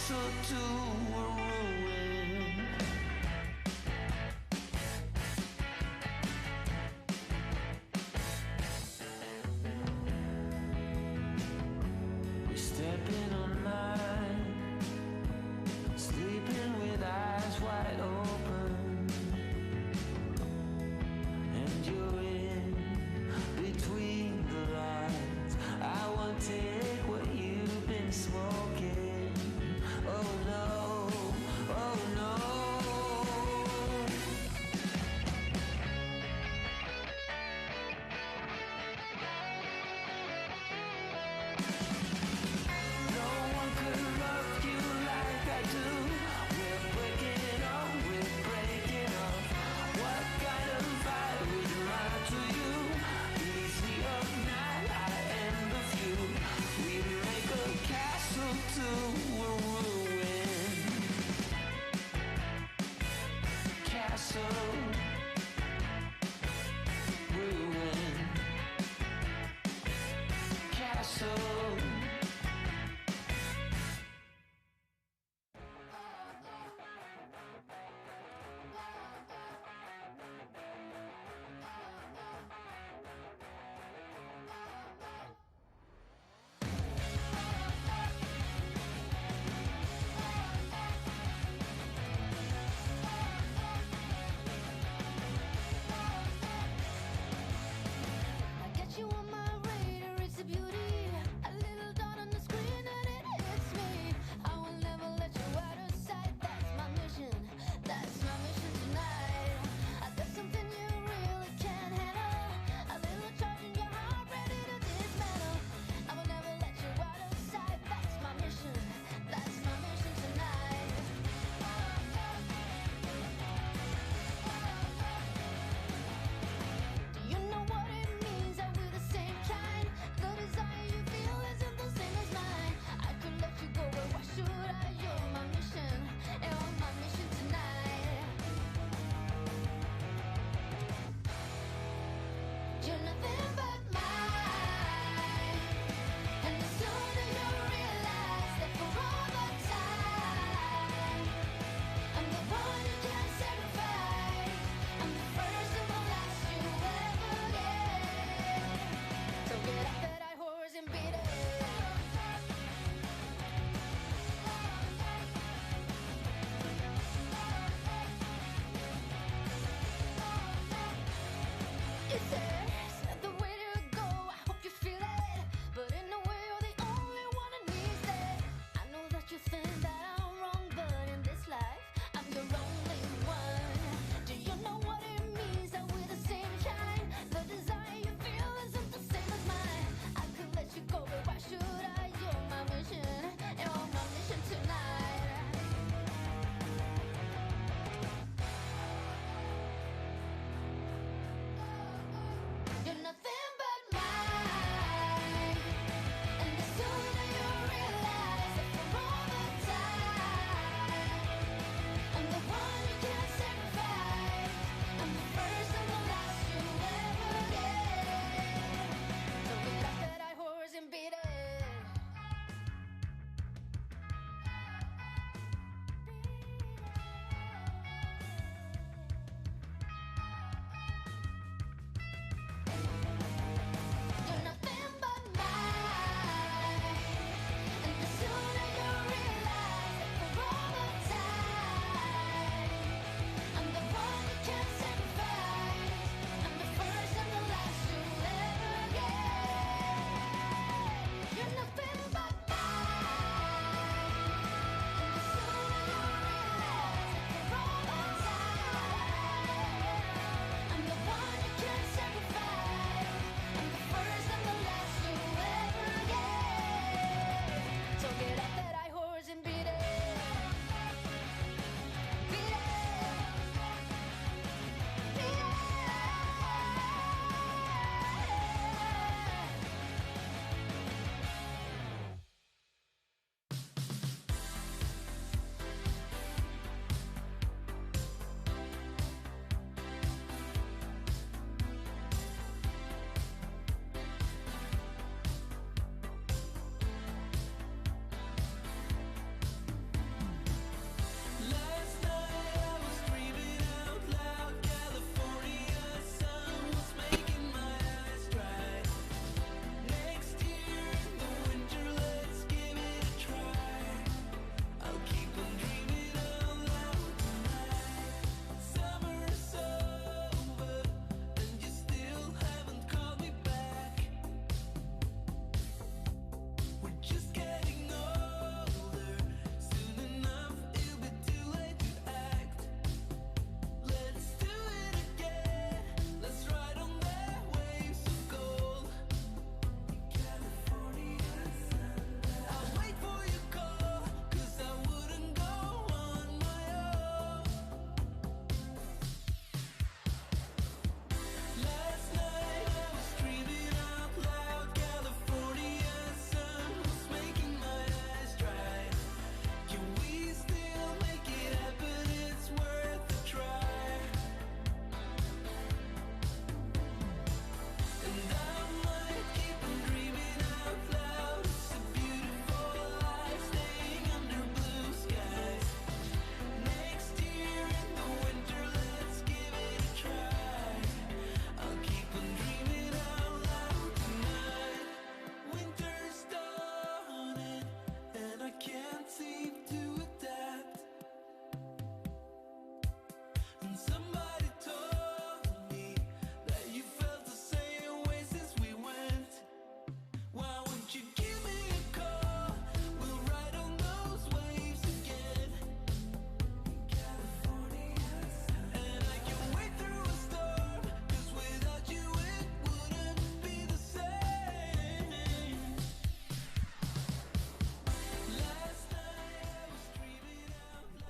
closer to a ruin. We step in on night, sleeping with eyes wide open, and you're in between the lines. I won't take what you've been smoking. Oh no.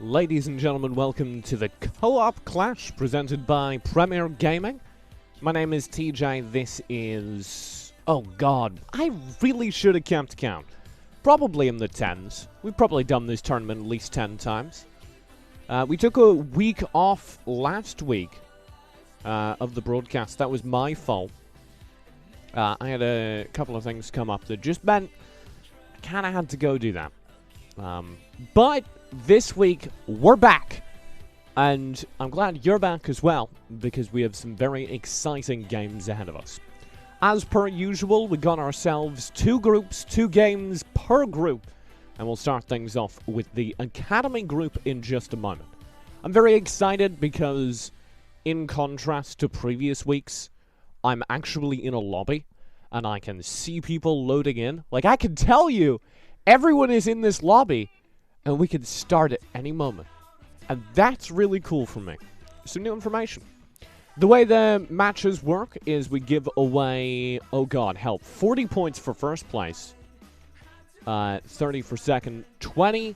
Ladies and gentlemen, welcome to the Co-op Clash presented by Premier Gaming. My name is TJ. This is... oh god, I really should have kept count. Probably in the 10s. We've probably done this tournament at least 10 times. We took a week off last week of the broadcast. That was my fault. I had a couple of things come up that just meant I kind of had to go do that. But this week, we're back. And I'm glad you're back as well, because we have some very exciting games ahead of us. As per usual, we got ourselves 2 groups, 2 games per group. And we'll start things off with the Academy group in just a moment. I'm very excited because, in contrast to previous weeks, I'm actually in a lobby. And I can see people loading in. Like, I can tell you, everyone is in this lobby. And we could start at any moment. And that's really cool for me. Some new information. The way the matches work is we give away, oh god, help, 40 points for first place, 30 for second, 20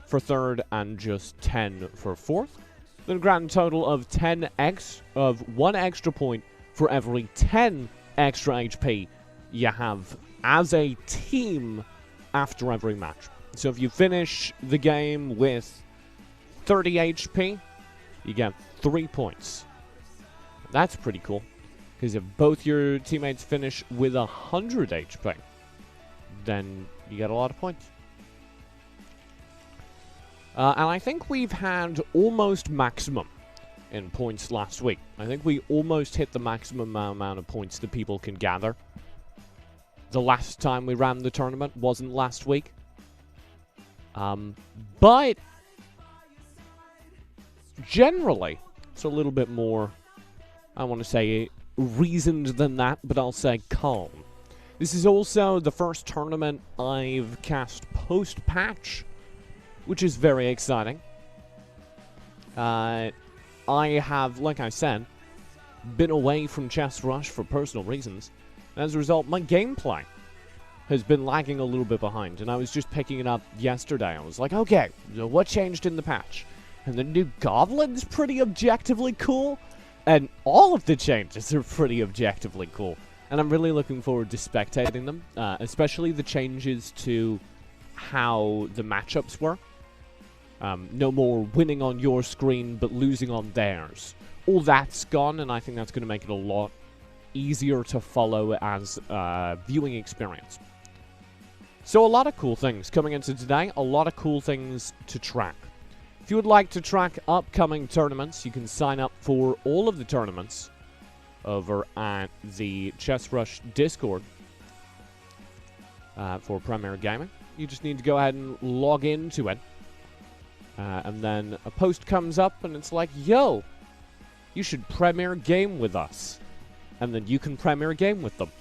for third, and just 10 for fourth. Then a grand total of 1 extra point for every 10 extra HP you have as a team after every match. So if you finish the game with 30 HP, you get 3 points. That's pretty cool. Because if both your teammates finish with 100 HP, then you get a lot of points. And I think we've had almost maximum in points last week. I think we almost hit the maximum amount of points that people can gather. The last time we ran the tournament wasn't last week. But generally, it's a little bit more, I want to say, reasoned than that, but I'll say calm. This is also the first tournament I've cast post-patch, which is very exciting. I have, like I said, been away from Chess Rush for personal reasons. As a result, my gameplay has been lagging a little bit behind, and I was just picking it up yesterday. I was like, okay, so what changed in the patch? And the new Goblin's pretty objectively cool, and all of the changes are pretty objectively cool. And I'm really looking forward to spectating them, especially the changes to how the matchups work. No more winning on your screen, but losing on theirs. All that's gone, and I think that's going to make it a lot easier to follow as a viewing experience. So a lot of cool things coming into today, a lot of cool things to track. If you would like to track upcoming tournaments, you can sign up for all of the tournaments over at the Chess Rush Discord for Premier Gaming. You just need to go ahead and log into it. And then a post comes up and it's like, yo, you should Premier Game with us. And then you can Premier Game with them.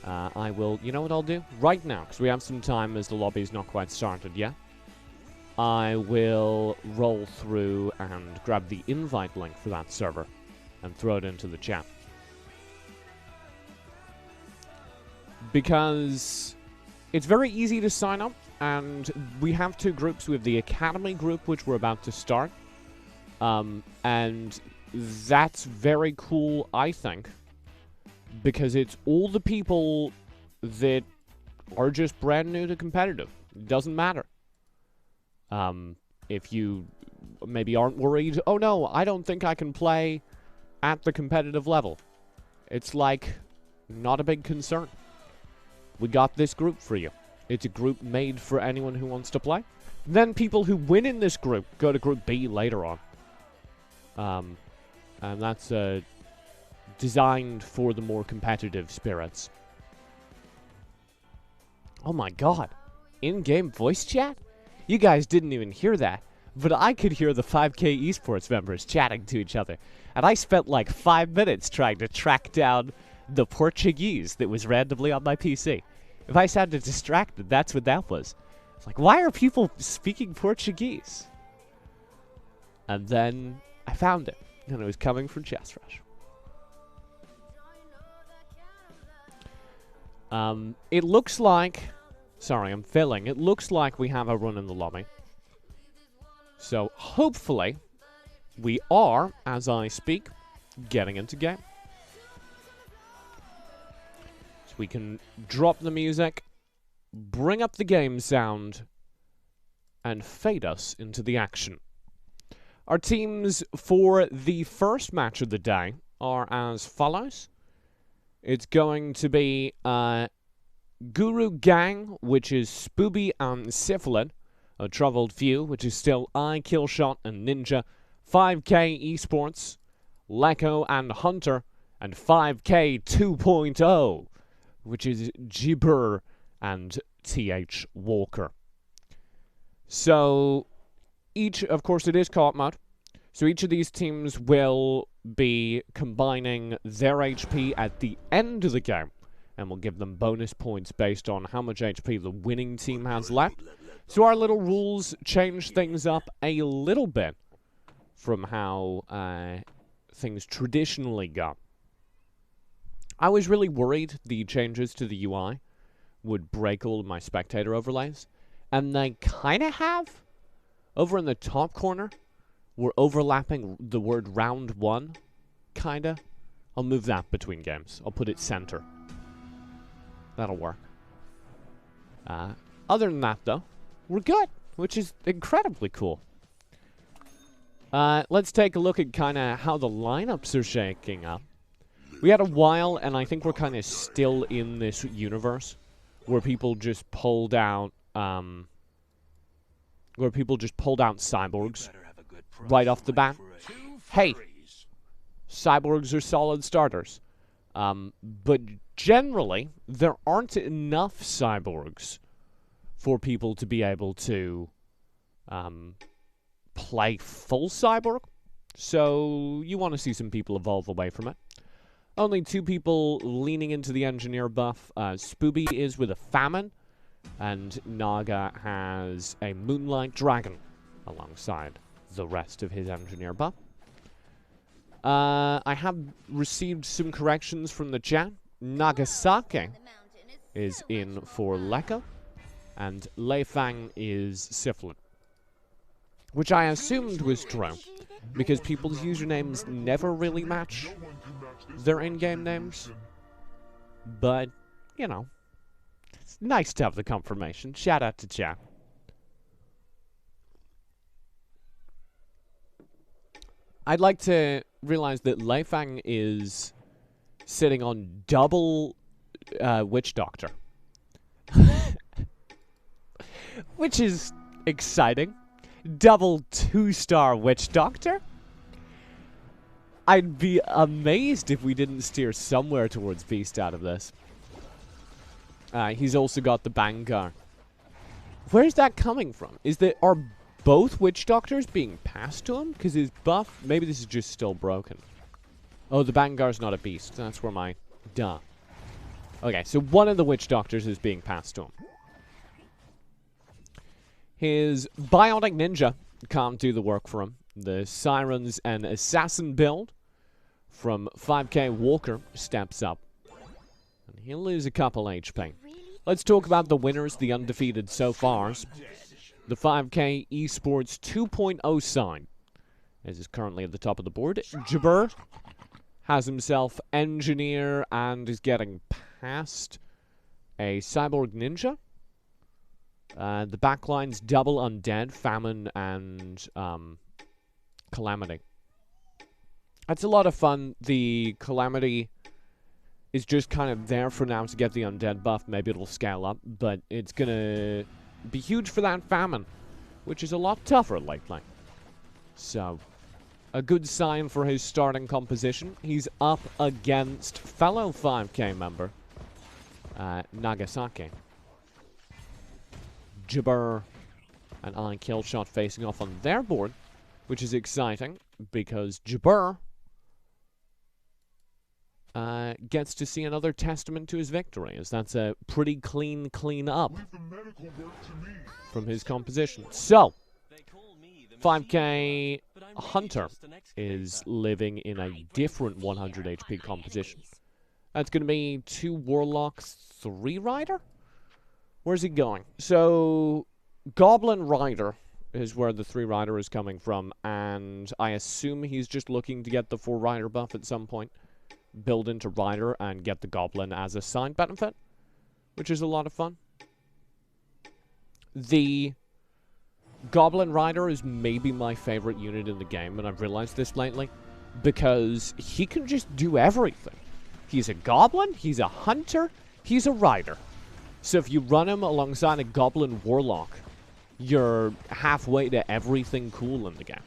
I will, you know what I'll do? Right now, because we have some time as the lobby's not quite started yet. I will roll through and grab the invite link for that server and throw it into the chat. Because it's very easy to sign up, and we have 2 groups. We have the Academy group, which we're about to start. And that's very cool, I think. Because it's all the people that are just brand new to competitive. It doesn't matter. If you maybe aren't worried, oh no, I don't think I can play at the competitive level. It's like, not a big concern. We got this group for you. It's a group made for anyone who wants to play. Then people who win in this group go to Group B later on. And that's designed for the more competitive spirits. Oh my god. In-game voice chat? You guys didn't even hear that, but I could hear the 5K esports members chatting to each other. And I spent like 5 minutes trying to track down the Portuguese that was randomly on my PC. If I sounded distracted, that's what that was. It's like, why are people speaking Portuguese? And then I found it, and it was coming from Chess Rush. It looks like... Sorry, I'm filling. It looks like we have a run in the lobby. So hopefully we are, as I speak, getting into game. So we can drop the music, bring up the game sound, and fade us into the action. Our teams for the first match of the day are as follows. It's going to be Guru Gang, which is Spooby and Syphilin. A Troubled Few, which is still iKillshot and Ninja. 5K Esports, Lecco and Hunter. And 5K 2.0, which is Jibber and TH Walker. So, of course, it is co-op mode. So each of these teams will be combining their HP at the end of the game. And we'll give them bonus points based on how much HP the winning team has left. So our little rules change things up a little bit from how things traditionally go. I was really worried the changes to the UI would break all of my spectator overlays. And they kind of have. Over in the top corner, we're overlapping the word round 1, kind of. I'll move that between games. I'll put it center. That'll work. Other than that, though, we're good, which is incredibly cool. Let's take a look at kind of how the lineups are shaking up. We had a while, and I think we're kind of still in this universe where people just pulled out, cyborgs right off the bat. Hey, cyborgs are solid starters. But generally, there aren't enough cyborgs for people to be able to play full cyborg. So you want to see some people evolve away from it. Only 2 people leaning into the engineer buff. Spooby is with a famine, and Naga has a Moonlight Dragon alongside the rest of his engineer buff. I have received some corrections from the chat. Nagasaki is in for Lecco, and Leifang is Syphilin. Which I assumed was true, because people's usernames never really match their in-game names. But, you know, it's nice to have the confirmation. Shout out to chat. I'd like to realize that Leifang is sitting on double Witch Doctor. Which is exciting. Double 2-star Witch Doctor? I'd be amazed if we didn't steer somewhere towards Beast out of this. He's also got the Bangar. Where's that coming from? Are both Witch Doctors being passed to him? Because his buff, maybe this is just still broken. Oh, the Bangar's not a beast. That's where my, duh. Okay, so one of the Witch Doctors is being passed to him. His Bionic Ninja can't do the work for him. The Sirens and Assassin build from 5K Walker steps up. And he'll lose a couple HP. Let's talk about the winners, the undefeated so far. The 5K Esports 2.0 side, as is currently at the top of the board. Jabber has himself Engineer and is getting past a Cyborg Ninja. The backline's double Undead, Famine, and Calamity. That's a lot of fun. The Calamity is just kind of there for now to get the Undead buff. Maybe it'll scale up, but it's gonna be huge for that Famine, which is a lot tougher lately. So, a good sign for his starting composition. He's up against fellow 5K member, Nagasaki. Jabber and iKillshot facing off on their board, which is exciting because Jabber gets to see another testament to his victory, as that's a pretty clean up from his composition. So, 5K Hunter is living in a different 100 HP composition. That's going to be 2 Warlocks, 3 Rider? Where's he going? So, Goblin Rider is where the 3 rider is coming from, and I assume he's just looking to get the 4 rider buff at some point, build into rider, and get the goblin as a side benefit, which is a lot of fun. The goblin rider is maybe my favorite unit in the game, and I've realized this lately, because he can just do everything. He's a goblin, he's a hunter, he's a rider. So if you run him alongside a goblin warlock, you're halfway to everything cool in the game.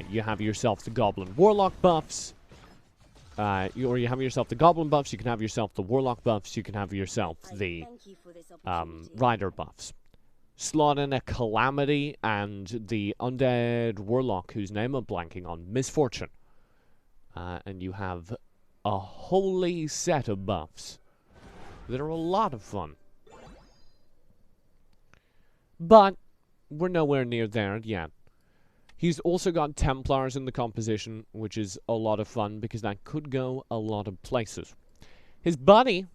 You have yourself the goblin warlock buffs, or you have yourself the goblin buffs, you can have yourself the warlock buffs, you can have yourself the rider buffs. Slot in a calamity and the undead warlock whose name I'm blanking on, Misfortune. And you have a holy set of buffs that are a lot of fun. But we're nowhere near there yet. He's also got Templars in the composition, which is a lot of fun because that could go a lot of places. His buddy,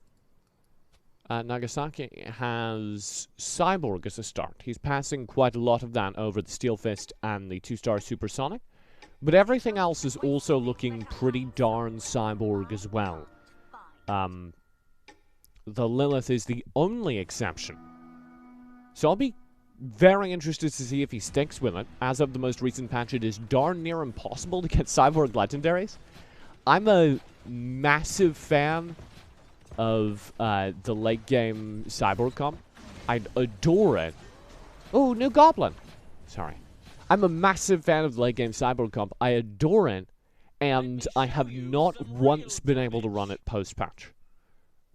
Nagasaki, has Cyborg as a start. He's passing quite a lot of that over the Steel Fist and the 2-star Supersonic. But everything else is also looking pretty darn Cyborg as well. The Lilith is the only exception. So I'll be very interested to see if he sticks with it. As of the most recent patch, it is darn near impossible to get Cyborg legendaries. I'm a massive fan of the late game Cyborg comp. I adore it. Oh, new goblin. Sorry. I'm a massive fan of the late game Cyborg comp. I adore it, and I have not once been able to run it post-patch.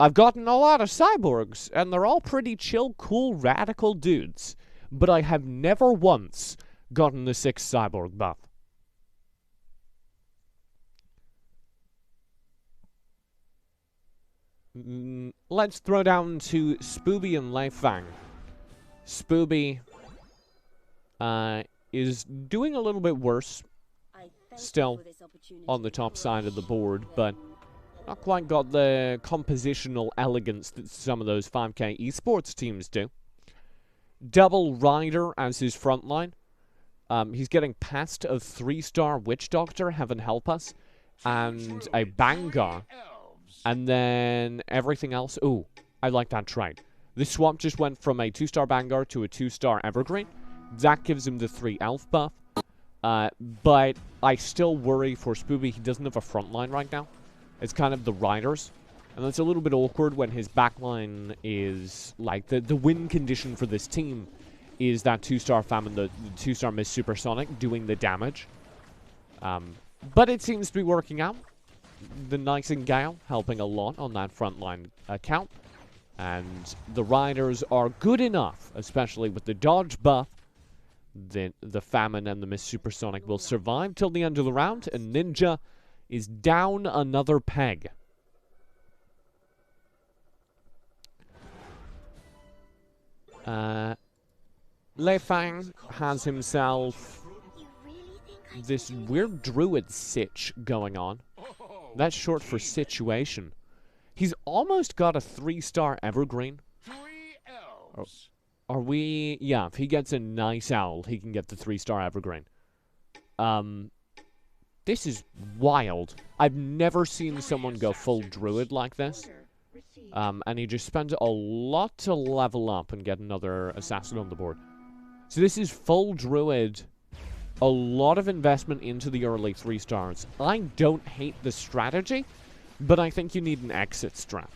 I've gotten a lot of cyborgs, and they're all pretty chill, cool, radical dudes. But I have never once gotten the 6th cyborg buff. Let's throw down to Spooby and Lei Fang. Spooby is doing a little bit worse, still on the top side of the board, but not quite got the compositional elegance that some of those 5K esports teams do. Double Rider as his front line. He's getting past a 3-star Witch Doctor, heaven help us, and a Bangar. And then everything else. Ooh, I like that trait. The swap just went from a 2-star Bangar to a 2-star Evergreen. That gives him the 3 elf buff. But I still worry for Spooby. He doesn't have a front line right now. It's kind of the Riders. And that's a little bit awkward when his backline is, like, the win condition for this team is that 2-star Famine, the 2-star Miss Supersonic, doing the damage. But it seems to be working out. The Nightingale helping a lot on that frontline account. And the Riders are good enough, especially with the dodge buff. The Famine and the Miss Supersonic will survive till the end of the round, and Ninja is down another peg. Lei Fang has himself this weird druid sitch going on. That's short for situation. He's almost got a 3-star Evergreen. Are we... Yeah, if he gets a nice owl, he can get the 3-star Evergreen. This is wild. I've never seen someone go full druid like this. And he just spent a lot to level up and get another assassin on the board. So this is full druid. A lot of investment into the early 3-stars. I don't hate the strategy, but I think you need an exit strat.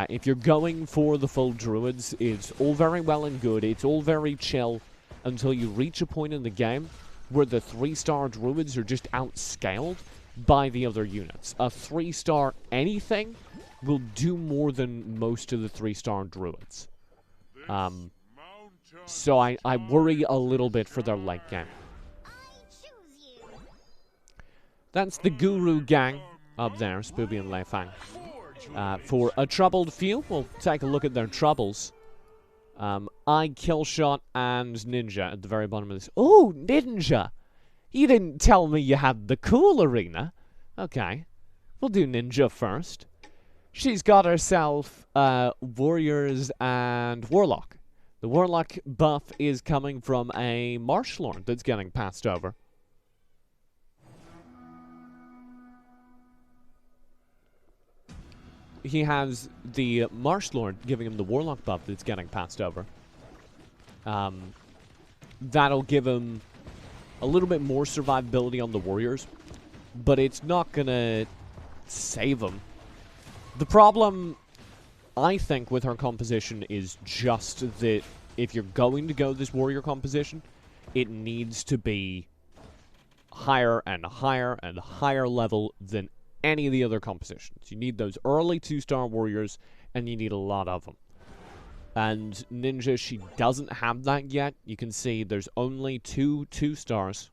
If you're going for the full druids, it's all very well and good. It's all very chill until you reach a point in the game where the 3-star druids are just outscaled by the other units. A 3-star anything will do more than most of the 3-star druids. So I worry a little bit for their late game. That's the Guru gang up there, Spooby and Lei Fang. For a troubled few, we'll take a look at their troubles. Killshot and Ninja at the very bottom of this. Oh, Ninja! You didn't tell me you had the cool arena. Okay, we'll do Ninja first. She's got herself Warriors and Warlock. The Warlock buff is coming from a Marsh Lord that's getting passed over. He has the Marsh Lord giving him the Warlock buff that's getting passed over. That'll give him a little bit more survivability on the warriors, but it's not gonna save him. The problem, I think, with her composition is just that if you're going to go this warrior composition, it needs to be higher and higher and higher level than any of the other compositions. You need those early 2-star warriors, and you need a lot of them. And Ninja, she doesn't have that yet. You can see there's only 2 2-stars.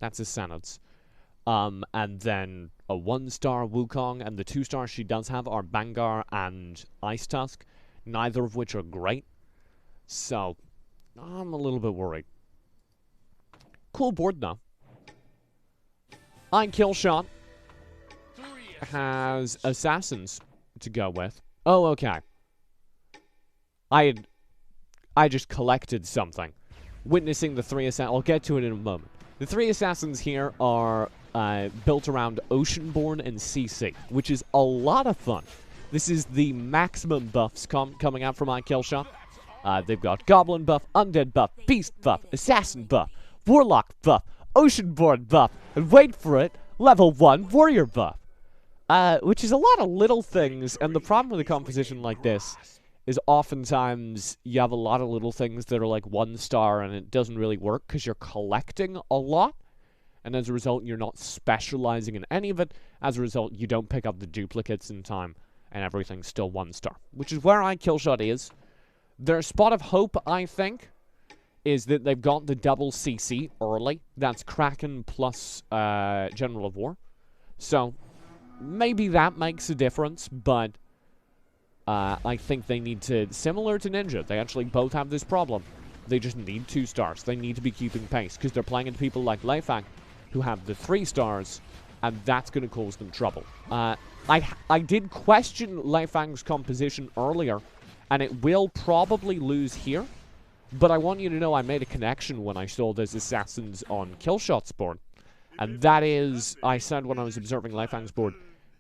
That's a sentence. And then a 1-star Wukong, and the 2-stars she does have are Bangar and Ice Tusk, neither of which are great. So, I'm a little bit worried. Cool board, though. Killshot has assassins to go with. Oh, okay. I just collected something. Witnessing the 3 assassins. I'll get to it in a moment. The 3 assassins here are built around Oceanborn and CC, which is a lot of fun. This is the maximum buffs coming out from Killshot. They've got Goblin buff, Undead buff, Beast buff, Assassin buff, Warlock buff, Oceanborn buff, and wait for it, level 1 Warrior buff. Which is a lot of little things, and the problem with a composition like this is oftentimes you have a lot of little things that are like 1-star and it doesn't really work because you're collecting a lot, and as a result you're not specializing in any of it. As a result, you don't pick up the duplicates in time, and everything's still 1-star, which is where Killshot is. Their spot of hope, I think, is that they've got the double CC early. That's Kraken plus General of War. So maybe that makes a difference, but I think they need to, similar to Ninja, they actually both have this problem. They just need 2-stars. They need to be keeping pace, because they're playing into people like Leifang, who have the 3-stars, and that's going to cause them trouble. I did question Leifang's composition earlier, and it will probably lose here, but I want you to know I made a connection when I saw those assassins on Killshot's board, and that is, I said when I was observing Leifang's board,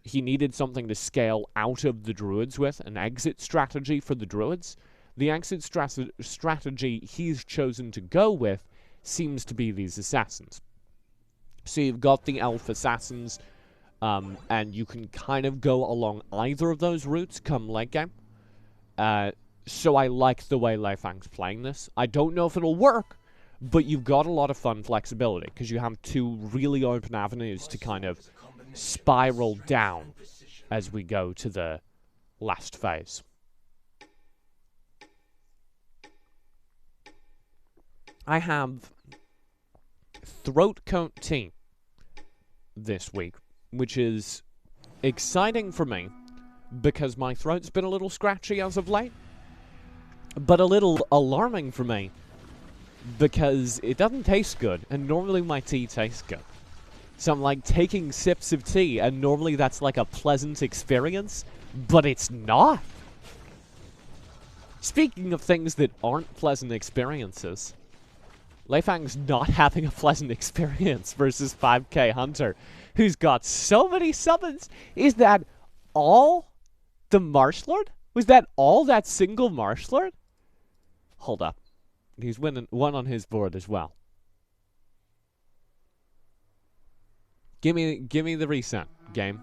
he needed something to scale out of the druids with, an exit strategy for the druids. The exit strategy he's chosen to go with seems to be these assassins. So you've got the elf assassins, and you can kind of go along either of those routes come late game. So I like the way Leifang's playing this. I don't know if it'll work, but you've got a lot of fun flexibility, because you have 2 really open avenues to kind of spiral down as we go to the last phase. I have Throat Coat Tea this week, which is exciting for me because my throat's been a little scratchy as of late, but a little alarming for me because it doesn't taste good, and normally my tea tastes good. So I'm like taking sips of tea, and normally that's like a pleasant experience, but it's not. Speaking of things that aren't pleasant experiences, Leifang's not having a pleasant experience versus 5k Hunter, who's got so many summons. Is that all the Marsh Lord? Was that all that single Marsh Lord? Hold up. He's winning one on his board as well. Give me the reset, game.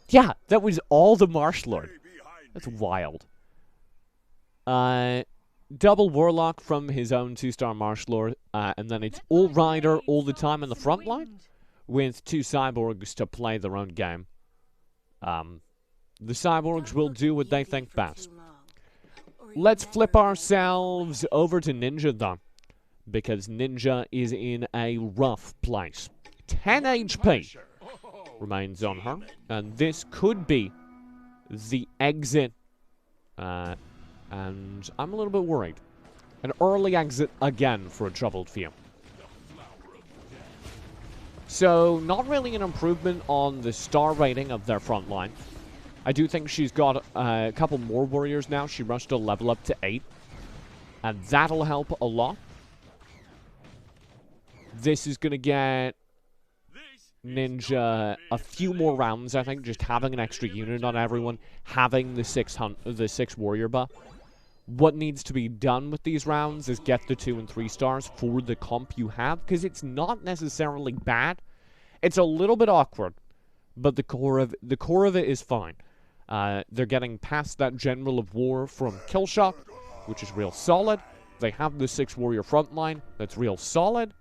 Yeah, that was all the Marsh Lord. That's wild. Double Warlock from his own 2-star Marsh Lord, and then it's all Rider all the time in the front line, with 2 Cyborgs to play their own game. The Cyborgs will do what they think best. Let's flip ourselves over to Ninja, though, because Ninja is in a rough place. 10 HP remains on her, and this could be the exit, and I'm a little bit worried. An early exit again for a troubled few. So, not really an improvement on the star rating of their front line. I do think she's got a couple more warriors now. She rushed a level up to 8. And that'll help a lot. This is going to get Ninja a few more rounds, I think. Just having an extra unit on everyone. Having the 6 warrior buff. What needs to be done with these rounds is get the 2 and 3 stars for the comp you have. Because it's not necessarily bad. It's a little bit awkward. But the core of it is fine. They're getting past that General of War from Killshot, which is real solid. They have the 6 warrior front line. That's real solid.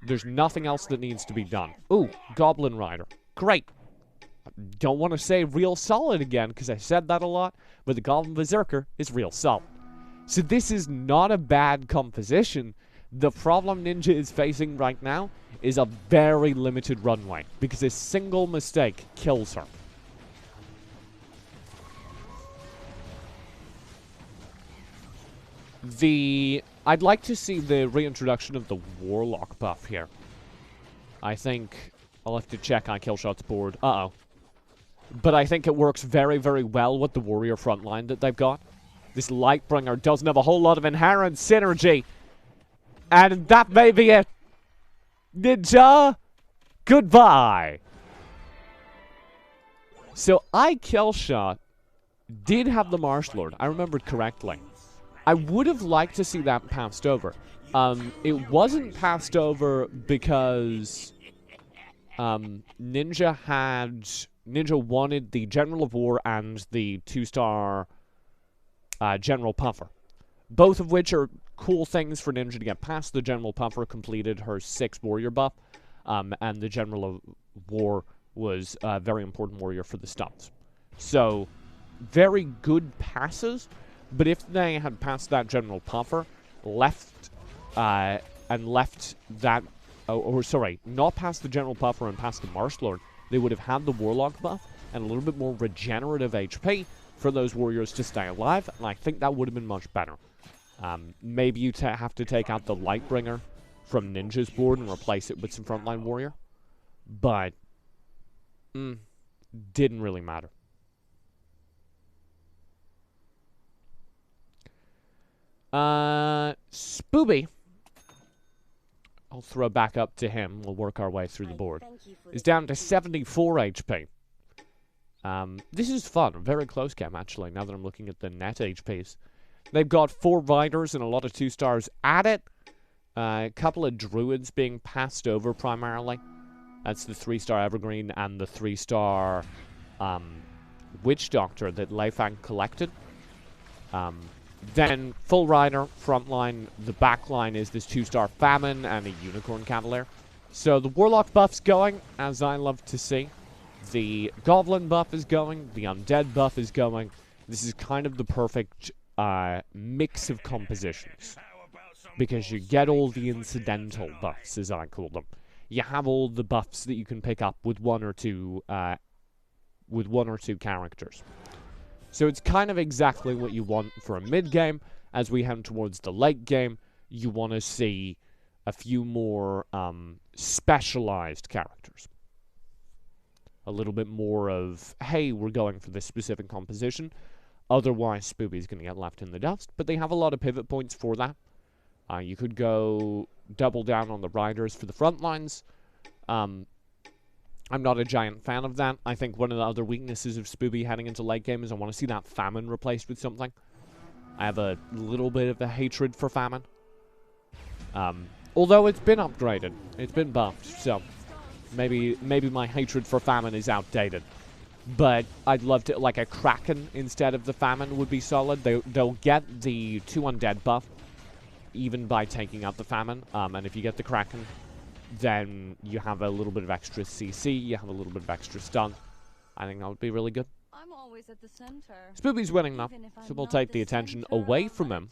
There's nothing else that needs to be done. Ooh, Goblin Rider. Great. Don't want to say real solid again, because I said that a lot, but the Goblin Berserker is real solid. So this is not a bad composition. The problem Ninja is facing right now is a very limited runway, because a single mistake kills her. I'd like to see the reintroduction of the Warlock buff here. I think I'll have to check on Killshot's board. Uh-oh. But I think it works very, very well with the warrior frontline that they've got. This Lightbringer doesn't have a whole lot of inherent synergy. And that may be it. Ninja, goodbye. So Killshot did have the Marsh Lord. I remembered correctly. I would have liked to see that passed over. It wasn't passed over because Ninja wanted the General of War and the 2-star General Puffer. Both of which are cool things for Ninja to get past. The General Puffer completed her 6 warrior buff, and the General of War was a very important warrior for the stunts. So, very good passes. But if they had passed that General Puffer, not passed the General Puffer and passed the Marsh Lord, they would have had the Warlock buff and a little bit more regenerative HP for those warriors to stay alive, and I think that would have been much better. Maybe you have to take out the Lightbringer from Ninja's board and replace it with some frontline warrior, but didn't really matter. Spooby, I'll throw back up to him. We'll work our way through the board. Is down to 74 HP. This is fun. A very close game, actually, now that I'm looking at the net HPs. They've got 4 Riders and a lot of 2-stars at it. A couple of Druids being passed over, primarily. That's the 3-star Evergreen and the 3-star Witch Doctor that Leifang collected. Then, full Rider, front line, the back line is this 2-star Famine and a Unicorn Cavalier. So the Warlock buff's going, as I love to see. The Goblin buff is going, the Undead buff is going. This is kind of the perfect mix of compositions. Because you get all the incidental buffs, as I call them. You have all the buffs that you can pick up with one or two characters. So it's kind of exactly what you want for a mid-game. As we head towards the late game, you want to see a few more specialized characters. A little bit more of, hey, we're going for this specific composition. Otherwise, Spooby's going to get left in the dust. But they have a lot of pivot points for that. You could go double down on the Riders for the front lines. I'm not a giant fan of that. I think one of the other weaknesses of Spooby heading into late game is I want to see that Famine replaced with something. I have a little bit of a hatred for Famine. Although it's been upgraded. It's been buffed, so maybe my hatred for Famine is outdated. But I'd love to, like a Kraken instead of the Famine would be solid. They'll get the 2 Undead buff, even by taking out the Famine. And if you get the Kraken, then you have a little bit of extra CC, you have a little bit of extra stun. I think that would be really good. I'm always at the center. Spooby's winning now, so we'll take the attention away from him.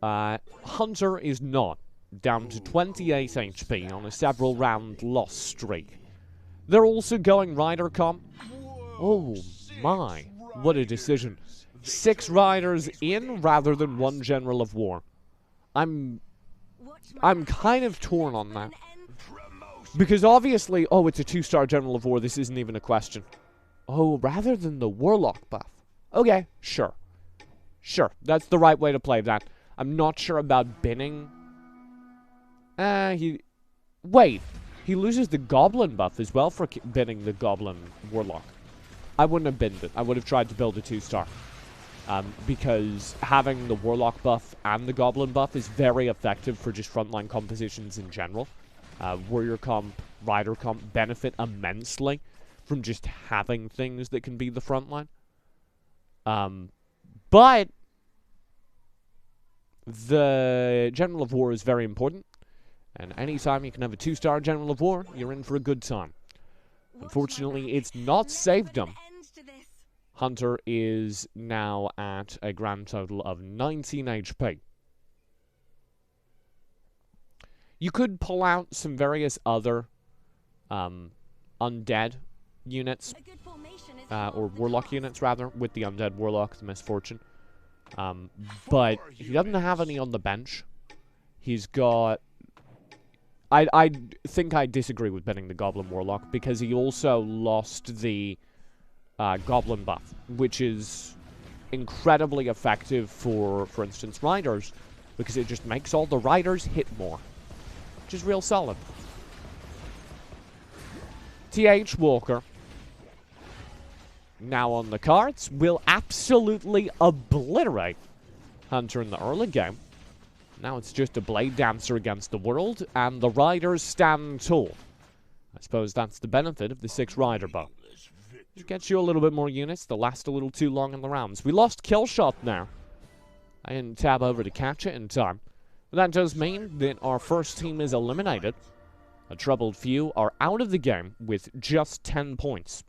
Hunter is not, down to 28 HP on a several round loss streak. They're also going Rider comp. Oh my, what a decision. 6 Riders in rather than 1 General of War. I'm kind of torn on that. Because obviously, oh, it's a 2-star General of War, this isn't even a question. Oh, rather than the Warlock buff. Okay, sure. Sure, that's the right way to play that. I'm not sure about binning. Wait, he loses the Goblin buff as well for binning the Goblin Warlock. I wouldn't have binned it. I would have tried to build a 2-star. Because having the Warlock buff and the Goblin buff is very effective for just frontline compositions in general. Warrior comp, Rider comp benefit immensely from just having things that can be the frontline. But the General of War is very important. And anytime you can have a 2-star General of War, you're in for a good time. Unfortunately, it's not saved him. Hunter is now at a grand total of 19 HP. You could pull out some various other undead units, or warlock units rather, with the undead warlock, the misfortune. But he doesn't have any on the bench. He's got... I think I disagree with binning the Goblin Warlock, because he also lost the Goblin buff, which is incredibly effective for instance, Riders, because it just makes all the Riders hit more, which is real solid. TH Walker, now on the cards, will absolutely obliterate Hunter in the early game. Now it's just a Blade Dancer against the world, and the Riders stand tall. I suppose that's the benefit of the 6 Rider bow. It gets you a little bit more units. They'll last a little too long in the rounds. We lost Killshot now. I didn't tab over to catch it in time. But that does mean that our first team is eliminated. A Troubled Few are out of the game with just 10 points.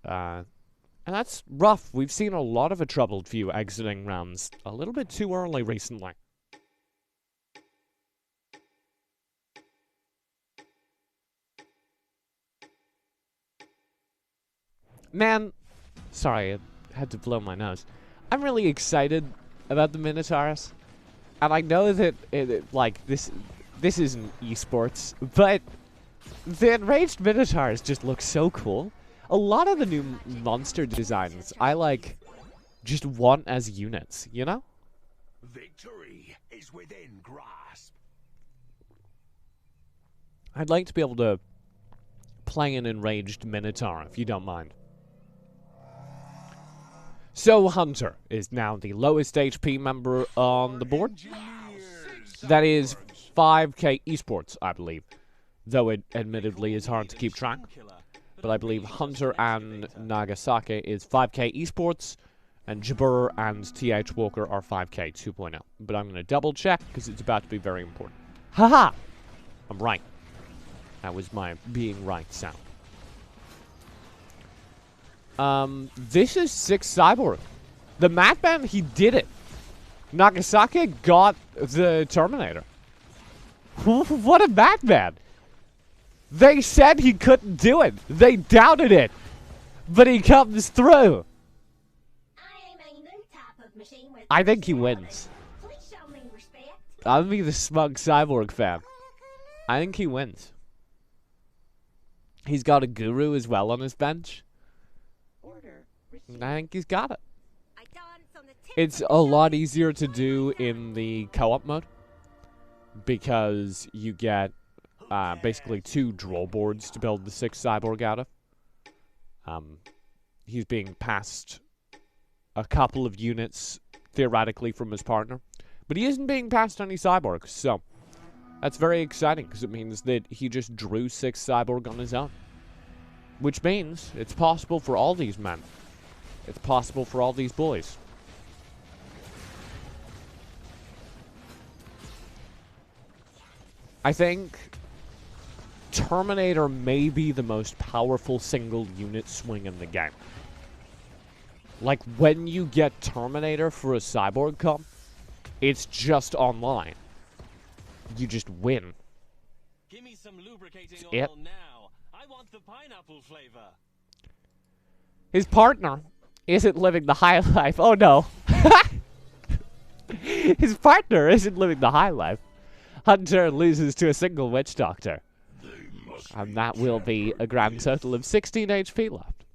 And that's rough. We've seen a lot of a Troubled Few exiting rounds a little bit too early recently. Man, sorry, I had to blow my nose. I'm really excited about the Minotaurs. And I know that, like, this isn't esports, but the Enraged Minotaurs just look so cool. A lot of the new monster designs I, like, just want as units, you know? Victory is within grasp. I'd like to be able to play an Enraged Minotaur, if you don't mind. So Hunter is now the lowest HP member on the board. That is 5k esports, I believe. Though it admittedly is hard to keep track. But I believe Hunter and Nagasaki is 5k esports, and Jabur and TH Walker are 5k 2.0. But I'm going to double check because it's about to be very important. Haha! I'm right. That was my being right sound. This is 6 Cyborg. The Madman, he did it. Nagasaki got the Terminator. What a Madman! They said he couldn't do it. They doubted it. But he comes through. I think he wins. I'll be the smug Cyborg fan. I think he wins. He's got a Guru as well on his bench. I think he's got it. It's a lot easier to do in the co-op mode, because you get basically 2 draw boards to build the 6 Cyborg out of. He's being passed a couple of units, theoretically, from his partner. But he isn't being passed any Cyborgs, so that's very exciting, because it means that he just drew 6 Cyborg on his own. Which means it's possible for all these men. It's possible for all these boys. I think Terminator may be the most powerful single unit swing in the game. Like, when you get Terminator for a Cyborg comp, it's just online. You just win. Give me some lubricating Yep. oil now. I want the pineapple flavor. His partner isn't living the high life. Oh no. His partner isn't living the high life. Hunter loses to a single Witch Doctor. And that will be a grand total of 16 HP left.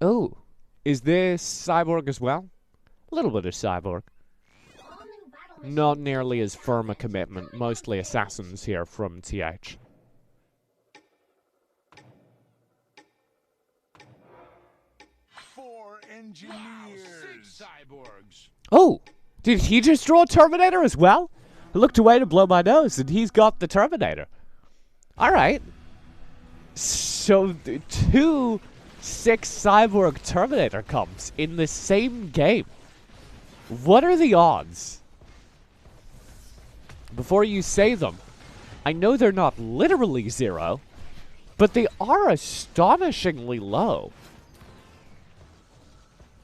Oh, is this Cyborg as well? A little bit of Cyborg. Not nearly as firm a commitment. Mostly assassins here from TH. 4 engineers. 6 cyborgs. Oh, did he just draw a Terminator as well? I looked away to blow my nose, and he's got the Terminator. All right. So, 2 6 Cyborg Terminator comps in the same game. What are the odds? Before you say them, I know they're not literally 0, but they are astonishingly low.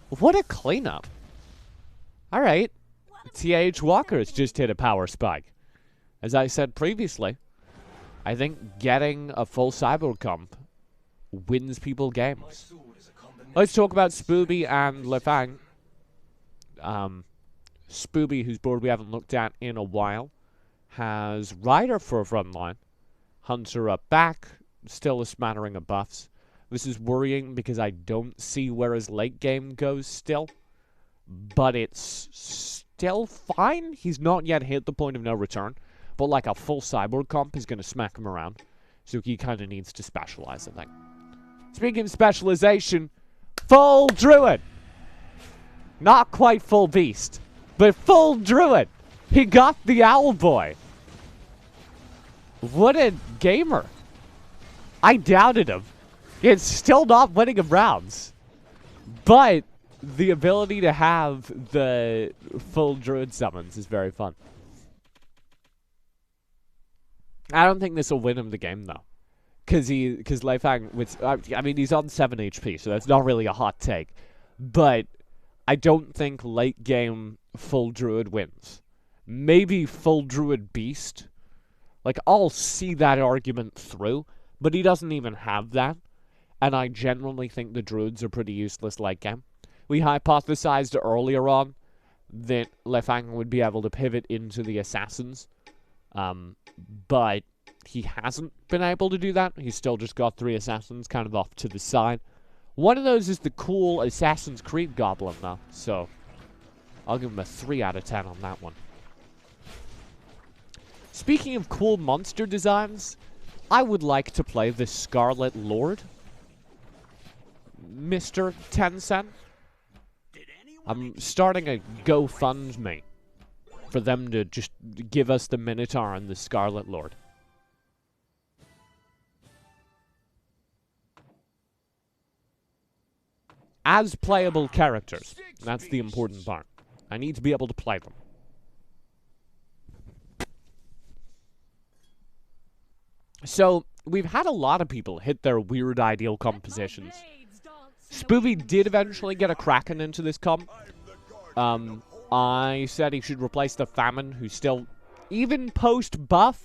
What a cleanup. All right. T.H. Walker has just hit a power spike. As I said previously, I think getting a full Cyborg comp wins people games. Let's talk about Spooby and Lefang. Spooby, whose board we haven't looked at in a while, has Ryder for a front line. Hunter up back, still a smattering of buffs. This is worrying because I don't see where his late game goes still. But it's still fine. He's not yet hit the point of no return. But like a full Cyborg comp is going to smack him around. So he kind of needs to specialize, I think. Speaking of specialization, full Druid. Not quite full Beast, but full Druid. He got the Owl Boy. What a gamer. I doubted him. It's still not winning him rounds. But the ability to have the full Druid summons is very fun. I don't think this will win him the game, though. Because Leifang, I mean, he's on 7 HP, so that's not really a hot take. But I don't think late game full Druid wins. Maybe full Druid Beast. Like, I'll see that argument through, but he doesn't even have that. And I generally think the Druids are pretty useless late game. We hypothesized earlier on that Lefang would be able to pivot into the Assassins. But he hasn't been able to do that. He's still just got 3 Assassins kind of off to the side. One of those is the cool Assassin's Creed Goblin, though. So, I'll give him a 3 out of 10 on that one. Speaking of cool monster designs, I would like to play the Scarlet Lord. Mr. Tencent. I'm starting a GoFundMe for them to just give us the Minotaur and the Scarlet Lord. As playable characters. That's the important part. I need to be able to play them. So, we've had a lot of people hit their weird ideal compositions. Spooby did eventually get a Kraken into this comp. I said he should replace the Famine, who's still, even post-buff,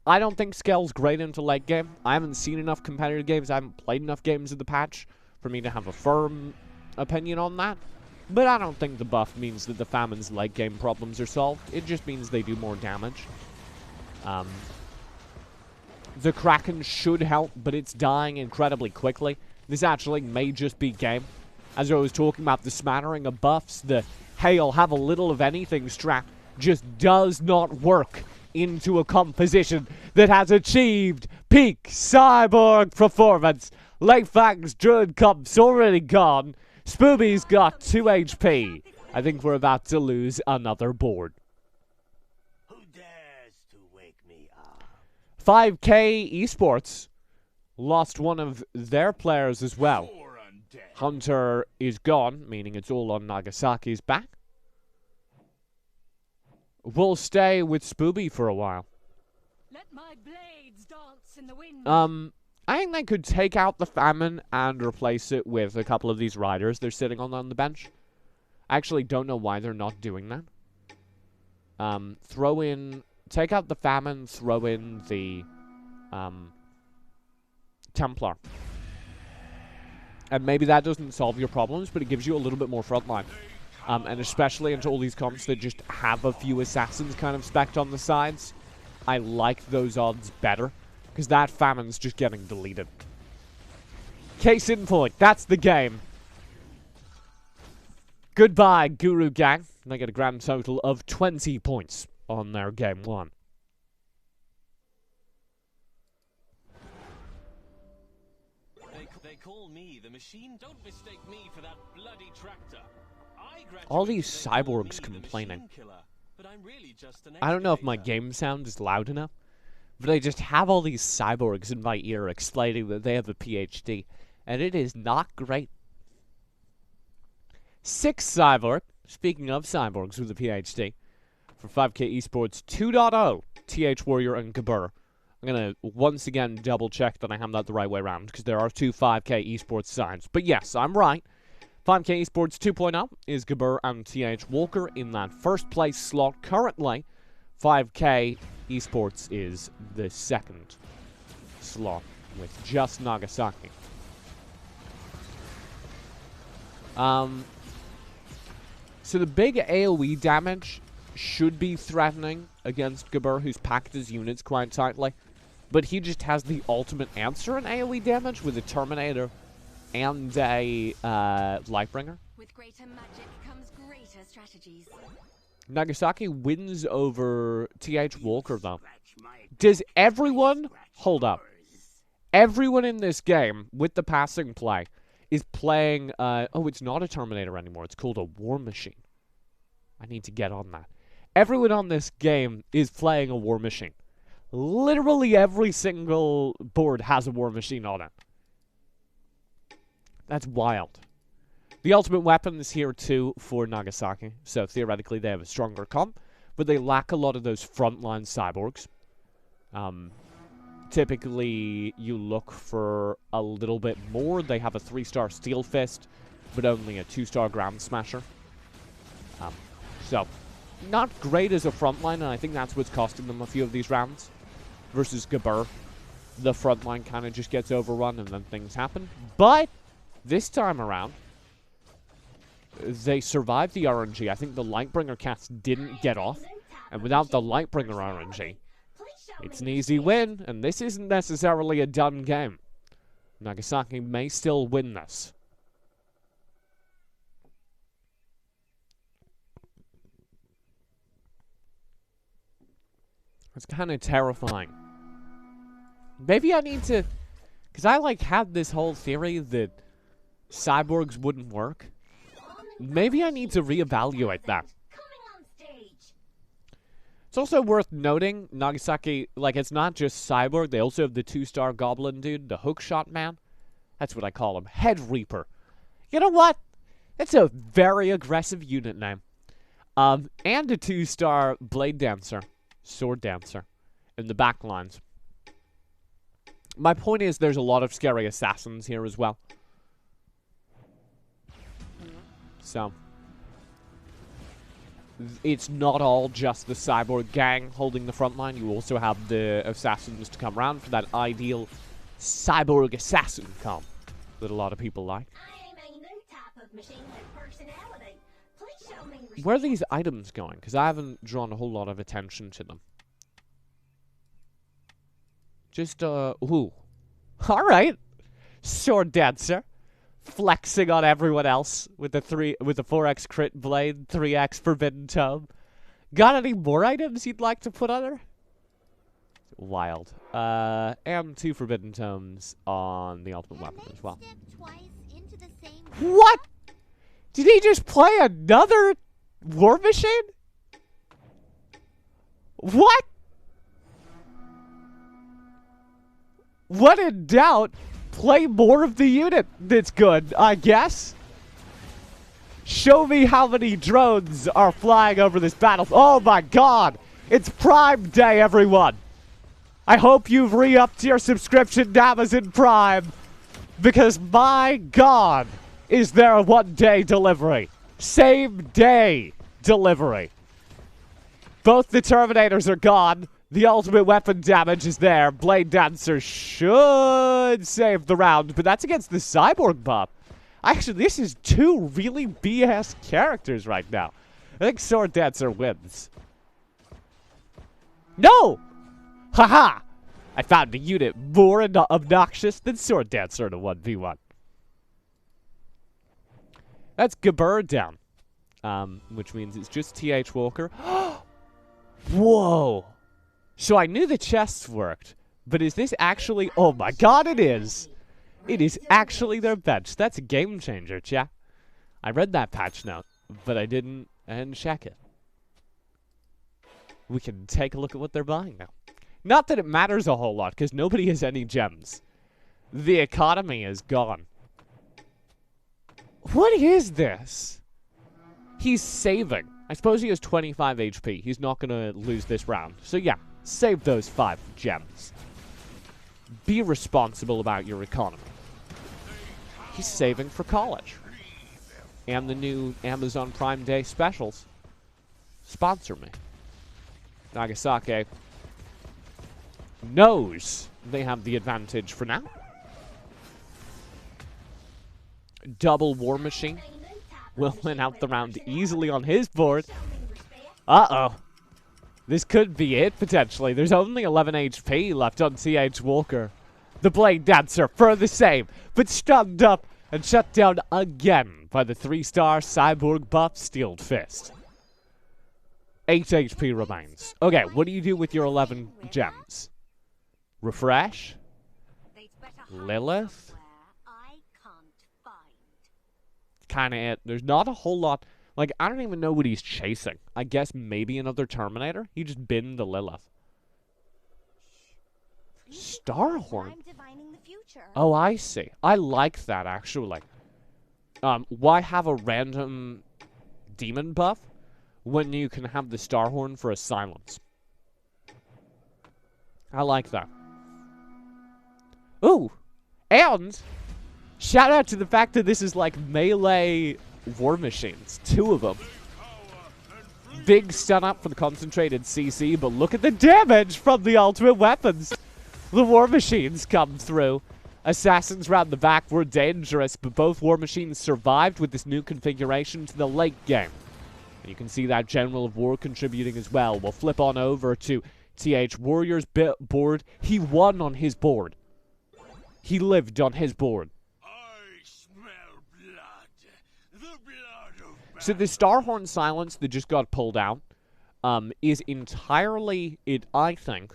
I don't think scales great into late game. I haven't seen enough competitive games, I haven't played enough games of the patch for me to have a firm opinion on that. But I don't think the buff means that the Famine's late game problems are solved. It just means they do more damage. The Kraken should help, but it's dying incredibly quickly. This actually may just be game. As I was talking about the smattering of buffs, the hey, I'll have a little of anything strat just does not work into a composition that has achieved peak Cyborg performance. Leifang's Druid Comp's already gone. Spooby's got 2 HP. I think we're about to lose another board. Who dares to wake me up? 5K Esports lost one of their players as well. Hunter is gone, meaning it's all on Nagasaki's back. We'll stay with Spooby for a while. Let my blades dance in the wind. I think they could take out the Famine and replace it with a couple of these riders they're sitting on the bench. I actually don't know why they're not doing that. Take out the Famine, throw in the Templar. And maybe that doesn't solve your problems, but it gives you a little bit more frontline. And especially into all these comps that just have a few assassins kind of spec'd on the sides, I like those odds better, because that famine's just getting deleted. Case in point, that's the game. Goodbye, Guru Gang. And they get a grand total of 20 points on their game 1. They call me the machine. Don't mistake me for that bloody tractor. All these cyborgs complaining. I don't know if my game sound is loud enough, but I just have all these cyborgs in my ear explaining that they have a PhD, and it is not great. 6 cyborg, speaking of cyborgs with a PhD, for 5K Esports 2.0, TH Warrior and Gabur. I'm going to once again double check that I have that the right way around, because there are 2 5K Esports sides. But yes, I'm right. 5K Esports 2.0 is Gabur and TH Walker in that first place slot. Currently, 5K Esports is the second slot with just Nagasaki. So the big AoE damage should be threatening against Gabur, who's packed his units quite tightly. But he just has the ultimate answer in AoE damage with a Terminator and a Lightbringer. With greater magic comes greater strategies. Nagasaki wins over TH Walker, though. Does everyone... Hold up. Everyone in this game, with the passing play, is playing... oh, it's not a Terminator anymore. It's called a War Machine. I need to get on that. Everyone on this game is playing a War Machine. Literally every single board has a War Machine on it. That's wild. The ultimate weapon is here too for Nagasaki, so theoretically they have a stronger comp, but they lack a lot of those frontline cyborgs. Typically, you look for a little bit more. They have a 3-star Steel Fist, but only a 2-star Ground Smasher. So, not great as a frontline, and I think that's what's costing them a few of these rounds. Versus Gabur, the frontline kind of just gets overrun and then things happen. But this time around, they survived the RNG. I think the Lightbringer cats didn't get off. And without the Lightbringer RNG, it's an easy win. And this isn't necessarily a done game. Nagasaki may still win this. It's kind of terrifying. Maybe I need to... Because I, had this whole theory that cyborgs wouldn't work. Maybe I need to reevaluate that. It's also worth noting, Nagasaki, it's not just cyborg. They also have the 2-star goblin dude, the hookshot man. That's what I call him. Head Reaper. You know what? That's a very aggressive unit name. And a 2-star blade dancer. Sword dancer. In the back lines. My point is there's a lot of scary assassins here as well. So, it's not all just the cyborg gang holding the front line. You also have the assassins to come around for that ideal cyborg assassin comp that a lot of people like. Where are these items going? Because I haven't drawn a whole lot of attention to them. Just, ooh. Alright. Sword dancer. Flexing on everyone else with the 4x crit blade, 3x forbidden tome. Got any more items you'd like to put on her? Wild. And 2 forbidden tomes on the ultimate weapon as well. What? Did he just play another War Machine? What? When in doubt, play more of the unit that's good, I guess. Show me how many drones are flying over this battle. Oh my god! It's Prime Day, everyone! I hope you've re-upped your subscription to Amazon Prime, because my god, is there a one-day delivery. Same day delivery. Both the Terminators are gone. The ultimate weapon damage is there. Blade Dancer should save the round, but that's against the Cyborg buff. Actually, this is two really BS characters right now. I think Sword Dancer wins. No! Haha! I found a unit more obnoxious than Sword Dancer in a 1v1. That's Gabur down. Which means it's just TH Walker. Whoa! So I knew the chests worked, but is this actually... Oh my god, it is! It is actually their bench. That's a game changer, chat. I read that patch note, but I didn't check it. We can take a look at what they're buying now. Not that it matters a whole lot, because nobody has any gems. The economy is gone. What is this? He's saving. I suppose he has 25 HP. He's not going to lose this round. So yeah, save those 5 gems. Be responsible about your economy. He's saving for college. And the new Amazon Prime Day specials. Sponsor me. Nagasaki knows they have the advantage for now. Double War Machine will win out the round easily on his board. Uh-oh. This could be it, potentially. There's only 11 HP left on TH Walker. The Blade Dancer for the save, but stunned up and shut down again by the 3-star Cyborg buff Steeled Fist. 8 HP remains. Okay, what do you do with your 11 gems? Refresh? Lilith? Kinda it. There's not a whole lot. Like, I don't even know what he's chasing. I guess maybe another Terminator? He just binned the Lilith. Starhorn? Oh, I see. I like that, actually. Why have a random demon buff when you can have the Starhorn for a silence? I like that. Ooh! And shout out to the fact that this is like melee war machines. 2 of them. Big stun up for the concentrated CC, but look at the damage from the ultimate weapons. The war machines come through. Assassins round the back were dangerous, but both war machines survived with this new configuration to the late game. And you can see that General of War contributing as well. We'll flip on over to TH Warrior's board. He won on his board. He lived on his board. I smell blood. The blood of So the Starhorn silence that just got pulled out is entirely, I think,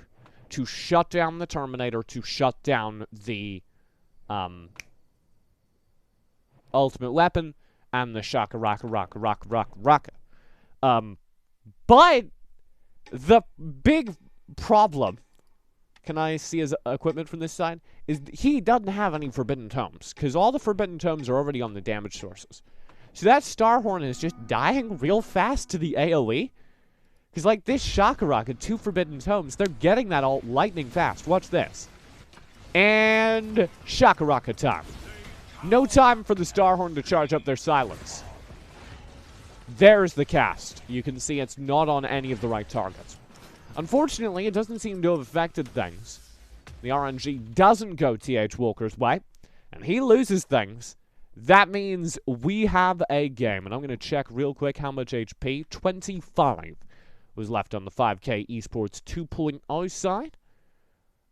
to shut down the Terminator, to shut down the ultimate weapon, and the Shaka Raka Raka Raka Raka Raka. But the big problem, can I see his equipment from this side, is he doesn't have any Forbidden Tomes, because all the Forbidden Tomes are already on the damage sources. So that Starhorn is just dying real fast to the AoE. Because, like, this Shaka Raka, 2 Forbidden Tomes, they're getting that all lightning fast. Watch this. And Shaka Raka time. No time for the Starhorn to charge up their silence. There's the cast. You can see it's not on any of the right targets. Unfortunately, it doesn't seem to have affected things. The RNG doesn't go TH Walker's way, and he loses things. That means we have a game, and I'm going to check real quick how much HP. 25 was left on the 5K Esports 2.0 side,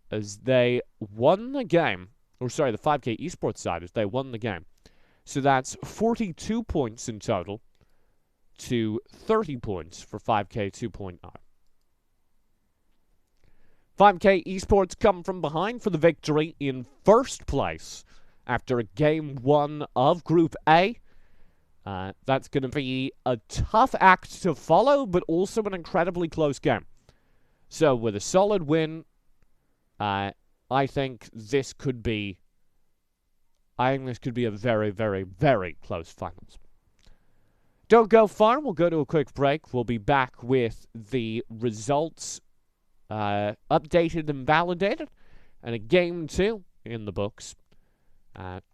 as they won the game. Or sorry, the 5K Esports side, as they won the game. So that's 42 points in total to 30 points for 5K 2.0. 5K Esports come from behind for the victory in first place after game 1 of Group A. That's going to be a tough act to follow, but also an incredibly close game. So with a solid win, I think this could be a very, very, very close finals. Don't go far. We'll go to a quick break. We'll be back with the results updated and validated, and a game 2 in the books.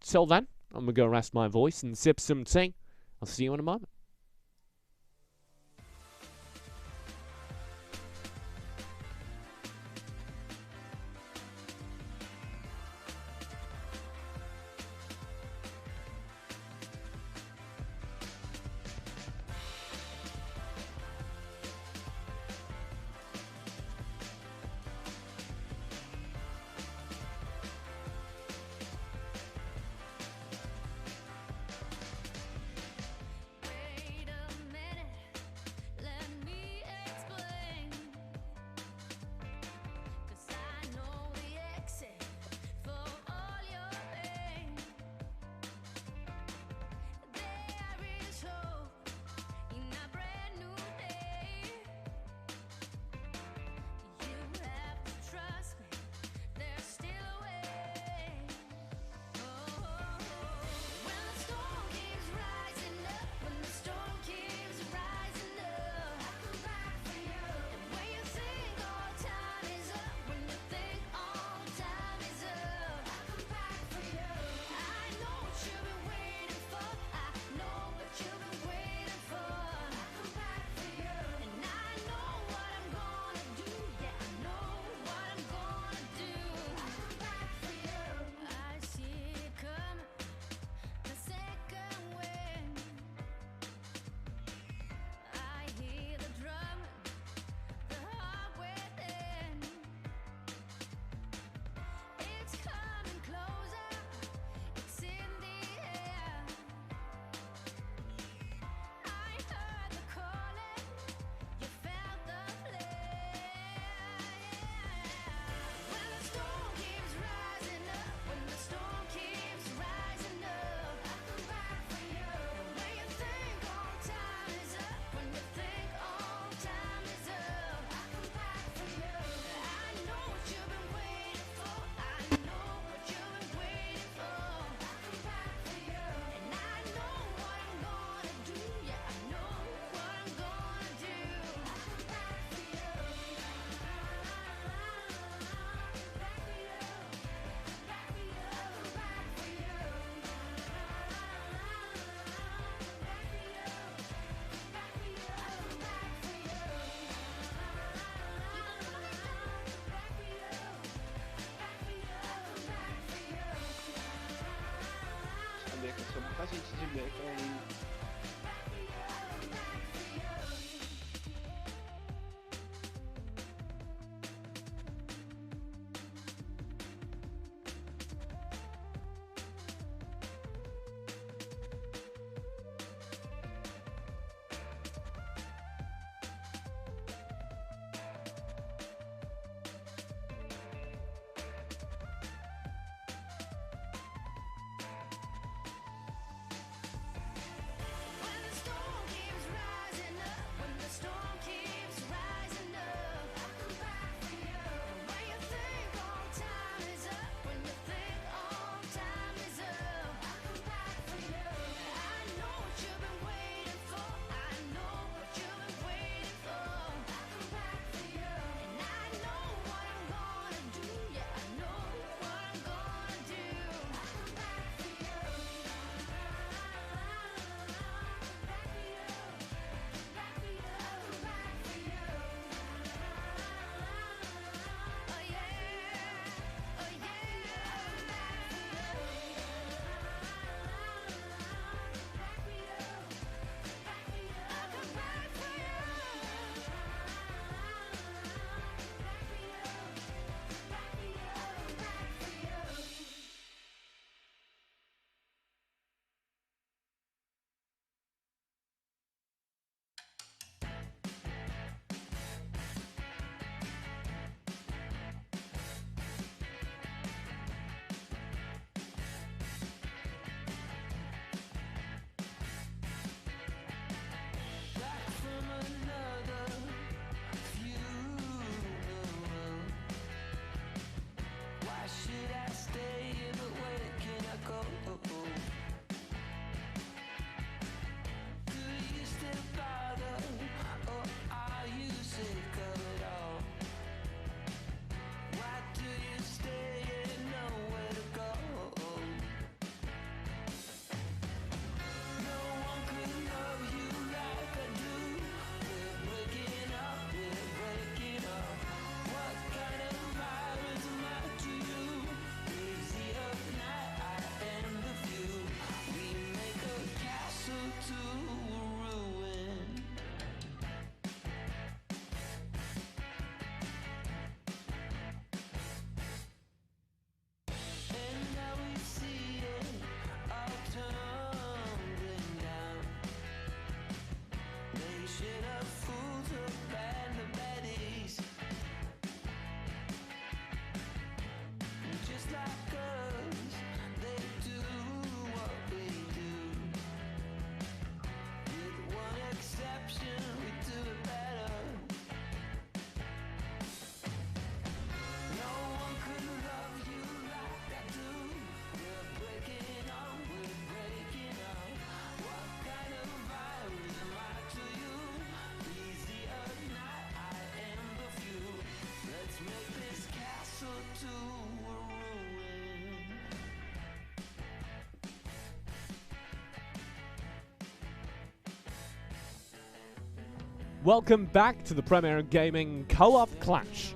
Till then, I'm going to go rest my voice and sip some tea. I'll see you in a moment. Als iets is in bek. Welcome back to the Premier Gaming Co-op Clash.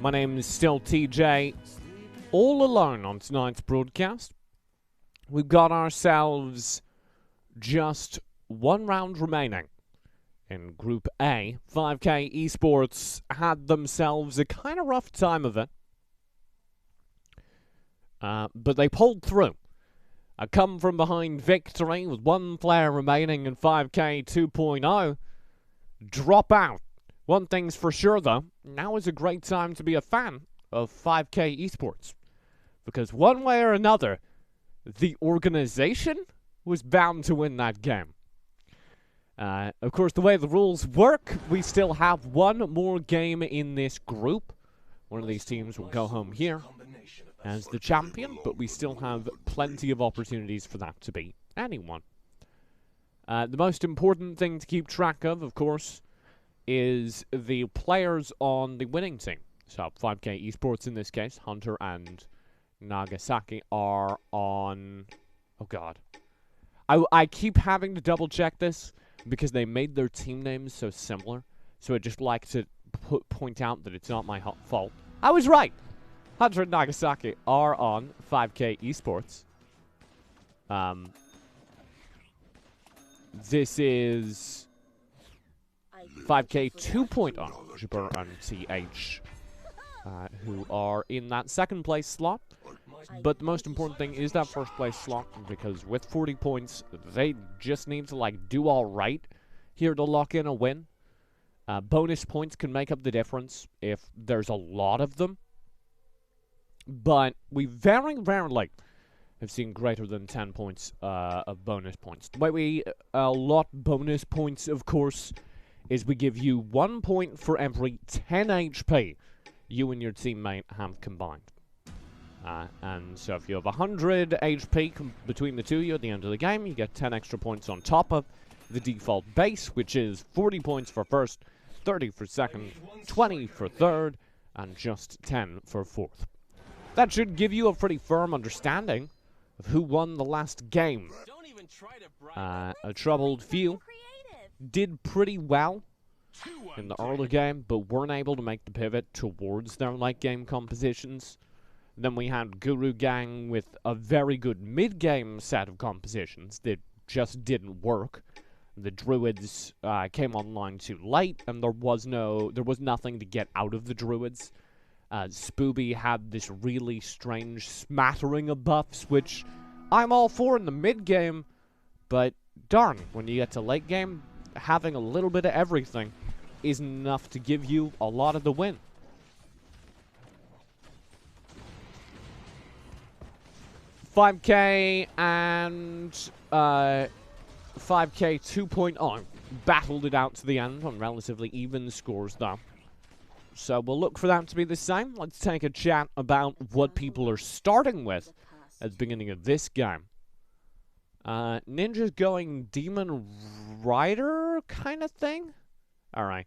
My name is still TJ, all alone on tonight's broadcast. We've got ourselves just one round remaining. In Group A, 5K Esports had themselves a kind of rough time of it. But they pulled through. A come-from-behind victory with one player remaining in 5K 2.0. Drop out. One thing's for sure, though. Now is a great time to be a fan of 5K Esports. Because one way or another, the organization was bound to win that game. Of course, the way the rules work, we still have one more game in this group. One of these teams will go home here as the champion, but we still have plenty of opportunities for that to be anyone. The most important thing to keep track of course, is the players on the winning team. So 5K Esports in this case, Hunter and Nagasaki are on... Oh god. I keep having to double check this because they made their team names so similar. So I just like to point out that it's not my fault. I was right! Hunter and Nagasaki are on 5K Esports. This is 5K 2.0, Jabber and TH, who are in that second place slot. But the most important thing is that first place slot, because with 40 points, they just need to, like, do alright here to lock in a win. Bonus points can make up the difference if there's a lot of them. But we very rarely have seen greater than 10 points of bonus points. The way we allot bonus points, of course, is we give you 1 point for every 10 HP you and your teammate have combined. And so if you have 100 HP between the two of you at the end of the game, you get 10 extra points on top of the default base, which is 40 points for first, 30 for second, 20 for third, and just 10 for fourth. That should give you a pretty firm understanding of who won the last game. Don't even try to brag. A troubled few did pretty well in the early game, but weren't able to make the pivot towards their late game compositions. Then we had Guru Gang with a very good mid-game set of compositions that just didn't work. The Druids came online too late, and there was nothing to get out of the Druids. Spooby had this really strange smattering of buffs, which I'm all for in the mid-game, but darn, when you get to late game, having a little bit of everything is enough to give you a lot of the win. $5K and 5K 2.0 battled it out to the end on relatively even scores, though. So we'll look for that to be the same. Let's take a chat about what people are starting with at the beginning of this game. Ninja's going Demon Rider kind of thing? Alright.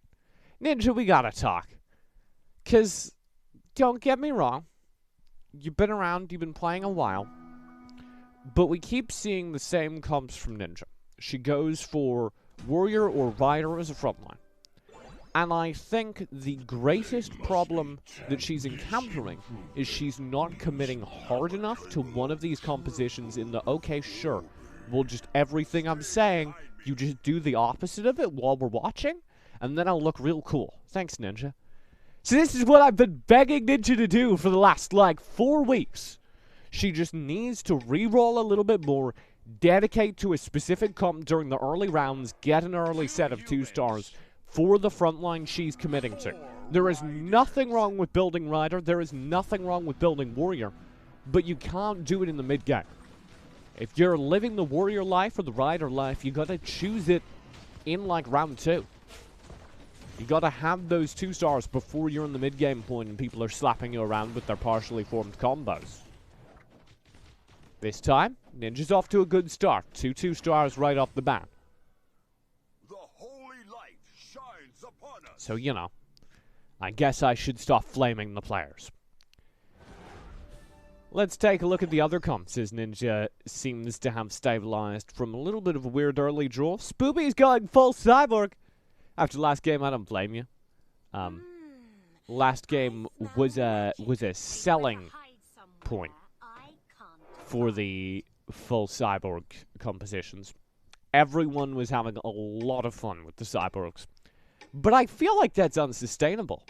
Ninja, we gotta talk. 'Cause, don't get me wrong, you've been around, you've been playing a while, but we keep seeing the same comps from Ninja. She goes for Warrior or Rider as a frontline. And I think the greatest problem that she's encountering is she's not committing hard enough to one of these compositions in the, okay, sure, well, just everything I'm saying, you just do the opposite of it while we're watching, and then I'll look real cool. Thanks, Ninja. So this is what I've been begging Ninja to do for the last, like, 4 weeks. She just needs to re-roll a little bit more, dedicate to a specific comp during the early rounds, get an early set of 2 stars for the frontline she's committing to. There is nothing wrong with building Rider, there is nothing wrong with building Warrior, but you can't do it in the mid-game. If you're living the Warrior life or the Rider life, you gotta choose it in, like, round 2. You gotta have those 2 stars before you're in the mid-game point and people are slapping you around with their partially formed combos. This time, Ninja's off to a good start. 2 stars right off the bat. The holy light shines upon us. So, you know, I guess I should stop flaming the players. Let's take a look at the other comps, as Ninja seems to have stabilized from a little bit of a weird early draw. Spooby's going full cyborg. After last game, I don't blame you. Last game was a selling point for the full cyborg compositions. Everyone was having a lot of fun with the cyborgs. But I feel like that's unsustainable.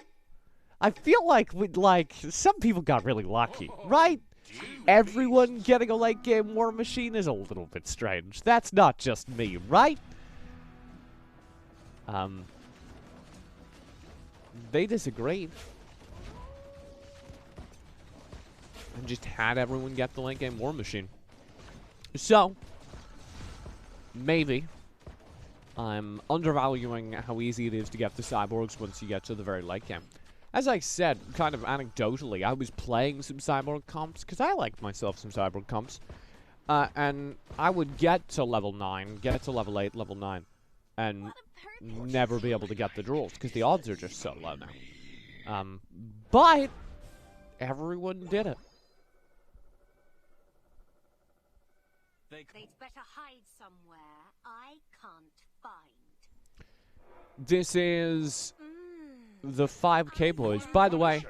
I feel like some people got really lucky, right? Everyone getting a late game war machine is a little bit strange. That's not just me, right? They disagreed. And just had everyone get the late game war machine. So, maybe I'm undervaluing how easy it is to get the cyborgs once you get to the very late game. As I said, kind of anecdotally, I was playing some cyborg comps, because I liked myself some cyborg comps. And I would get to level 9, get to level 8, level 9, and never be able to get the draws, because the odds are just so low now. But everyone did it. They'd better hide somewhere I can't find. This is the 5K boys. By the way,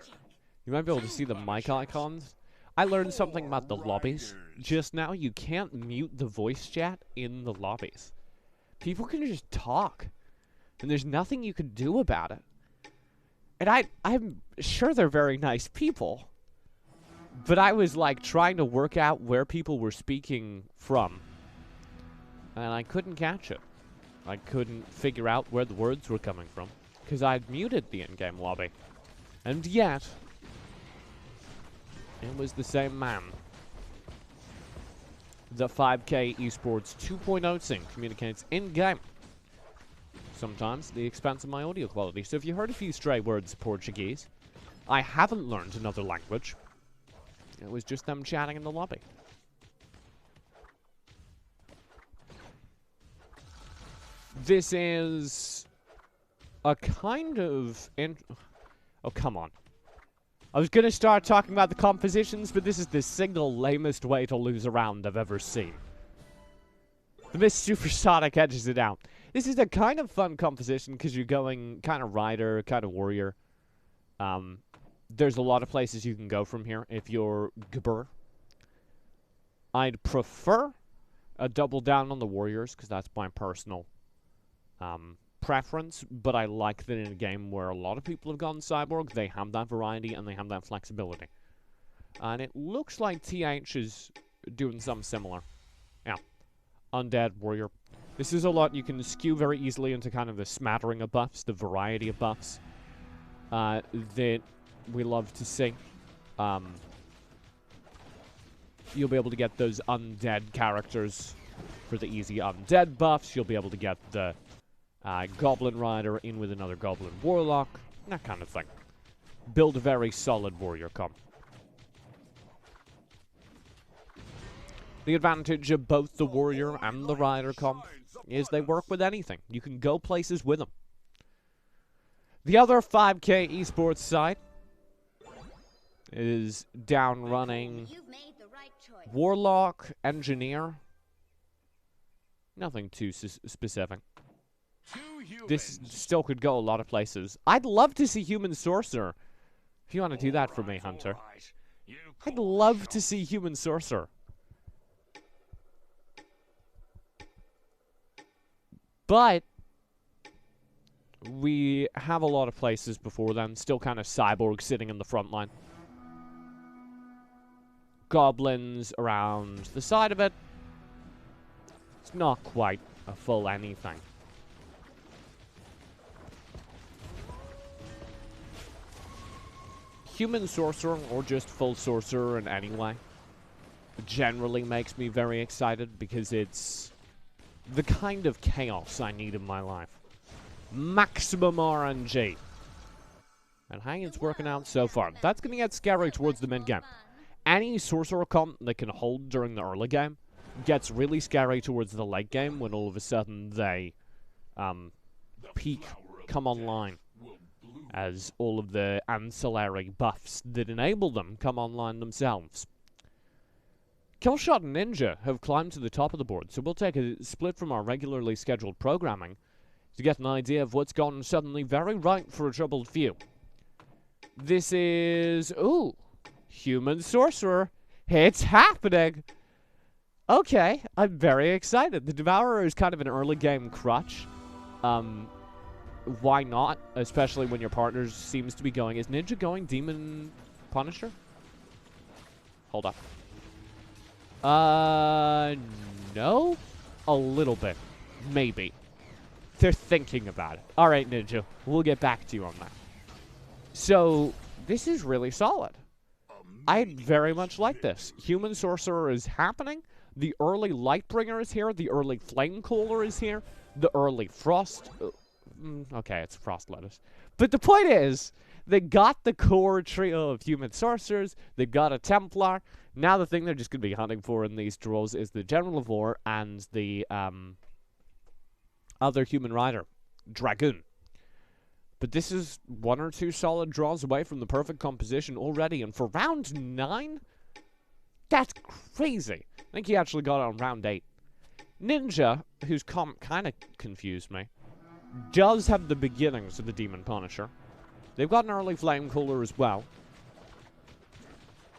you might be able to see the mic icons. I learned something about the lobbies just now. You can't mute the voice chat in the lobbies. People can just talk, and there's nothing you can do about it. And I'm sure they're very nice people, but I was like trying to work out where people were speaking from, and I couldn't catch it. I couldn't figure out where the words were coming from, because I'd muted the in-game lobby. And yet, it was the same man. The 5K Esports 2.0 sync communicates in-game. Sometimes at the expense of my audio quality. So if you heard a few stray words of Portuguese, I haven't learned another language. It was just them chatting in the lobby. This is a kind of... Oh, come on. I was going to start talking about the compositions, but this is the single lamest way to lose a round I've ever seen. The Miss Supersonic edges it out. This is a kind of fun composition because you're going kind of rider, kind of warrior. There's a lot of places you can go from here if you're Gbur. I'd prefer a double down on the warriors because that's my personal preference, but I like that in a game where a lot of people have gone cyborg, they have that variety and they have that flexibility. And it looks like TH is doing something similar. Yeah. Undead warrior. This is a lot you can skew very easily into kind of the smattering of buffs, the variety of buffs that we love to see. You'll be able to get those undead characters for the easy undead buffs. You'll be able to get the Goblin Rider in with another Goblin Warlock, that kind of thing. Build a very solid warrior comp. The advantage of both the warrior and the rider comp is they work with anything. You can go places with them. The other 5K esports side is down running Warlock, Engineer. Nothing too specific. This still could go a lot of places. I'd love to see Human Sorcerer. If you want to do that for me, Hunter. I'd love to see Human Sorcerer. But we have a lot of places before then. Still kind of cyborg sitting in the front line. Goblins around the side of it. It's not quite a full anything. Human Sorcerer, or just full Sorcerer in any way, generally makes me very excited because it's the kind of chaos I need in my life. Maximum RNG. And hey, it's working out so far. That's going to get scary towards the mid-game. Any Sorcerer comp that can hold during the early game gets really scary towards the late game when all of a sudden they peak, come online. As all of the ancillary buffs that enable them come online themselves. Killshot and Ninja have climbed to the top of the board, so we'll take a split from our regularly scheduled programming to get an idea of what's gone suddenly very right for a troubled few. This is... ooh! Human Sorcerer! It's happening! Okay, I'm very excited. The Devourer is kind of an early game crutch. Why not? Especially when your partner seems to be going... Is Ninja going Demon Punisher? Hold up. No? A little bit. Maybe. They're thinking about it. Alright, Ninja. We'll get back to you on that. So, this is really solid. I very much like this. Human Sorcerer is happening. The early Lightbringer is here. The early Flamecooler is here. The early Frost... okay, it's Frost Lettuce. But the point is, they got the core trio of Human Sorcerers. They got a Templar. Now the thing they're just going to be hunting for in these draws is the General of War and the other Human Rider, Dragoon. But this is one or two solid draws away from the perfect composition already. And for round 9, that's crazy. I think he actually got it on round 8. Ninja, whose comp kind of confused me, does have the beginnings of the Demon Punisher. They've got an early Flamecooler as well.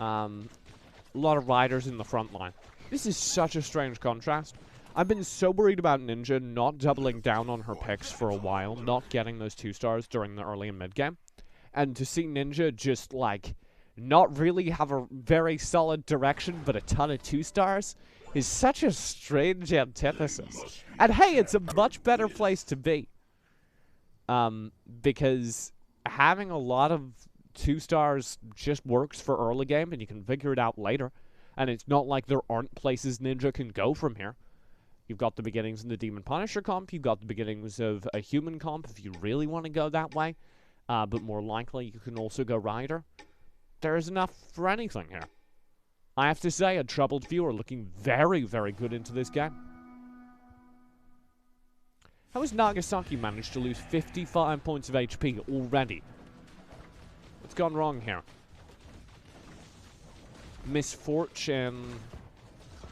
A lot of riders in the front line. This is such a strange contrast. I've been so worried about Ninja not doubling down on her picks for a while, not getting those 2-stars during the early and mid game. And to see Ninja just, like, not really have a very solid direction, but a ton of 2-stars, is such a strange antithesis. And hey, it's a much better place to be. Because having a lot of 2-stars just works for early game, and you can figure it out later. And it's not like there aren't places Ninja can go from here. You've got the beginnings in the Demon Punisher comp, you've got the beginnings of a human comp if you really want to go that way. But more likely, you can also go Rider. There's enough for anything here. I have to say, a troubled viewer looking very, very good into this game. How has Nagasaki managed to lose 55 points of HP already? What's gone wrong here? Misfortune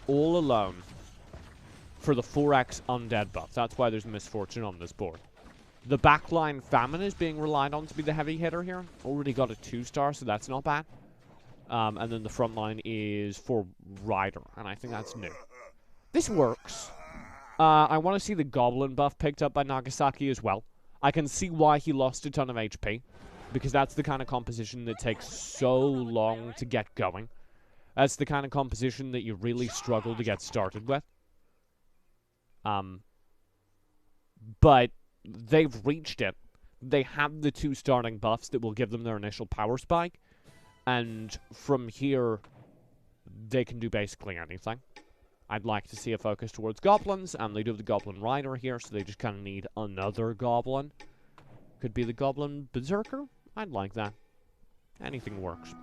all alone for the 4x undead buff. That's why there's Misfortune on this board. The backline Famine is being relied on to be the heavy hitter here. Already got a 2-star, so that's not bad. And then the front line is for Rider, and I think that's new. This works. I want to see the Goblin buff picked up by Nagasaki as well. I can see why he lost a ton of HP, because that's the kind of composition that takes so long to get going. That's the kind of composition that you really struggle to get started with. But they've reached it. They have the 2 starting buffs that will give them their initial power spike. And from here, they can do basically anything. I'd like to see a focus towards goblins, and they do have the Goblin Rider here, so they just kind of need another goblin. Could be the Goblin Berserker? I'd like that. Anything works.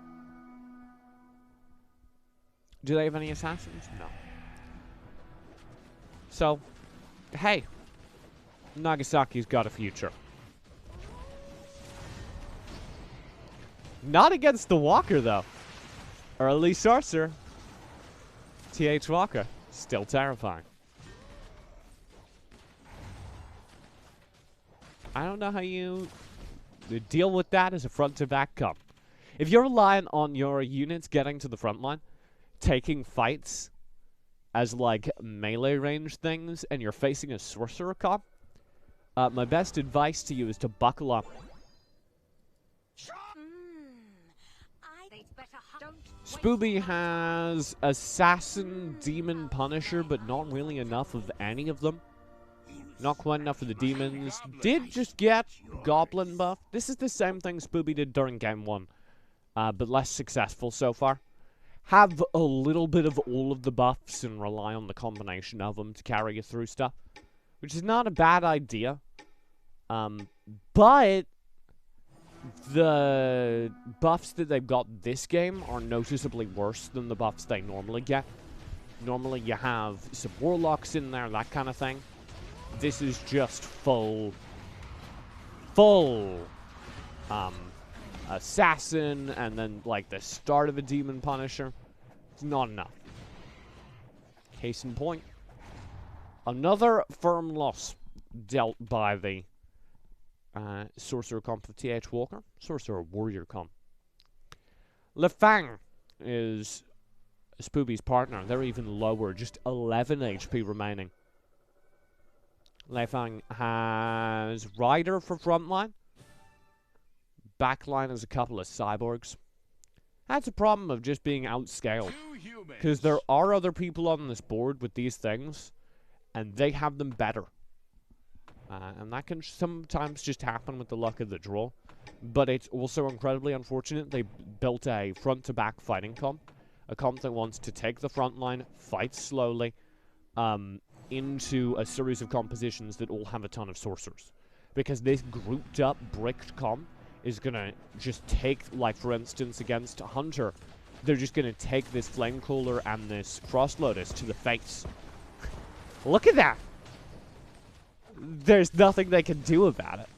Do they have any assassins? No. So, hey, Nagasaki's got a future. Not against the Walker, though. Early Sorcerer. TH Walker. Still terrifying. I don't know how you deal with that as a front-to-back comp. If you're relying on your units getting to the front line, taking fights as, like, melee range things, and you're facing a Sorcerer comp, my best advice to you is to buckle up. Spooby has Assassin, Demon, Punisher, but not really enough of any of them. Not quite enough of the demons. Did just get Goblin buff. This is the same thing Spooby did during Game 1, but less successful so far. Have a little bit of all of the buffs and rely on the combination of them to carry you through stuff, which is not a bad idea. But the buffs that they've got this game are noticeably worse than the buffs they normally get. Normally you have some Warlocks in there, that kind of thing. This is just full Assassin, and then like the start of a Demon Punisher. It's not enough. Case in point, another firm loss dealt by the Sorcerer comp of TH Walker. Sorcerer Warrior comp. Lefang is Spooby's partner. They're even lower, just 11 HP remaining. Lefang has Rider for frontline. Backline is a couple of cyborgs. That's a problem of just being outscaled. Because there are other people on this board with these things, and they have them better. And that can sometimes just happen with the luck of the draw. But it's also incredibly unfortunate they built a front-to-back fighting comp. A comp that wants to take the front line, fight slowly, into a series of compositions that all have a ton of sorcerers. Because this grouped-up, bricked comp is going to just take, like, for instance, against Hunter, they're just going to take this Flamecooler and this Frost Lotus to the face. Look at that! There's nothing they can do about it.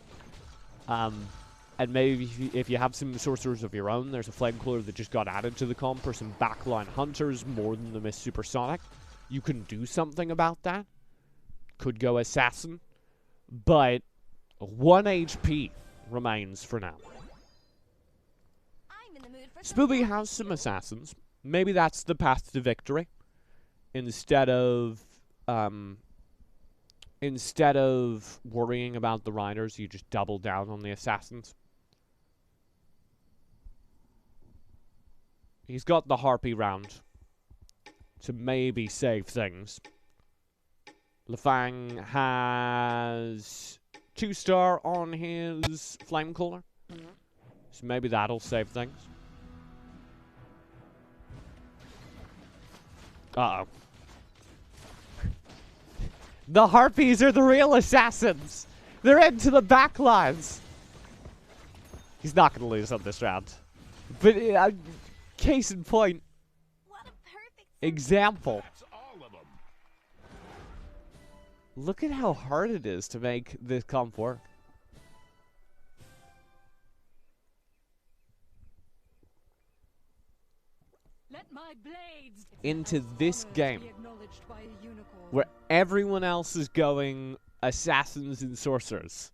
And maybe if you have some sorcerers of your own, there's a Flamecooler that just got added to the comp, or some backline Hunters more than the Mist Supersonic. You can do something about that. Could go Assassin. But 1 HP remains for now. Spooby has some Assassins. Maybe that's the path to victory. Instead of instead of worrying about the riders, you just double down on the assassins. He's got the Harpy round to maybe save things. Lefang has 2-star on his Flame Cooler, so maybe that'll save things. Uh-oh. The Harpies are the real assassins! They're into the back lines! He's not going to lose on this round. But, case in point. What a perfect Example. That's all of them. Look at how hard it is to make this comp work. Let my blades Into this honor to game, be acknowledged by a unicorn. where everyone else is going assassins and sorcerers,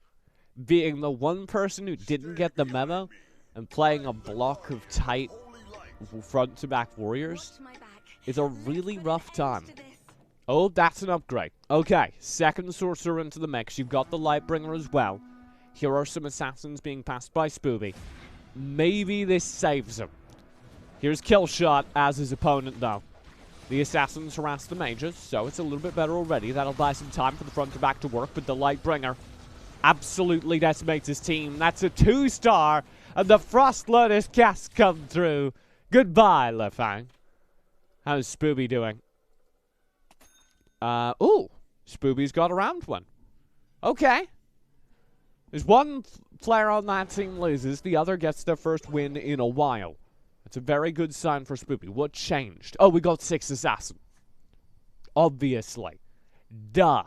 being the one person who didn't get the memo and playing a block of tight front-to-back warriors Watch my back. is a really rough time. Oh, that's an upgrade. Okay, second sorcerer into the mix. You've got the Lightbringer as well. Here are some assassins being passed by Spooby. Maybe this saves him. Here's Killshot as his opponent, though. The assassins harass the mages, so it's a little bit better already. That'll buy some time for the front-to-back to work, but the Lightbringer absolutely decimates his team. That's a 2-star, and the Frost Lotus cast come through. Goodbye, Lefang. How's Spooby doing? Ooh. Spooby's got a round one. Okay. There's one player on that team loses. The other gets their first win in a while. That's a very good sign for Spooby. What changed? Oh, we got 6 assassin. Obviously. Duh.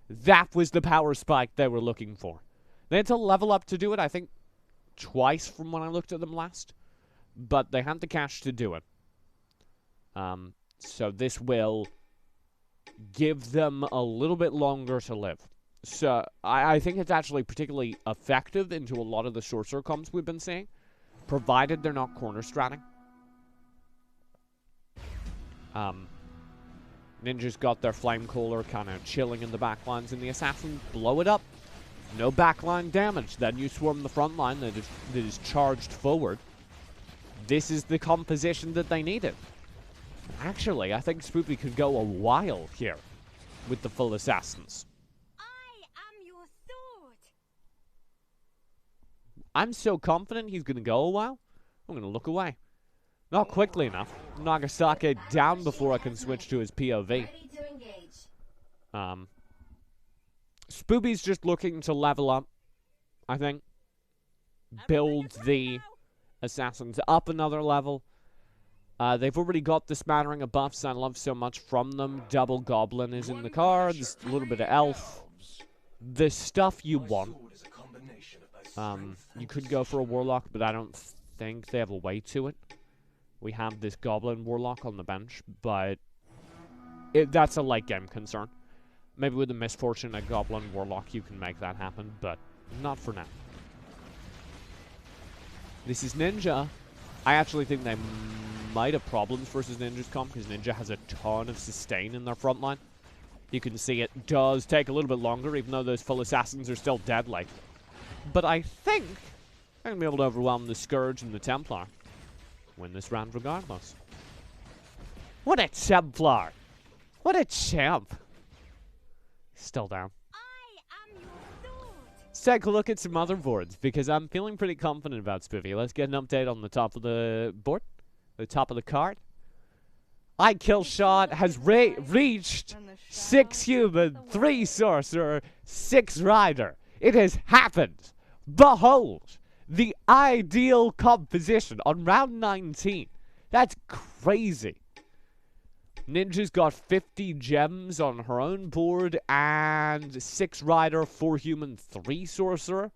That was the power spike they were looking for. They had to level up to do it, I think, twice from when I looked at them last. But they had the cash to do it. So this will give them a little bit longer to live. So I think it's actually particularly effective into a lot of the sorcerer comps we've been seeing, provided they're not corner stratting. Ninja's got their Flame Cooler kind of chilling in the backlines, and the assassins blow it up. No backline damage. Then you swarm the front line that is charged forward. This is the composition that they needed. Actually, I think Spooky could go a while here with the full assassins. I am your sword. I'm so confident he's going to go a while, I'm going to look away. Not quickly enough. Nagasake down before I can switch to his POV. Ready to engage. Spooby's just looking to level up, I think. Build the assassins up another level. They've already got the smattering of buffs I love so much from them. Double Goblin is in the cards, a little bit of Elf. The stuff you want. You could go for a Warlock, but I don't think they have a way to it. We have this Goblin Warlock on the bench, but that's a late game concern. Maybe with the Misfortune at Goblin Warlock you can make that happen, but not for now. This is Ninja. I actually think they might have problems versus Ninja's comp, because Ninja has a ton of sustain in their front line. You can see it does take a little bit longer, even though those full assassins are still deadly. But I think I'm going to be able to overwhelm the Scourge and the Templar. Win this round regardless. What a Templar! What a champ! Still down. I am your sword. Let's take a look at some other boards, because I'm feeling pretty confident about Spoofy. Let's get an update on the top of the board. The top of the card. Killshot has reached 6 human, 3 sorcerer, 6 rider. It has happened. Behold, the ideal composition on round 19. That's crazy. Ninja's got 50 gems on her own board and 6 rider, 4 human, 3 sorcerer.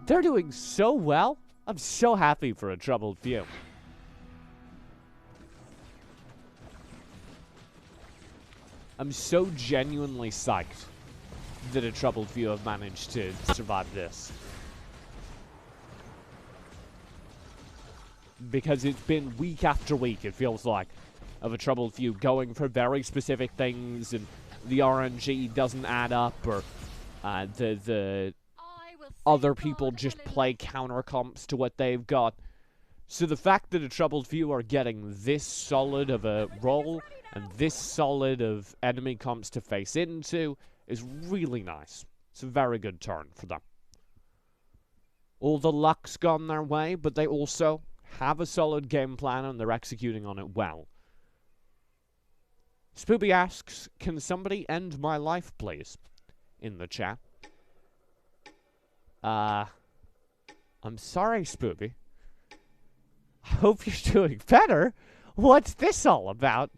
They're doing so well. I'm so happy for a troubled few. I'm so genuinely psyched that a troubled few have managed to survive this. Because it's been week after week, it feels like, of a troubled few going for very specific things, and the RNG doesn't add up, or the I will other save people God just and play counter comps to what they've got. So the fact that a troubled few are getting this solid of a role and this solid of enemy comps to face into is really nice. It's a very good turn for them. All the luck's gone their way, but they also have a solid game plan and they're executing on it well. Spoopy asks, can somebody end my life, please? In the chat. I'm sorry, Spoopy. I hope you're doing better. What's this all about?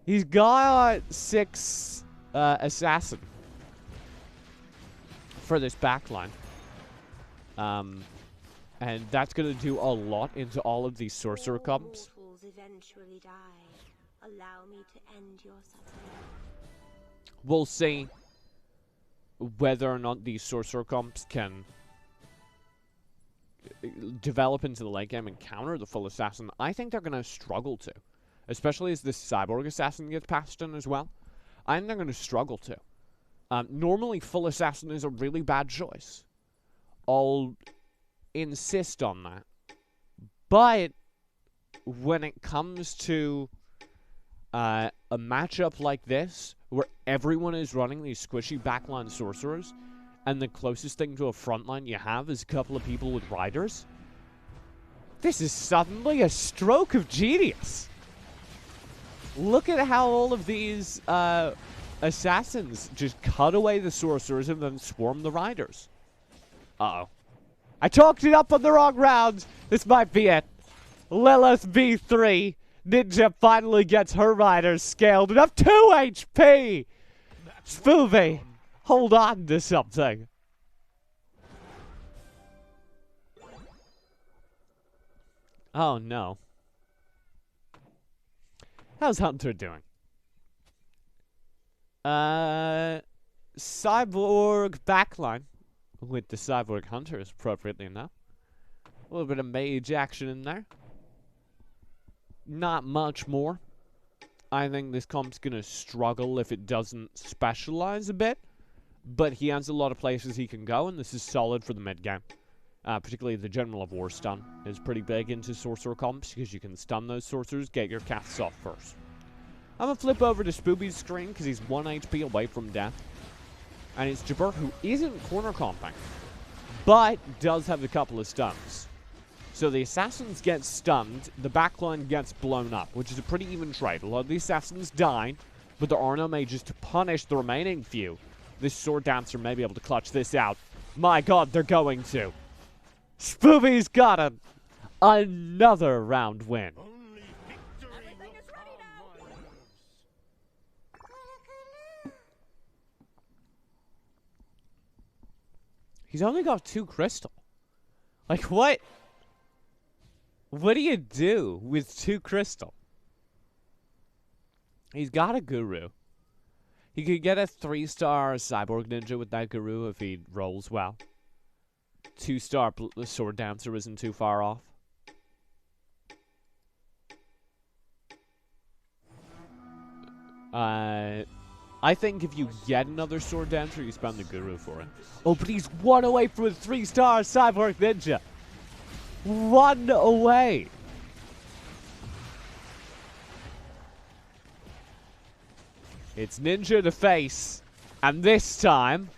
He's got 6 assassin for this backline. And that's going to do a lot into all of these sorcerer comps. Mortals eventually die. Allow me to end your suffering. We'll see whether or not these sorcerer comps can develop into the late game and counter the full assassin. I think they're going to struggle to, especially as this cyborg assassin gets passed in as well. I think they're going to struggle to. Normally, full assassin is a really bad choice. I'll insist on that. But when it comes to a matchup like this, where everyone is running these squishy backline sorcerers, and the closest thing to a frontline you have is a couple of people with riders, this is suddenly a stroke of genius. Look at how all of these assassins just cut away the sorcerers and then swarm the riders. Uh-oh. I talked it up on the wrong round. This might be it. Lilith B3. Ninja finally gets her riders scaled enough. 2 HP! Spoopy, hold on to something. Oh no. How's Hunter doing? Cyborg backline with the Cyborg Hunters, appropriately enough. A little bit of mage action in there. Not much more. I think this comp's gonna struggle if it doesn't specialize a bit. But he has a lot of places he can go, and this is solid for the mid game. Particularly the General of War stun is pretty big into sorcerer comps, because you can stun those sorcerers, get your casts off first. I'm gonna flip over to Spoopy's screen, because he's 1 HP away from death. And it's Jabber, who isn't corner comping, but does have a couple of stuns. So the assassins get stunned, the backline gets blown up, which is a pretty even trade. A lot of the assassins die, but there are no mages to punish the remaining few. This Sword Dancer may be able to clutch this out. My god, they're going to. Spoopy's got another round win. Only victory Everything is ready now. calm my nerves. He's only got 2 crystal. Like, what? What do you do with 2 crystal? He's got a guru. He could get a 3-star cyborg ninja with that guru if he rolls well. 2-star sword dancer isn't too far off. I think if you get another sword dancer, you spend the guru for it. Oh, but he's 1 away from a 3-star cyborg ninja. 1 away. It's ninja to face, and this time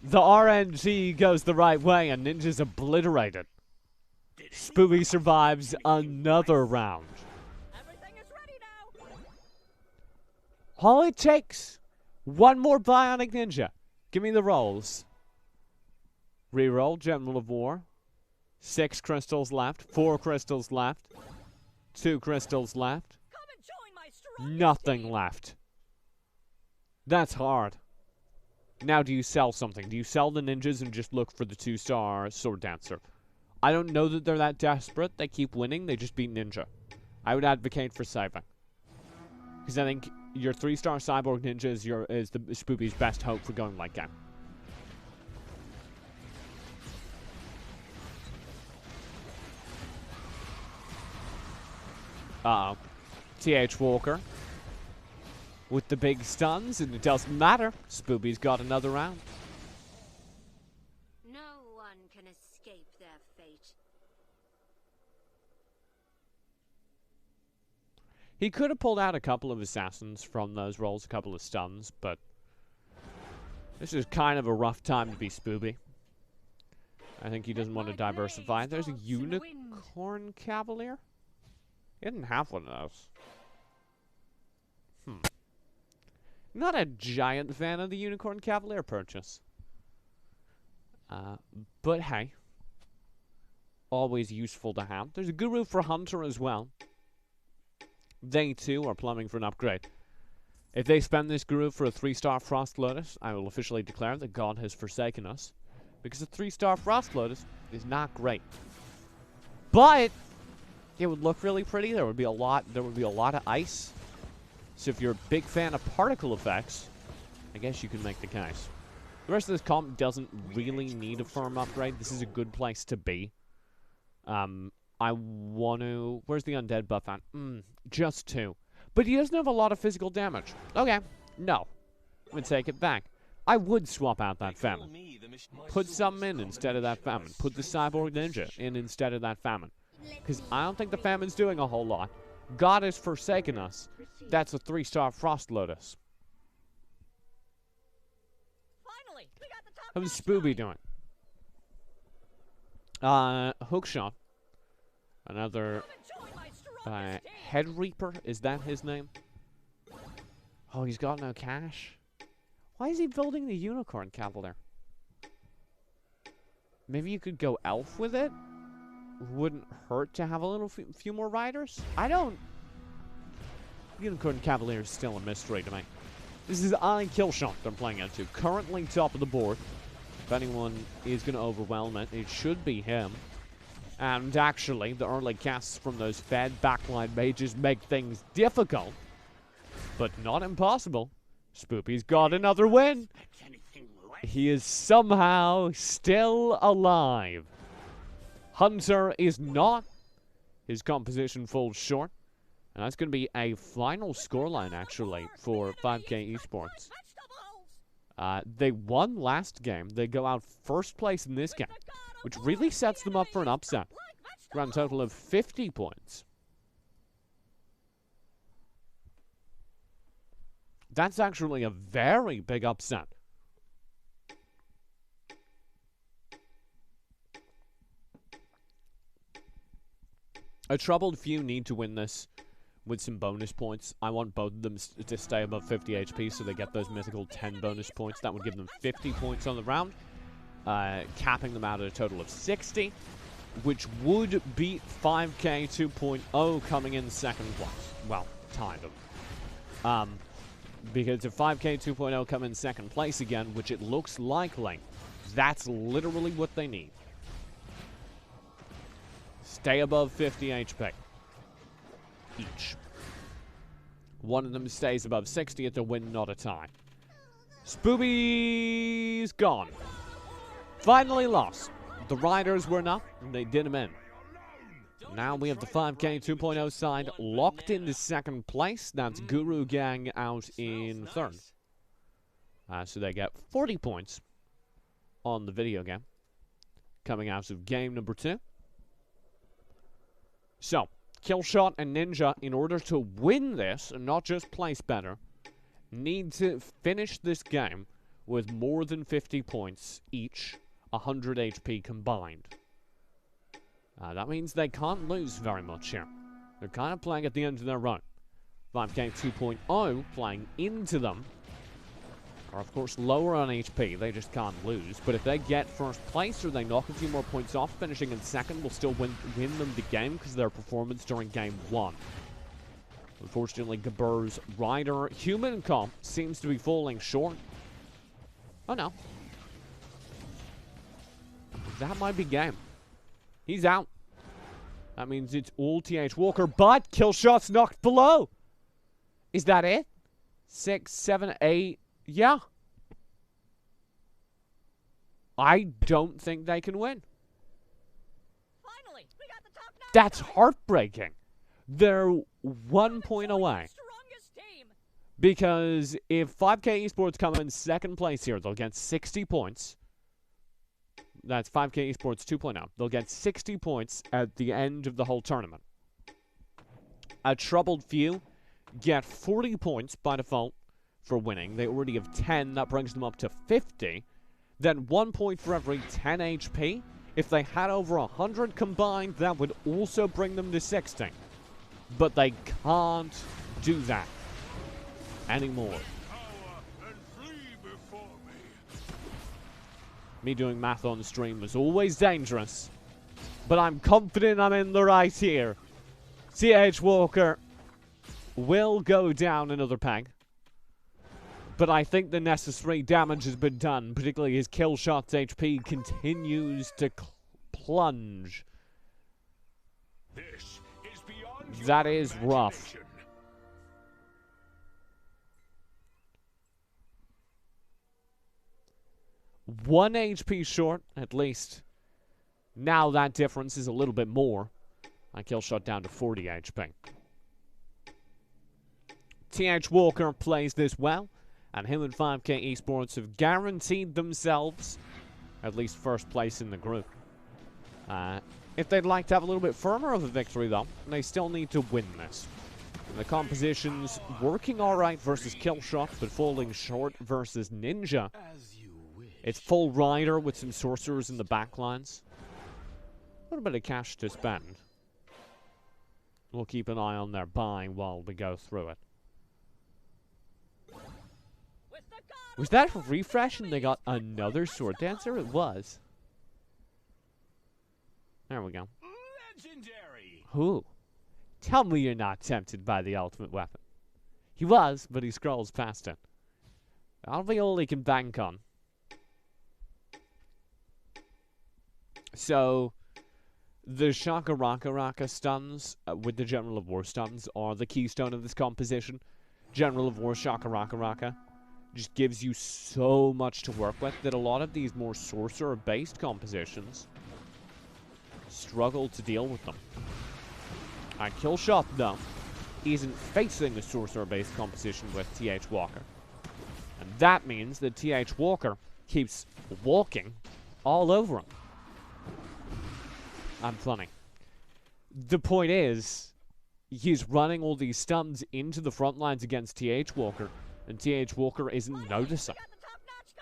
the RNG goes the right way and ninja's obliterated. Spoopy survives another round. Everything is ready now. All it takes, 1 more bionic ninja. Give me the rolls. Reroll, General of War. 6 crystals left, 4 crystals left, 2 crystals left, Come and join my strong nothing team. left. That's hard. Now do you sell something? Do you sell the ninjas and just look for the 2-star sword dancer? I don't know that they're that desperate. They keep winning. They just beat ninja. I would advocate for saving. Because I think your 3-star cyborg ninja is the Spoopy's best hope for going late game. Uh-oh. TH Walker with the big stuns, and it doesn't matter. Spooby's got another round. No one can escape their fate. He could have pulled out a couple of assassins from those rolls, a couple of stuns, but this is kind of a rough time to be Spooby. I think he doesn't want to diversify. There's a Unicorn Cavalier? He didn't have one of those. Not a giant fan of the Unicorn Cavalier purchase. But hey. Always useful to have. There's a Guru for Hunter as well. They too are plumbing for an upgrade. If they spend this Guru for a 3-star Frost Lotus, I will officially declare that God has forsaken us. Because a 3-star Frost Lotus is not great. But it would look really pretty. There would be a lot of ice. So if you're a big fan of particle effects, I guess you can make the case. The rest of this comp doesn't really need a firm upgrade. This is a good place to be. I want to... Where's the undead buff at? Just 2. But he doesn't have a lot of physical damage. Okay, no. I'm going to take it back. I would swap out that famine. Put something in instead of that famine. Put the Cyborg Ninja in instead of that famine. Because I don't think the famine's doing a whole lot. God has forsaken us. That's a 3-star Frost Lotus. Finally, we got the top How's notch Spooby guy. doing? Hookshot. Another Come enjoy my strongest team. Head Reaper. Is that his name? Oh, he's got no cash. Why is he building the Unicorn Cavalier? Maybe you could go elf with it? Wouldn't hurt to have a little few more riders? I don't... Unicorn Cavalier is still a mystery to me. This is I Killshot I'm playing into. Currently top of the board. If anyone is going to overwhelm it, it should be him. And actually, the early casts from those fed backline mages make things difficult. But not impossible. Spoopy's got another win. He is somehow still alive. Hunter is not. His composition falls short. And that's going to be a final scoreline, actually, for 5K Esports. They won last game. They go out first place in this game, which really sets them up for an upset. Grand total of 50 points. That's actually a very big upset. A troubled few need to win this with some bonus points. I want both of them to stay above 50 HP so they get those mythical 10 bonus points. That would give them 50 points on the round, capping them out at a total of 60, which would beat 5K 2.0 coming in second place. Well, kind of. Because if 5K 2.0 come in second place again, which it looks likely, that's literally what they need. Stay above 50 HP. Each. One of them stays above 60, it's a win, not a tie. Spooby's gone. Finally lost. The Riders were enough, and they did him in. Now we have the 5K 2.0 side locked into second place. That's Guru Gang out in third. So they get 40 points on the video game. Coming out of game number 2. So, Killshot and Ninja, in order to win this, and not just place better, need to finish this game with more than 50 points each, 100 HP combined. That means they can't lose very much here. They're kind of playing at the end of their run. 5K 2.0 playing into them are, of course, lower on HP. They just can't lose. But if they get first place or they knock a few more points off, finishing in second will still win them the game because of their performance during game 1. Unfortunately, Gabur's Rider human comp seems to be falling short. Oh, no. That might be game. He's out. That means it's all TH Walker, but Killshot's knocked below. Is that it? 6, 7, 8. Yeah. I don't think they can win. Finally, we got the top notch That's guy. heartbreaking. They're 1 point away. Strongest team. Because if 5K Esports come in second place here, they'll get 60 points. That's 5K Esports 2.0. They'll get 60 points at the end of the whole tournament. A Troubled Few get 40 points by default for winning. They already have 10. That brings them up to 50. Then 1 point for every 10 HP. If they had over 100 combined, that would also bring them to 60. But they can't do that anymore. Me doing math on stream was always dangerous, but I'm confident I'm in the right here. TH Walker will go down another peg, but I think the necessary damage has been done, particularly his kill shot's HP continues to plunge. This is beyond That your is rough. imagination. One HP short, at least. Now that difference is a little bit more. My kill shot down to 40 HP. TH Walker plays this well, and him and 5K Esports have guaranteed themselves at least first place in the group. If they'd like to have a little bit firmer of a victory, though, they still need to win this. And the composition's working alright versus Killshot, but falling short versus Ninja. As you wish. It's full Rider with some Sorcerers in the backlines. A little bit of cash to spend. We'll keep an eye on their buying while we go through it. With the god Was that a refresh and they got another Sword Dancer? It was. There we go. Legendary. Who? Tell me you're not tempted by the ultimate weapon. He was, but he scrolls past it. That'll be all he can bank on. So, the Shaka Raka Raka stuns with the General of War stuns are the keystone of this composition. General of War Shaka Raka Raka just gives you so much to work with that a lot of these more sorcerer-based compositions struggle to deal with them. Killshot, though, isn't facing a sorcerer-based composition with TH Walker. And that means that TH Walker keeps walking all over him. I'm funny. The point is, he's running all these stuns into the front lines against TH Walker, and TH Walker isn't noticing. got the top-notch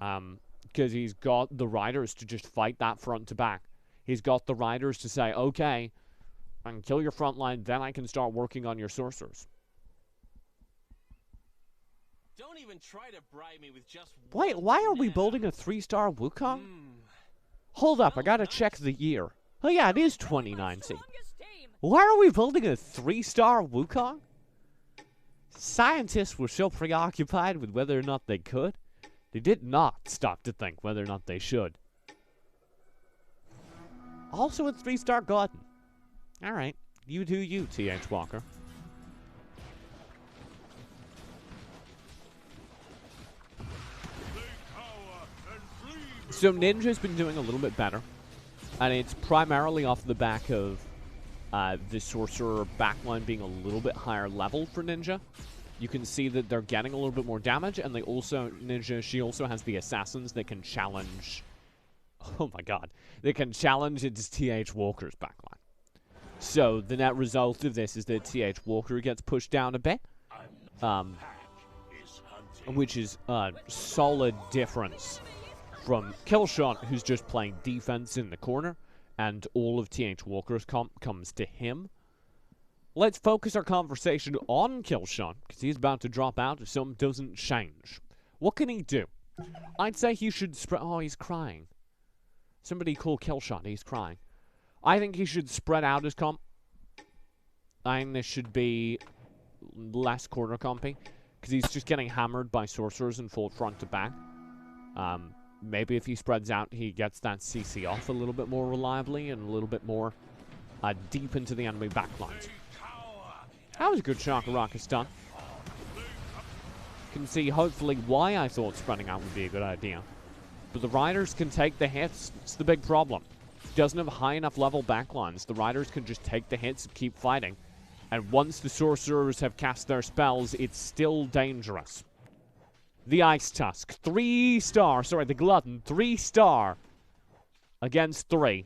guy. Because he's got the Riders to just fight that front to back. He's got the Riders to say, okay, I can kill your front line, then I can start working on your Sorcerers. Don't even try to bribe me with just Wait, one why are we now. building a 3-star Wukong? Hold up, I gotta check the year. Oh yeah, it is 2019. Strongest team. Why are we building a 3-star Wukong? Scientists were so preoccupied with whether or not they could, they did not stop to think whether or not they should. Also a 3-star Gordon. Alright, you do you, TH Walker. So Ninja's been doing a little bit better, and it's primarily off the back of the Sorcerer backline being a little bit higher level for Ninja. You can see that they're getting a little bit more damage, and they also, Ninja, she also has the Assassins that can challenge, oh my god, they can challenge its TH Walker's backline. So the net result of this is that TH Walker gets pushed down a bit, which is a solid difference from Killshot, who's just playing defense in the corner, and all of TH Walker's comes to him. Let's focus our conversation on Killshot, because he's about to drop out if something doesn't change. What can he do? I'd say he should spread... Oh, he's crying. Somebody call Killshot, he's crying. I think he should spread out his comp. I think this should be less corner comping, because he's just getting hammered by Sorcerers and full front to back. Maybe if he spreads out, he gets that CC off a little bit more reliably and a little bit more deep into the enemy backlines. That was a good Shaka Raka stun. You can see, hopefully, why I thought spreading out would be a good idea. But the Riders can take the hits. It's the big problem. Doesn't have high enough level backlines. The Riders can just take the hits and keep fighting. And once the sorcerers have cast their spells, it's still dangerous. The Ice Tusk, 3-star. Sorry, the Glutton, 3-star. Against 3.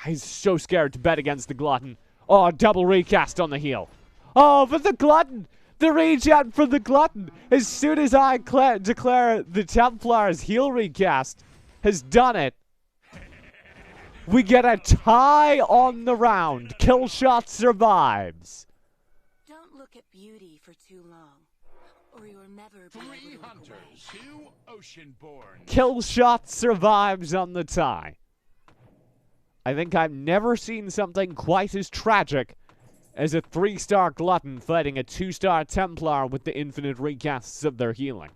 I'm so scared to bet against the Glutton. Oh, double recast on the heel. Oh, but the Glutton! The regen for the Glutton! As soon as I declare the Templar's heel recast has done it, we get a tie on the round. Killshot survives. Don't look at beauty for too long, or you'll never be able to look Hunters, away. 2 Oceanborn. Killshot survives on the tie. I think I've never seen something quite as tragic as a 3-star Glutton fighting a 2-star Templar with the infinite recasts of their healing.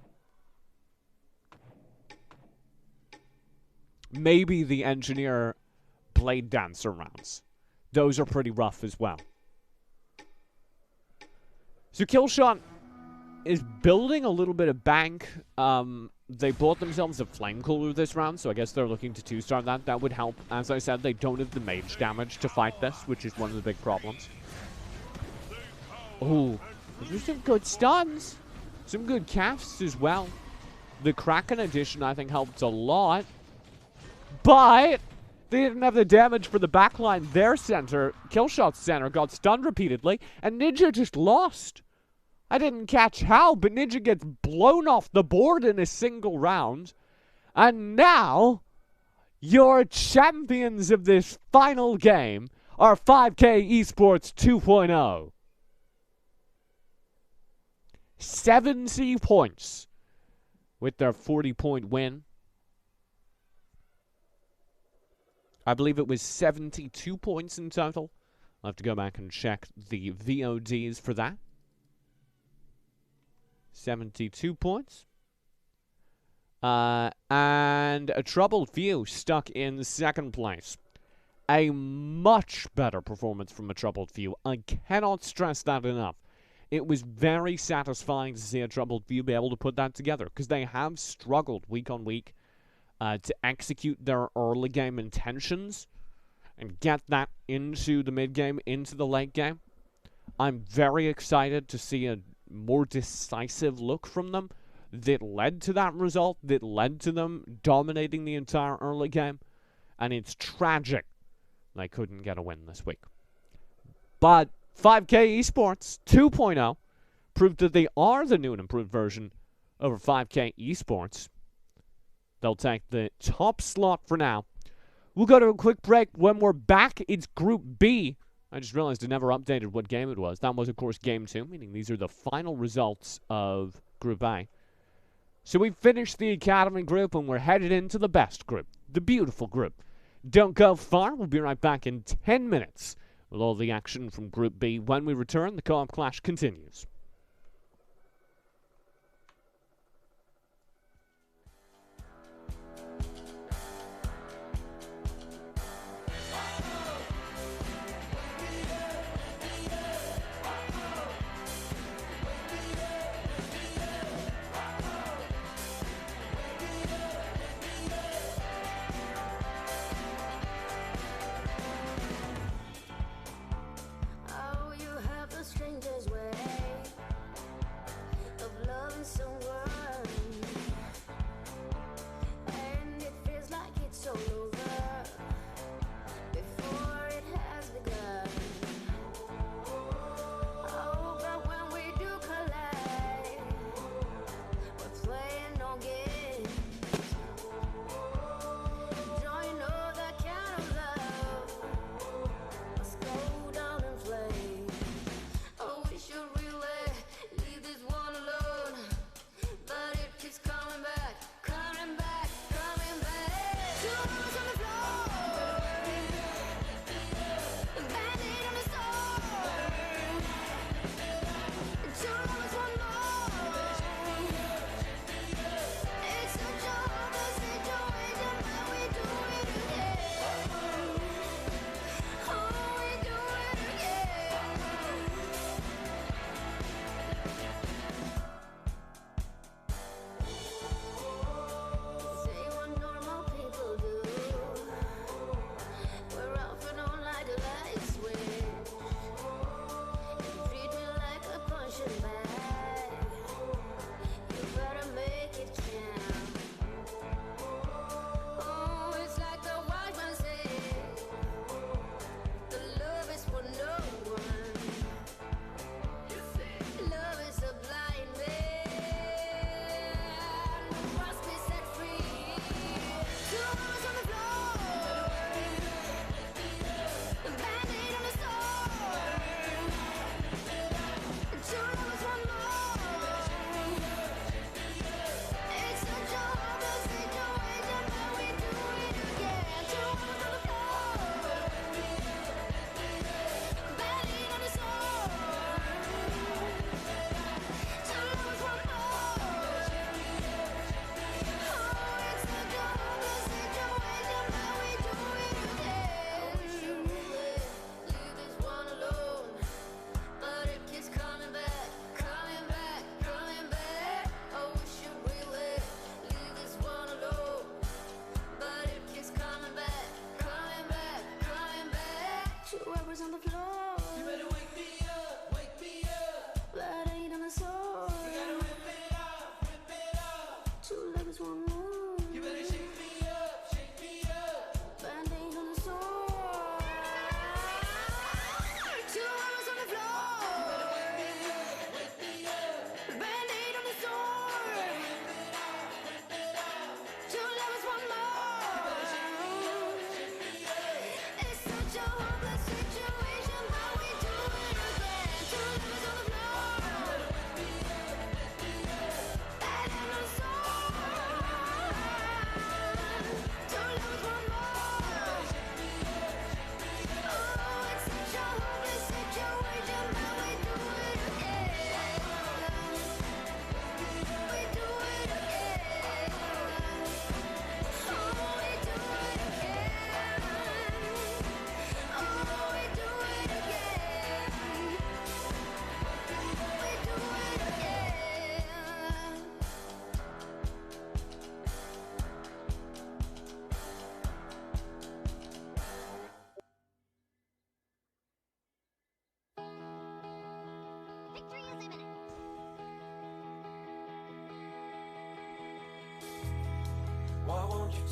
Maybe the Engineer Blade Dancer rounds. Those are pretty rough as well. So Killshot is building a little bit of bank. They bought themselves a Flame Cooler this round, so I guess they're looking to 2-star that. That would help. As I said, they don't have the mage damage to fight this, which is one of the big problems. Oh, there's some good stuns. Some good casts as well. The Kraken edition, I think, helped a lot. But they didn't have the damage for the backline. Their center, Killshot's center, got stunned repeatedly, and Ninja just lost. I didn't catch how, but Ninja gets blown off the board in a single round. And now, your champions of this final game are 5K Esports 2.0. 70 points with their 40-point win. I believe it was 72 points in total. I'll have to go back and check the VODs for that. 72 points. And a Troubled View stuck in 2nd place. A much better performance from a Troubled View. I cannot stress that enough. It was very satisfying to see a Troubled View be able to put that together, because they have struggled week on week to execute their early game intentions and get that into the mid game, into the late game. I'm very excited to see a more decisive look from them that led to that result, that led to them dominating the entire early game. And it's tragic they couldn't get a win this week. But 5K Esports 2.0 proved that they are the new and improved version over 5K Esports. They'll take the top slot for now. We'll go to a quick break. When we're back, it's Group B. I just realized I never updated what game it was. That was, of course, Game 2, meaning these are the final results of Group A. So we've finished the Academy group, and we're headed into the best group, the beautiful group. Don't go far. We'll be right back in 10 minutes with all the action from Group B. When we return, the co-op clash continues. Oh, you have the stranger's way of loving someone, and it feels like it's all over before it has begun. Oh, but when we do collide, we're playing no games. Don't you know that kind of love must go down in flames? Oh, we should really leave this one alone, but it keeps coming back, coming back, coming back. Two arms on the floor, a band-aid on the sore. Two lovers, one more. It's such a hopeless situation, but we do it again. Oh, we do it again. Say what normal people do. We're off and on like a light switch.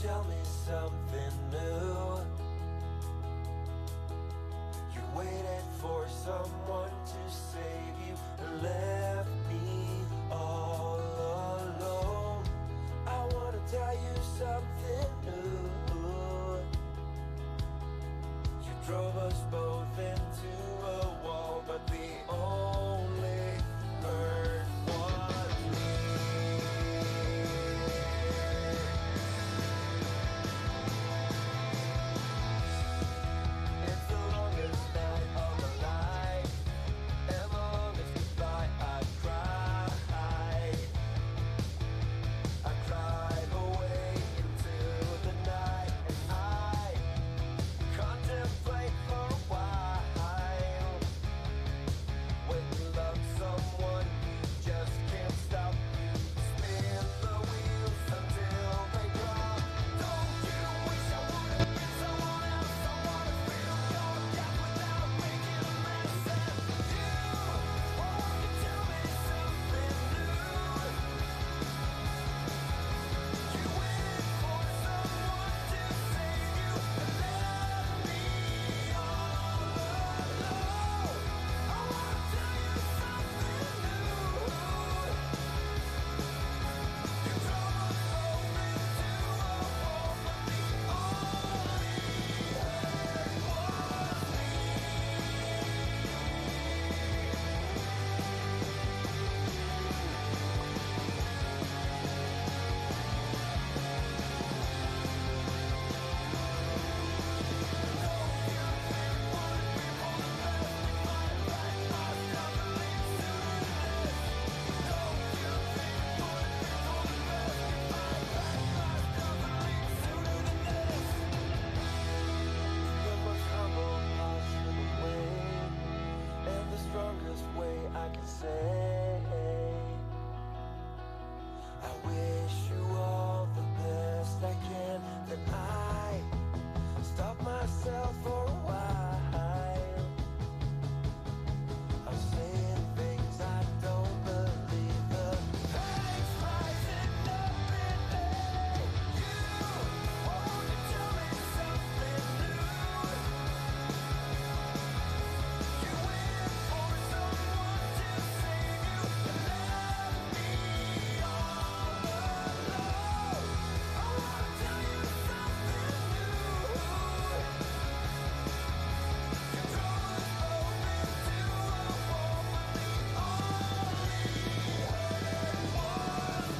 tell me something new? You waited for someone to save you and left me all alone. I wanna tell you something new. You drove us both into a wall, but the only hurt was me. It's the longest night of my life, and the longest goodbye I've cried. I cried away into the night, and I contemplate for a while. When you love someone, you just can't stop. You spin the wheels until they drop. Don't you wish I would've been someone else? I wanna fill your gap without making a mess. And you want to tell me something new. You waited for someone to save you and left me all alone. I wanna tell you something new. You drove us both into a wall, but the only hurt was the most humble possible way, and the strongest way I can say, I wish you all the best I can. Then I stop myself for a while. I'm saying things I don't believe. The pain's rising up in me. You want to tell me something new. You waited for someone to save you and left me all alone. I wanna tell you something new. You drove us both into a wall, but the only hurt was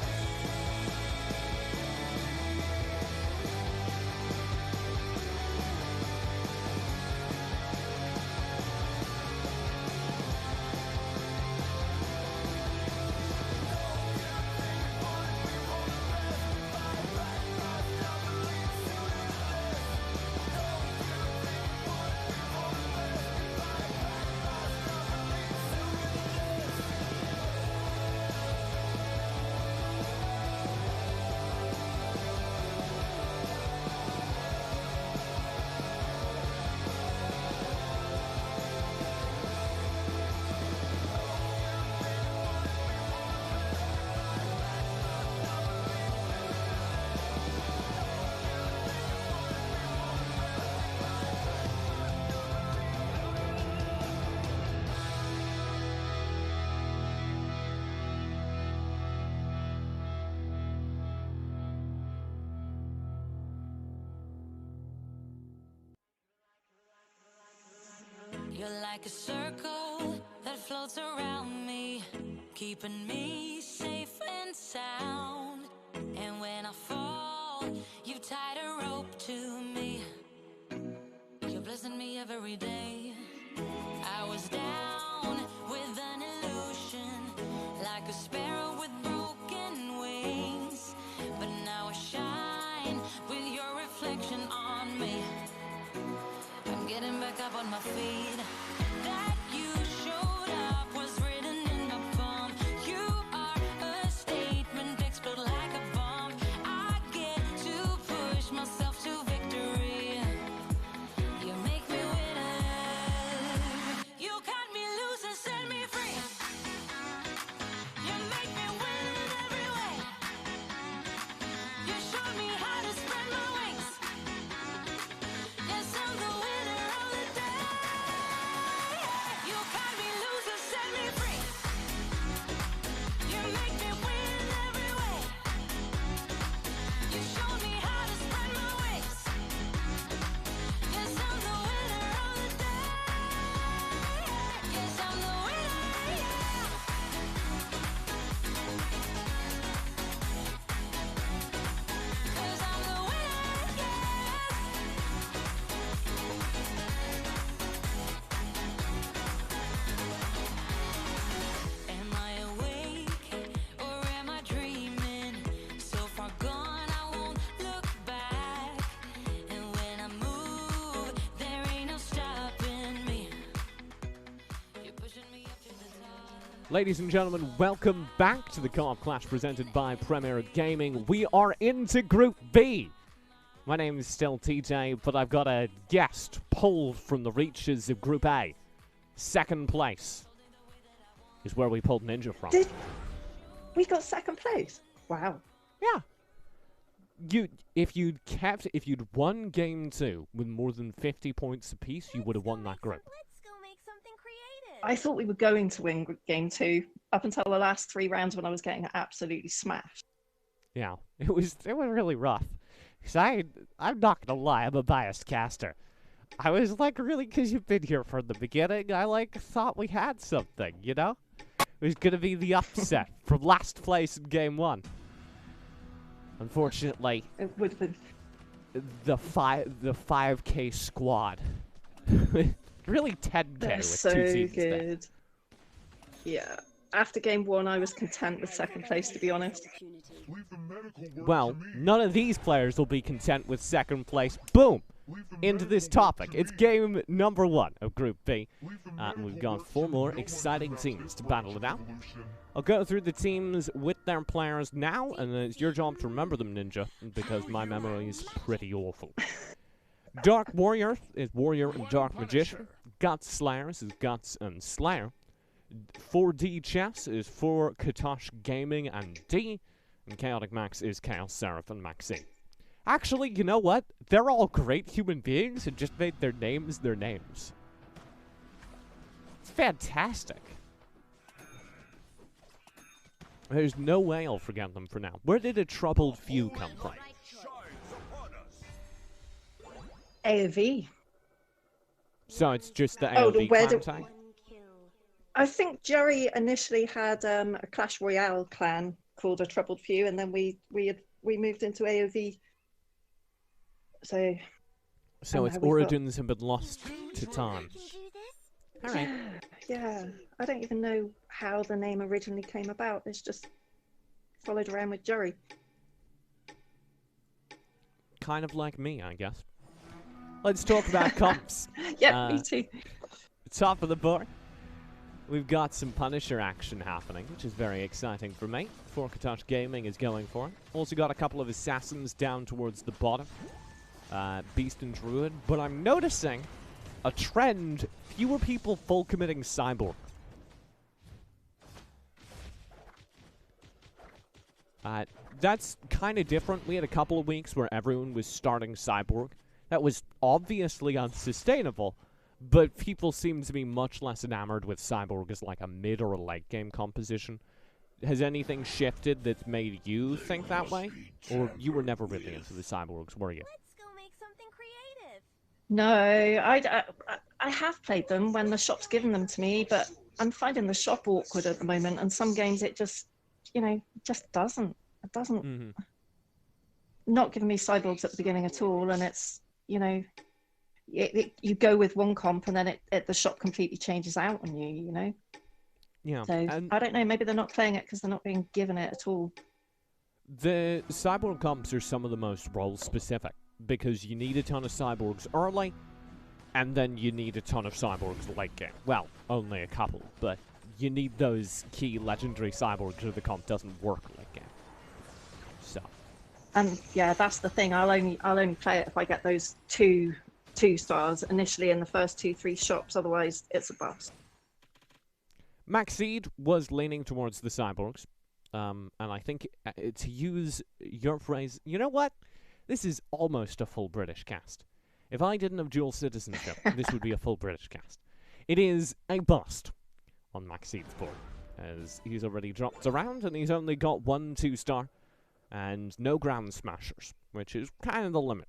You're like a circle that floats around me, keeping me safe and sound. And when I fall, you tied a rope to me. You're blessing me every day. I was down with an illusion, like a sparrow with broken wings. But now I shine with your reflection on me. I'm getting back up on my feet. That you showed up was written in my palm. You are a statement, explode like a bomb. I get to push myself to victory. You make me winner. You got me Ladies and gentlemen, welcome back to the Co-op Clash presented by Premier Gaming. We are into Group B. My name is still TJ, but I've got a guest pulled from the reaches of Group A. Second place is where we pulled Ninja from. We got second place? Wow. Yeah. If you'd won game 2 with more than 50 points apiece, you would have won that group. Let's go make something creative. I thought we were going to win game 2 up until the last 3 rounds when I was getting absolutely smashed. Yeah, it was really rough. Cause I'm not gonna lie, I'm a biased caster. I was like, really, because you've been here from the beginning, I like thought we had something, you know? It was gonna be the upset from last place in game 1. Unfortunately, It would have been. the 5K squad, really 10K They're with so 2 teams there. good. Yeah. After game 1, I was content with second place, to be honest. Well, none of these players will be content with second place. Boom! Into this topic. It's game number 1 of Group B. And we've got 4 more exciting teams to battle it out. I'll go through the teams with their players now, and it's your job to remember them, Ninja, because my memory is pretty awful. Dark Warrior is Warrior and Dark Magician. Guts Slayers is Guts and Slayer. 4D Chess is for Katosh Gaming and D. And Chaotic Max is Chaos Seraph and Maxine. Actually, you know what? They're all great human beings and just made their names their names. It's fantastic. There's no way I'll forget them for now. Where did a troubled few come from? AOV. So it's just the Oh, AOV where clan do- tag? I think Jerry initially had a Clash Royale clan called a Troubled Few, and then we moved into AOV. So So its how we got- origins have been lost to time. Alright. yeah, I don't even know how the name originally came about. It's just followed around with Jerry. Kind of like me, I guess. Let's talk about comps. Yeah, me too. Top of the board, we've got some Punisher action happening, which is very exciting for me. Katosh Gaming is going for it. Also got a couple of Assassins down towards the bottom. Beast and Druid. But I'm noticing a trend, fewer people full committing Cyborg. That's kind of different. We had a couple of weeks where everyone was starting Cyborg. That was obviously unsustainable, but people seem to be much less enamored with Cyborg as like a mid or a late game composition. Has anything shifted that's made you think that way? Or you were never really into the Cyborgs, were you? Let's go make something creative. No, I have played them when the shop's given them to me, but I'm finding the shop awkward at the moment, and some games it just, just doesn't. It doesn't. Not giving me cyborgs at the beginning at all, and it's, you go with one comp and then the shop completely changes out on you, Yeah. So And I don't know, maybe they're not playing it because they're not being given it at all. the Cyborg comps are some of the most role-specific, because you need a ton of Cyborgs early, and then you need a ton of Cyborgs late game. Well, only a couple, but you need those key legendary Cyborgs or the comp doesn't work late game. So. And yeah, that's the thing. I'll only play it if I get those two stars initially in the first 2-3 shops. Otherwise, it's a bust. Maxeed was leaning towards the Cyborgs, and I think to use your phrase, you know what? This is almost a full British cast. If I didn't have dual citizenship, this would be a full British cast. It is a bust on Maxeed's board, as he's already dropped around, and he's only got 1 2-star. And no Ground Smashers, which is kind of the limit.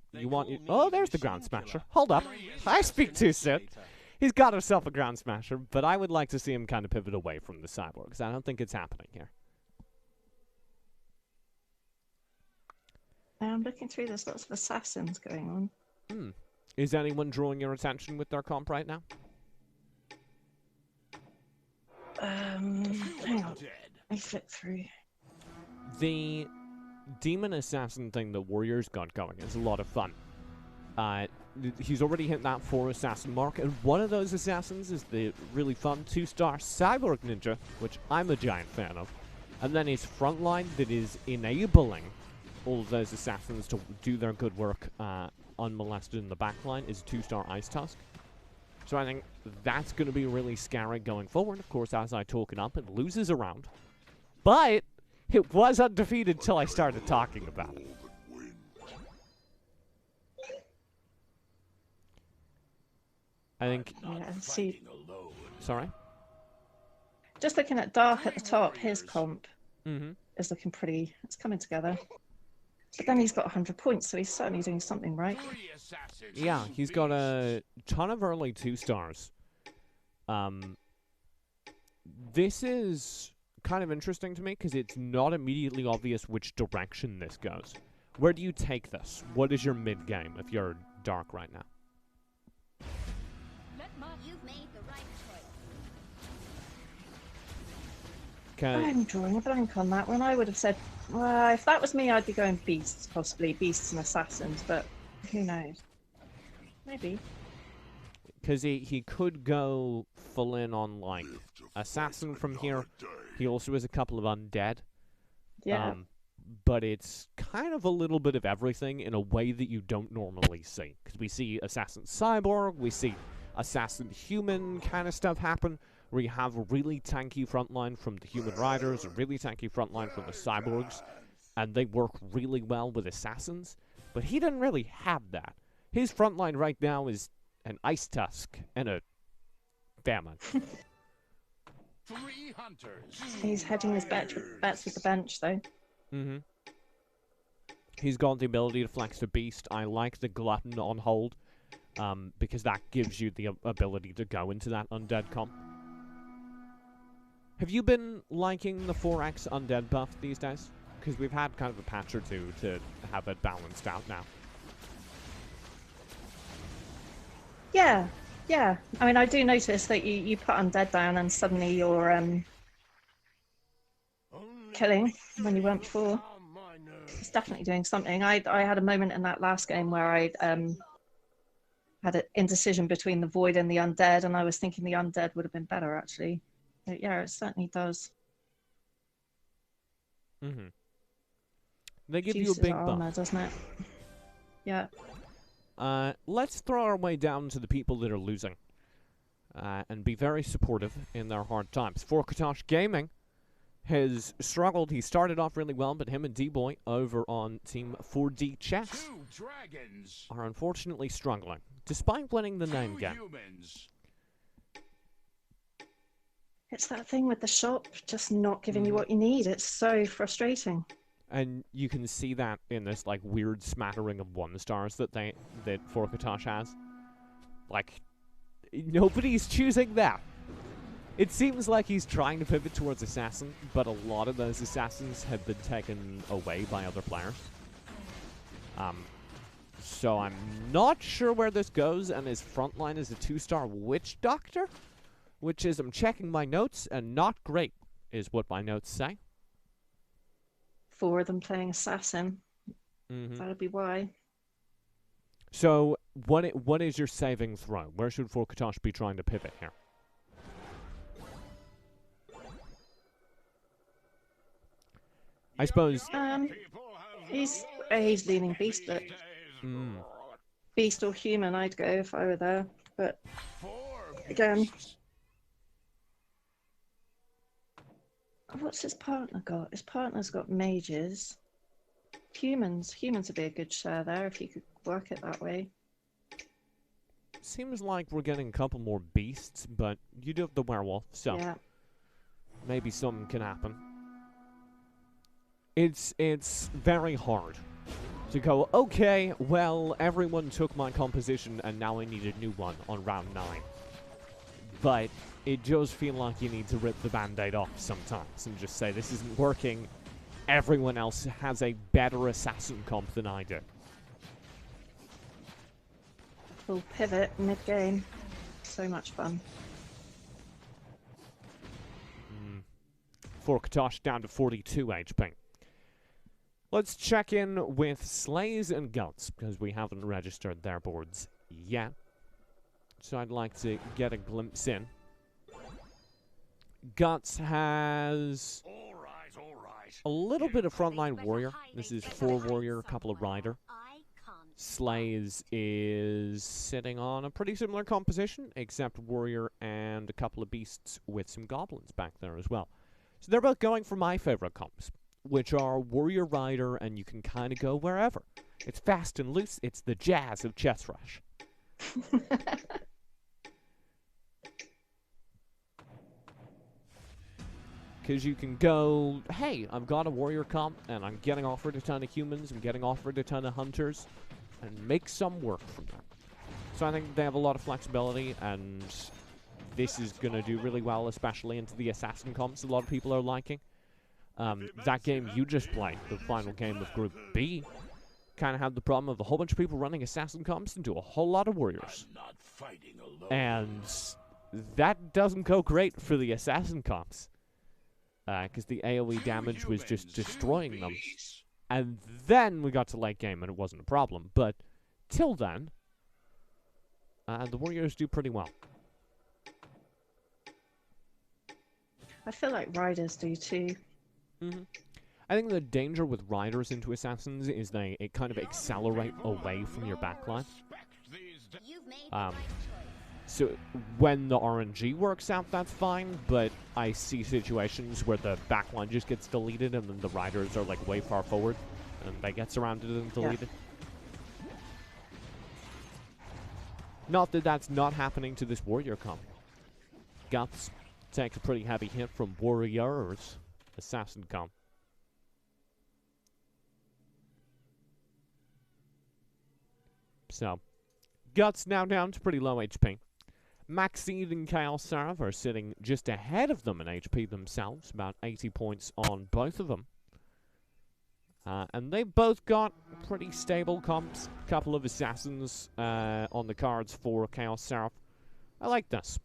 Oh, there's the Ground Smasher. Hold up. I speak too soon. He's got himself a Ground Smasher, but I would like to see him kind of pivot away from the Cyborgs. I don't think it's happening here. I'm looking through, there's lots of assassins going on. Is anyone drawing your attention with their comp right now? Hang on. Let me flip through. The Demon Assassin thing that Warriors got going is a lot of fun. he's already hit that 4 assassin mark, and one of those assassins is the really fun 2-star Cyborg Ninja, which I'm a giant fan of. And then his frontline that is enabling all of those assassins to do their good work unmolested in the backline is 2-star Ice Tusk. So I think that's going to be really scary going forward. Of course, as I talk it up, it loses a round. But it was undefeated till I started talking about it. I think... Yeah, see, Sorry? just looking at Dark at the top, his comp Mm-hmm. is looking pretty, it's coming together. But then he's got 100 points, so he's certainly doing something right. Yeah, he's got a ton of early 2-stars. This is kind of interesting to me because it's not immediately obvious which direction this goes. Where do you take this? What is your mid-game if you're Dark right now? You've made the right choice. Okay. I'm drawing a blank on that one. I would have said, well, if that was me, I'd be going beasts, possibly. Beasts and assassins, but who knows? Maybe. Because he could go full in on, like, assassin from here. He also has a couple of undead. Yeah. But it's kind of a little bit of everything in a way that you don't normally see. Because we see assassin cyborg, we see assassin human kind of stuff happen, where you have a really tanky frontline from the human riders, a really tanky frontline from the cyborgs, and they work really well with assassins. But he doesn't really have that. His frontline right now is an Ice Tusk and a Famine. He's hedging his bets with the bench, though. Mm-hmm. He's got the ability to flex the beast. I like the glutton on hold, because that gives you the ability to go into that undead comp. Have you been liking the 4x undead buff these days? Because we've had kind of a patch or two to have it balanced out now. Yeah, yeah. I mean, I do notice that you put undead down and suddenly you're killing when you weren't before. It's definitely doing something. I had a moment in that last game where I had an indecision between the void and the undead, and I was thinking the undead would have been better, actually. But yeah, it certainly does. Mm-hmm. They give you a Juices big armor, buff. doesn't it? Yeah. Let's throw our way down to the people that are losing, and be very supportive in their hard times. Forkatosh Gaming has struggled. He started off really well, but him and D-Boy over on Team 4D Chess are unfortunately struggling, despite winning the name game. It's that thing with the shop just not giving you what you need. It's so frustrating. And you can see that in this like weird smattering of 1-stars that Forkatosh has. Like, nobody's choosing that. It seems like he's trying to pivot towards assassin, but a lot of those assassins have been taken away by other players. So I'm not sure where this goes, and his frontline is a 2-star Witch Doctor, which is, I'm checking my notes, and not great, is what my notes say. 4 of them playing assassin. Mm-hmm. That'll be why. So, what is your saving throw? Where should Forkatosh be trying to pivot here? I suppose... He's leaning beast, but beast or human I'd go if I were there. But again, what's his partner got? His partner's got mages. Humans would be a good share there if you could work it that way. Seems like we're getting a couple more beasts, but you do have the werewolf, so yeah. Maybe something can happen. It's very hard to go, okay, well, everyone took my composition and now I need a new one on round 9. But it does feel like you need to rip the band-aid off sometimes and just say, this isn't working. Everyone else has a better assassin comp than I do. Full pivot mid-game. So much fun. Forkatosh down to 42 HP. Let's check in with Slays and Guts, because we haven't registered their boards yet. So I'd like to get a glimpse in. Guts has All right. a little bit of frontline warrior. This is 4 warrior, a couple of rider. Slays is sitting on a pretty similar composition, except warrior and a couple of beasts with some goblins back there as well. So they're both going for my favorite comps, which are warrior rider, and you can kind of go wherever. It's fast and loose. It's the jazz of Chess Rush. Because you can go, hey, I've got a warrior comp, and I'm getting offered a ton of humans, I'm getting offered a ton of hunters, and make some work from that. So I think they have a lot of flexibility, and this is going to do really well, especially into the assassin comps a lot of people are liking. That game you just played, the final game of Group B, kind of had the problem of a whole bunch of people running assassin comps into a whole lot of warriors. I'm not fighting alone. And that doesn't go great for the assassin comps. Because the AoE damage was just destroying them. And then we got to late game and it wasn't a problem. But till then, the warriors do pretty well. I feel like riders do too. I think the danger with riders into assassins is it kind of accelerate away from your backline. So when the RNG works out, that's fine, but I see situations where the backline just gets deleted and then the riders are like way far forward and they get surrounded and deleted. Yeah. Not that that's not happening to this warrior comp. Guts takes a pretty heavy hit from warriors, assassin comp. So, Guts now down to pretty low HP. Maxeed and Chaos Seraph are sitting just ahead of them in HP themselves, about 80 points on both of them. And they've both got pretty stable comps. Couple of assassins on the cards for Chaos Seraph. I like this.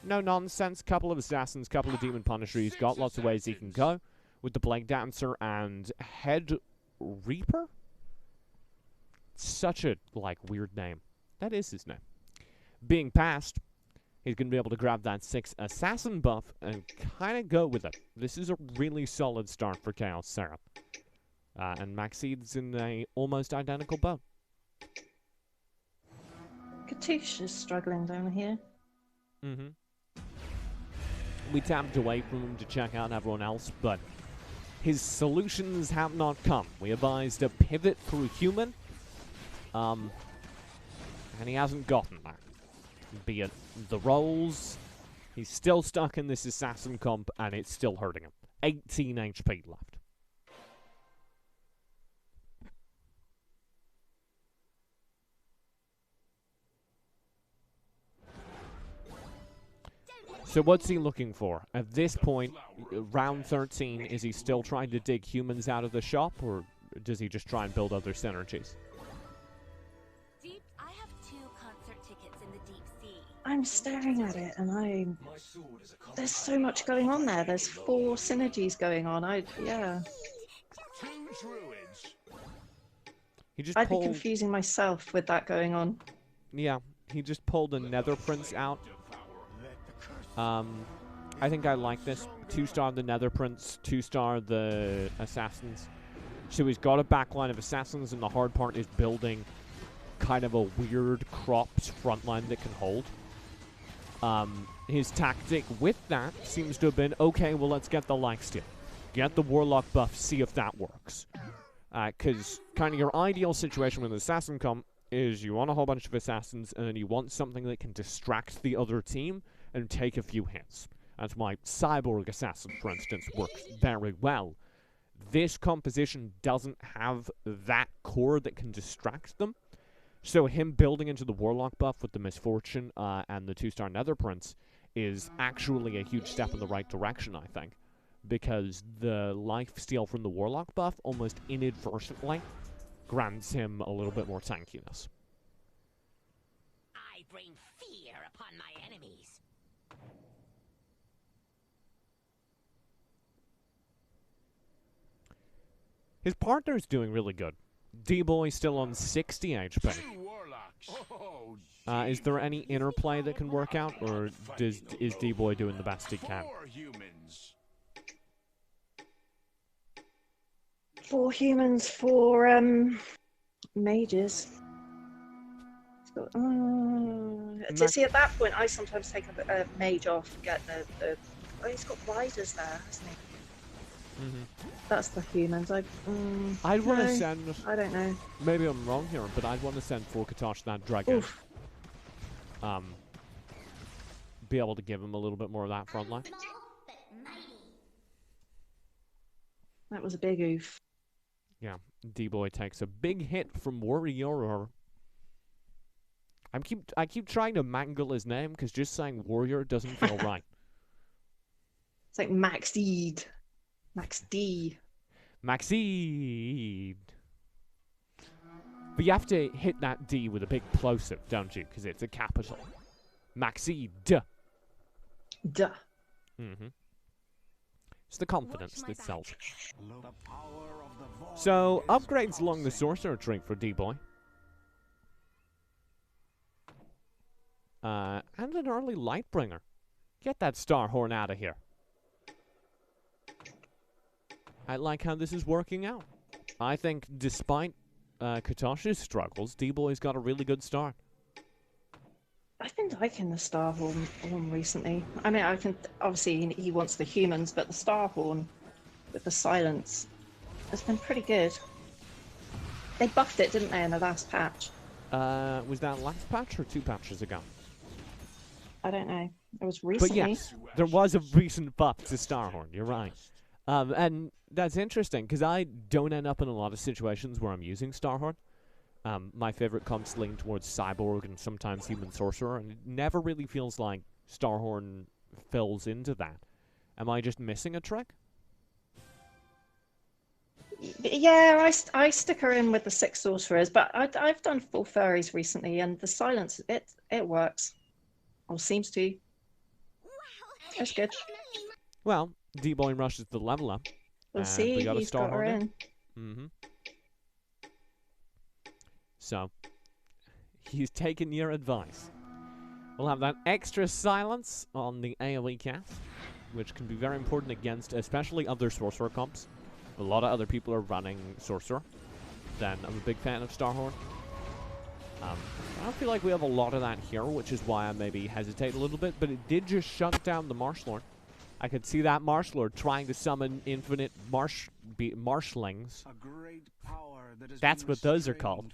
No nonsense, couple of assassins, couple of Demon Punishers. He's got lots of ways he can go. With the Blade Dancer and Head Reaper? Such a, weird name. That is his name. Being passed, he's going to be able to grab that 6 assassin buff and kind of go with it. This is a really solid start for Chaos Seraph. And Maxeed's in a almost identical boat. Katouche is struggling down here. We tapped away from him to check out everyone else, but his solutions have not come. We advised a pivot through human, and he hasn't gotten that. Be it the rolls, he's still stuck in this assassin comp, and it's still hurting him. 18 HP left. So what's he looking for? At this point, round 13, is he still trying to dig humans out of the shop, or does he just try and build other synergies? I have 2 concert tickets in the deep sea. I'm staring at it and there's so much going on there. There's 4 synergies going on. Yeah. I'd be confusing myself with that going on. Yeah, he just pulled a Nether Prince out. I think I like this. 2-star the Nether Prince, 2-star the Assassins. So he's got a backline of Assassins, and the hard part is building kind of a weird cropped frontline that can hold. His tactic with that seems to have been, okay, well, let's get the Lifesteal. Get the Warlock buff, see if that works. Because kind of your ideal situation with an Assassin comp is you want a whole bunch of Assassins, and then you want something that can distract the other team and take a few hits. That's why Cyborg Assassin, for instance, works very well. This composition doesn't have that core that can distract them. So him building into the Warlock buff with the Misfortune and the 2-star Nether Prince is actually a huge step in the right direction, I think. Because the lifesteal from the Warlock buff almost inadvertently grants him a little bit more tankiness. I bring fear upon my enemies. His partner's doing really good. D-Boy still on 60 HP. Warlocks. Oh, Is there any interplay that can work out, or is D-Boy doing the best he can? 4 humans, 4 mages. See, at that point, I sometimes take a mage off and get the. Oh, he's got riders there, hasn't he? That's the humans. I'd want to send. I don't know. Maybe I'm wrong here, but I'd want to send for Katosh that dragon. Oof. Be able to give him a little bit more of that front line. That was a big oof. Yeah, D-Boy takes a big hit from Warrior. I keep trying to mangle his name because just saying Warrior doesn't feel right. It's like Max Deed. Max D. Maxeed. But you have to hit that D with a big plosive, don't you? Because it's a capital. Maxeed. Duh. It's the confidence that sells. So, upgrades along the Sorcerer tree for D-Boy. And an early Lightbringer. Get that Starhorn out of here. I like how this is working out. I think despite Katosh's struggles, D-Boy's got a really good start. I've been liking the Starhorn recently. I mean, obviously he wants the humans, but the Starhorn with the silence has been pretty good. They buffed it, didn't they, in the last patch? Was that last patch or 2 patches ago? I don't know. It was recently. But yes, there was a recent buff to Starhorn. You're right. And that's interesting, because I don't end up in a lot of situations where I'm using Starhorn. My favorite comps lean towards Cyborg and sometimes Human Sorcerer, and it never really feels like Starhorn fills into that. Am I just missing a trick? Yeah, I stick her in with the 6 sorcerers, but I've done full fairies recently, and the silence, it works. Or seems to. That's good. Well, D-Boy rushes the level up. We'll see. We got a He's got her Starhorn in. So, he's taken your advice. We'll have that extra silence on the AoE cast, which can be very important against especially other Sorcerer comps. A lot of other people are running Sorcerer. Then I'm a big fan of Starhorn. I don't feel like we have a lot of that here, which is why I maybe hesitate a little bit, but it did just shut down the Marshllord. I could see that Marshllord trying to summon infinite marshlings. That's what those are called.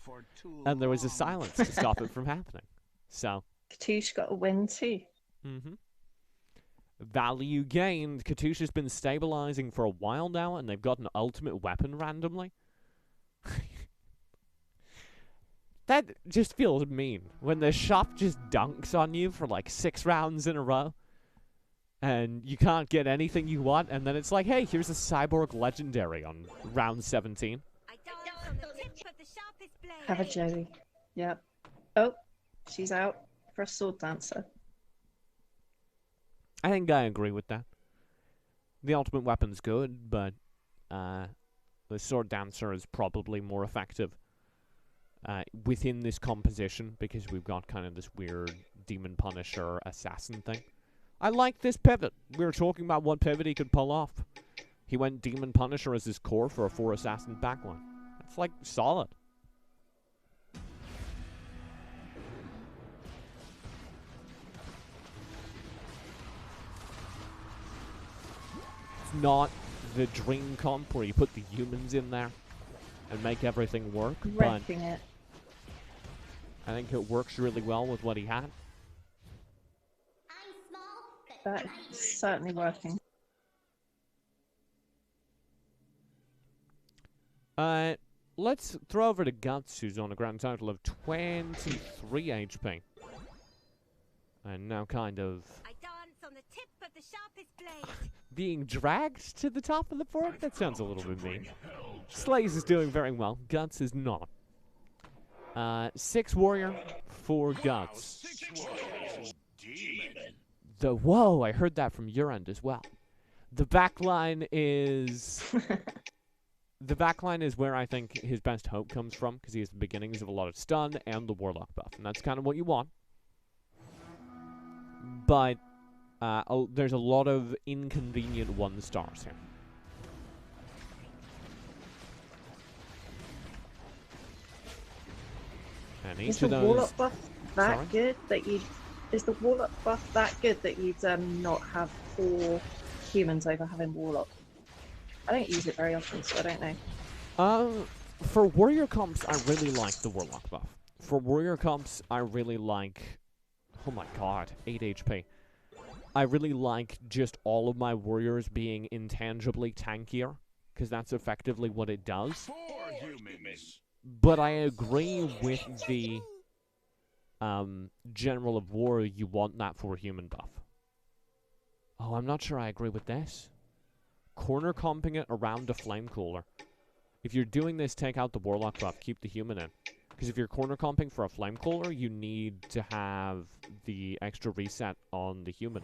And there was a silence to stop it from happening. So. Katouche got a win too. Value gained. Katouche has been stabilizing for a while now, and they've got an ultimate weapon randomly. That just feels mean. When the shop just dunks on you for like 6 rounds in a row, and you can't get anything you want, and then it's like, hey, here's a Cyborg Legendary on round 17. Have a Joey. Yep. Oh, she's out for a Sword Dancer. I think I agree with that. The ultimate weapon's good, but the Sword Dancer is probably more effective within this composition, because we've got kind of this weird Demon Punisher assassin thing. I like this pivot. We were talking about what pivot he could pull off. He went Demon Punisher as his core for a 4 assassin backline. That's like solid. It's not the dream comp where you put the humans in there and make everything work, Wrecking it. I think it works really well with what he had. That's certainly working. Let's throw over to Guts, who's on a grand total of 23 HP. And now kind of I dance on the tip of the sharpest blade. being dragged to the top of the board? That sounds a little bit mean. Slays is doing very well. Guts is not. 6 warrior, 4 Guts. Whoa, I heard that from your end as well. The backline is... the backline is where I think his best hope comes from, because he has the beginnings of a lot of stun and the Warlock buff. And that's kind of what you want. but there's a lot of inconvenient 1-stars here. And each Is of the those... Warlock buff that Sorry? good that you? Is the Warlock buff that good that you'd not have 4 humans over having Warlock? I don't use it very often, so I don't know. For warrior comps, I really like the Warlock buff. For warrior comps, I really like... Oh my god, 8 HP. I really like just all of my warriors being intangibly tankier, because that's effectively what it does. But I agree with the General of War, you want that for human buff. Oh, I'm not sure I agree with this. Corner comping it around a flame cooler. If you're doing this, take out the Warlock buff, keep the human in. Because if you're corner comping for a flame cooler, you need to have the extra reset on the human.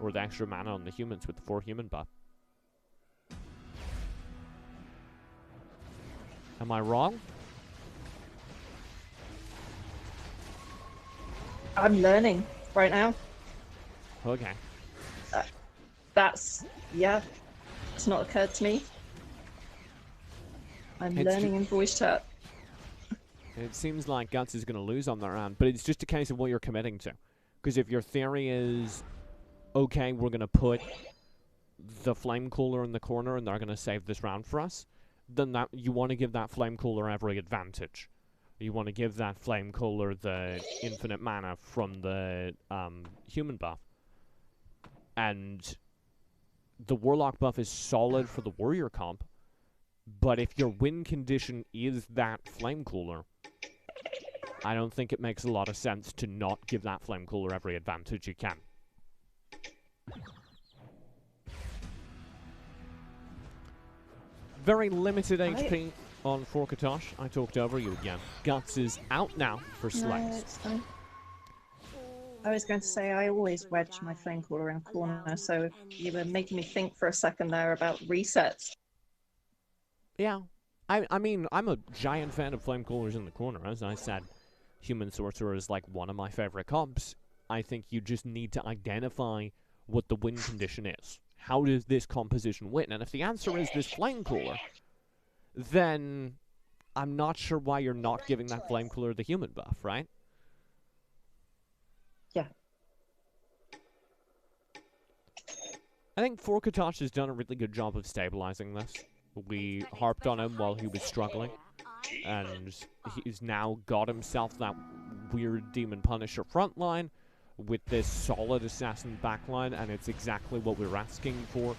Or the extra mana on the humans with the 4 human buff. Am I wrong? I'm learning right now. Okay. Yeah. It's not occurred to me. I'm It's learning in voice chat. It seems like Guts is going to lose on that round, but it's just a case of what you're committing to. Because if your theory is, okay, we're going to put the flame cooler in the corner and they're going to save this round for us, then that you want to give that flame cooler every advantage. You want to give that flame cooler the infinite mana from the human buff. And the Warlock buff is solid for the warrior comp, but if your win condition is that flame cooler, I don't think it makes a lot of sense to not give that flame cooler every advantage you can. Very limited HP on Forkatosh. I talked over you again. Guts is out now for No, Slays. it's fine. I was going to say I always wedge my flame cooler in a corner, so you were making me think for a second there about resets. Yeah. I mean, I'm a giant fan of flame coolers in the corner. As I said, Human Sorcerer is like one of my favorite comps. I think you just need to identify what the win condition is. How does this composition win? And if the answer is this flame cooler, then I'm not sure why you're not giving that flame cooler the human buff, right? Yeah. I think Forkatosh has done a really good job of stabilizing this. We harped on him while he was struggling, and he's now got himself that weird Demon Punisher frontline with this solid assassin backline, and it's exactly what we're asking for.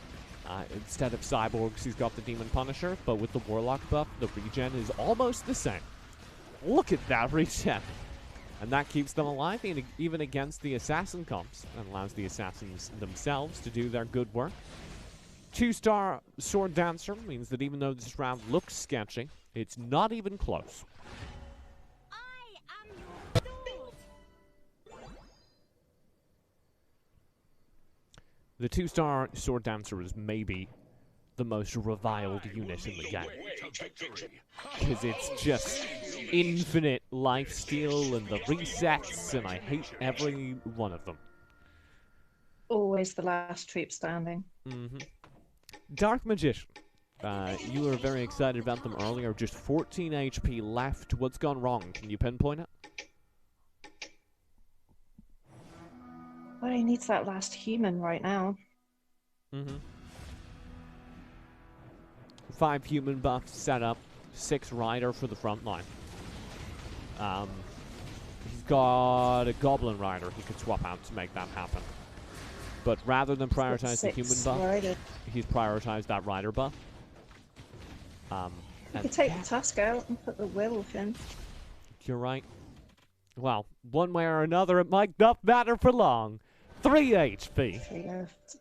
Instead of cyborgs, he's got the Demon Punisher, but with the Warlock buff, the regen is almost the same. Look at that regen! And that keeps them alive even against the assassin comps, and allows the assassins themselves to do their good work. 2-star Sword Dancer means that even though this round looks sketchy, it's not even close. I am your sword. The 2-star Sword Dancer is maybe the most reviled unit in the game. Because it's just infinite lifesteal and the resets, and I hate every one of them. Always the last troop standing. Mm-hmm. Dark Magician. You were very excited about them earlier. Just 14 HP left. What's gone wrong? Can you pinpoint it? Well, he needs that last human right now. Mm-hmm. 5 human buffs set up. 6 rider for the front line. He's got a goblin rider he could swap out to make that happen. But rather than prioritize the human buff, he's prioritized that rider buff. You could take the Tusk out and put the Werewolf in. You're right. Well, one way or another, it might not matter for long. 3 HP. 3 left.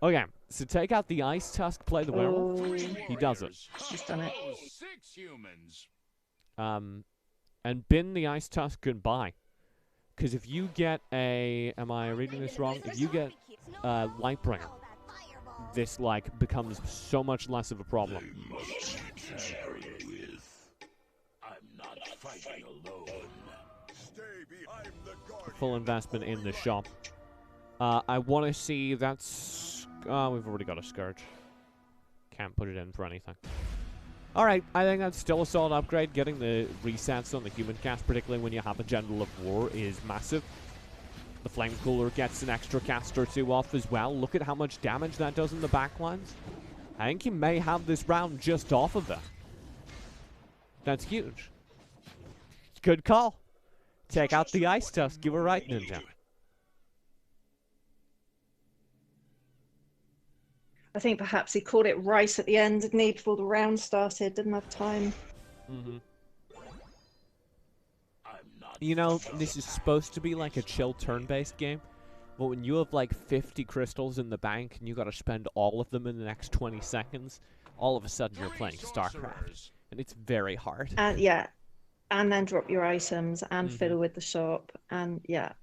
Okay, so take out the Ice Tusk, play the Werewolf. Oh, He does it. he's done it. 6 humans. And bin the Ice Tusk goodbye. Because if you get a... Am I reading this wrong? If you get Lightbringer, this, like, becomes so much less of a problem. I'm not fighting alone. full investment in the shop. I want to see that's... Oh, we've already got a Scourge. Can't put it in for anything. Alright, I think that's still a solid upgrade. Getting the resets on the human cast, particularly when you have a General of War, is massive. The Flame Cooler gets an extra cast or two off as well. Look at how much damage that does in the backlines. I think he may have this round just off of that. That's huge. Good call. Take out the Ice Tusk. You were right, Ninja. I think perhaps he called it right at the end, didn't he, before the round started? Didn't have time. Mm-hmm. You know, this is supposed to be like a chill turn-based game, but when you have like 50 crystals in the bank and you gotta spend all of them in the next 20 seconds, all of a sudden you're playing StarCraft. And it's very hard. And yeah. And then drop your items and fiddle with the shop. And yeah.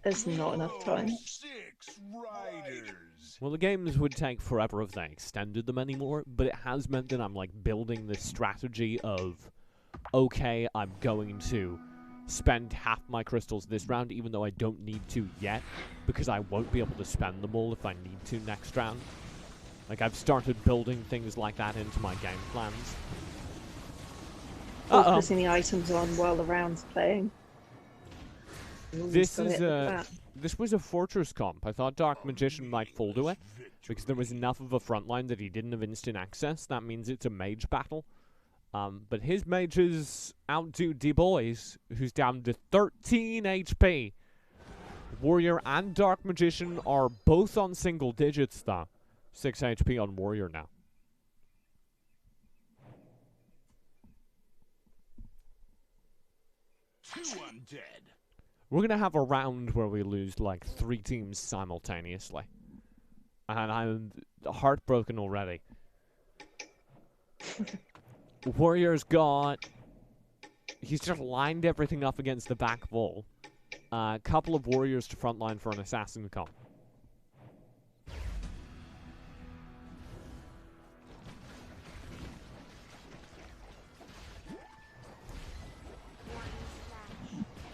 There's not enough time. Well, the games would take forever if they extended them anymore, but it has meant that I'm like building this strategy of, okay, I'm going to spend half my crystals this round, even though I don't need to yet, because I won't be able to spend them all if I need to next round. Like, I've started building things like that into my game plans. Or putting the items on while the round's playing. This was a Fortress comp. I thought Dark Magician might fall to it, because there was enough of a frontline that he didn't have instant access. That means it's a mage battle. But his mages outdo D-Boys, who's down to 13 HP. Warrior and Dark Magician are both on single digits, though. 6 HP on Warrior now. We're going to have a round where we lose like 3 teams simultaneously. And I'm heartbroken already. Warrior's got... He's just lined everything up against the back wall. A couple of Warriors to frontline for an Assassin comp.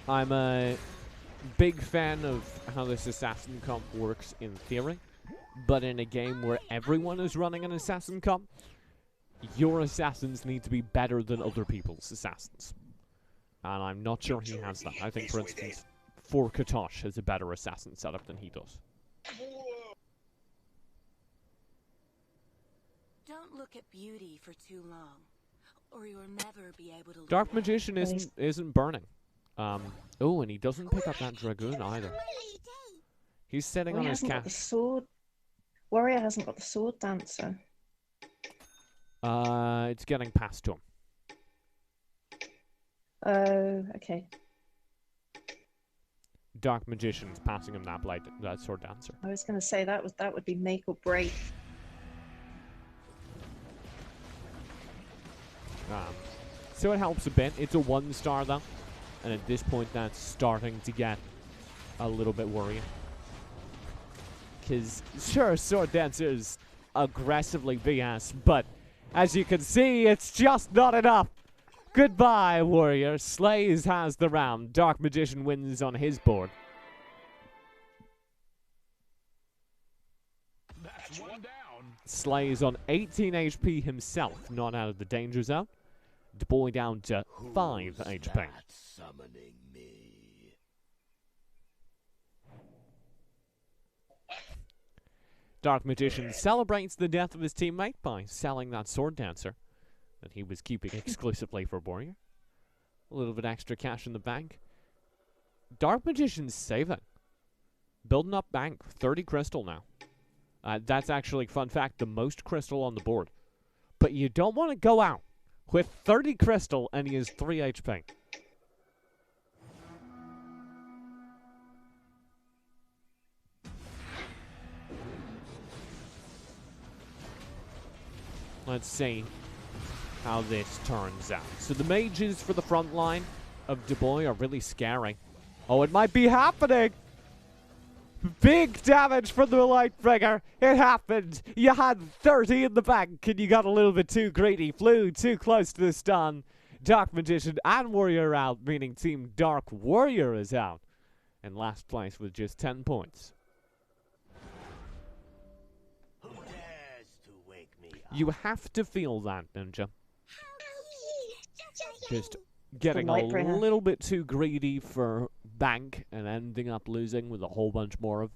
I'm a big fan of how this Assassin comp works in theory, but in a game where everyone is running an Assassin comp, your Assassins need to be better than other people's Assassins. And I'm not sure he has that. I think, for instance, Katosh has a better Assassin setup than he does. Don't look at beauty for too long, or you'll never be able to. Dark Magician isn't burning. Oh, and he doesn't pick up that Dragoon either. He's sitting on his cast. The sword. Warrior hasn't got the Sword Dancer. It's getting passed to him. Oh, okay. Dark Magician's passing him that Sword Dancer. I was going to say that would be make or break. So it helps a bit. It's a 1-star though, and at this point that's starting to get a little bit worrying. Because sure, Sword Dancer is aggressively BS, but as you can see, it's just not enough. Goodbye, Warrior. Slays has the round. Dark Magician wins on his board. That's one down. Slays on 18 HP himself, not out of the danger zone. Boy down to 5 HP. Summoning me. Dark Magician celebrates the death of his teammate by selling that Sword Dancer that he was keeping exclusively for Warrior. A little bit extra cash in the bank. Dark Magician's saving. Building up bank. 30 crystal now. That's actually, fun fact, the most crystal on the board. But you don't want to go out with 30 crystal and he has 3 HP. Let's see how this turns out. So the mages for the front line of Dubois are really scary. Oh, it might be happening! Big damage from the Lightbringer. It happened. You had 30 in the bank and you got a little bit too greedy. Flew too close to the stun. Dark Magician and Warrior are out, meaning Team Dark Warrior is out. in last place with just 10 points. Who dares to wake me up? You have to feel that, Ninja. Just getting a Lightbringer. little bit too greedy for bank and ending up losing with a whole bunch more of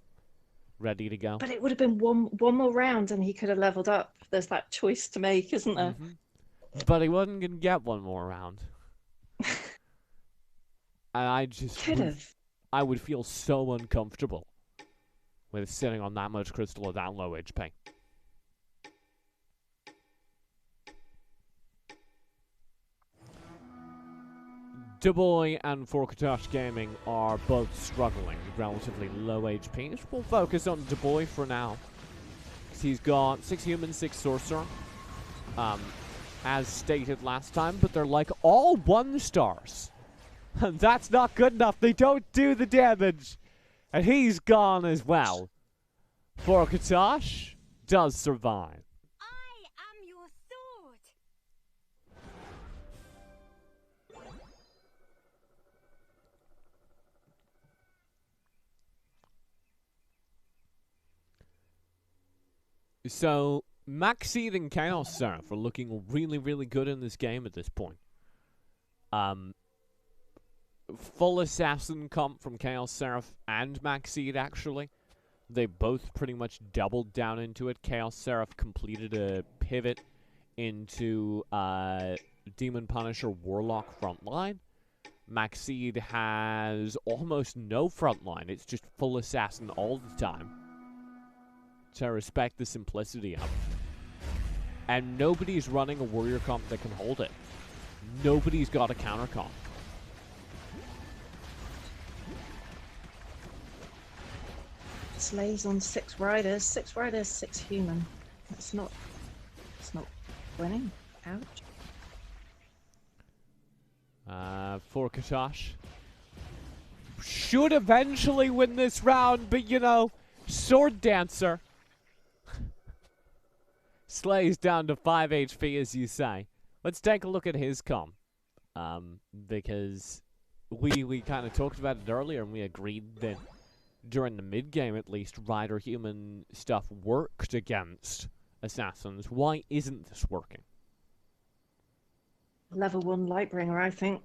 ready to go. But it would have been one more round and he could have leveled up. There's that choice to make, isn't there? But he wasn't going to get one more round. And I just Could have. I would feel so uncomfortable with sitting on that much crystal at that low HP. Duboy and Forkatosh Gaming are both struggling with relatively low HP. We'll focus on Duboy for now. 'Cause he's got 6 humans, 6 sorcerer. As stated last time, but they're like all 1 stars. And that's not good enough. They don't do the damage. And he's gone as well. Forkatosh does survive. I am your sword. So, Maxeed and Chaos Seraph are looking really, really good in this game at this point. Full assassin comp from Chaos Seraph and Maxeed, actually. They both pretty much doubled down into it. Chaos Seraph completed a pivot into Demon Punisher Warlock frontline. Maxeed has almost no frontline. It's just full assassin all the time. So I respect the simplicity of it. And nobody's running a warrior comp that can hold it. Nobody's got a counter comp. Slays on 6 riders. 6 riders, 6 human. It's not winning. Ouch. Forkatosh should eventually win this round, but you know, Sword Dancer slays down to 5 HP, as you say. Let's take a look at his comp. Because we kind of talked about it earlier, and we agreed that during the mid-game, at least, Rider-Human stuff worked against Assassins. Why isn't this working? Level 1 Lightbringer, I think.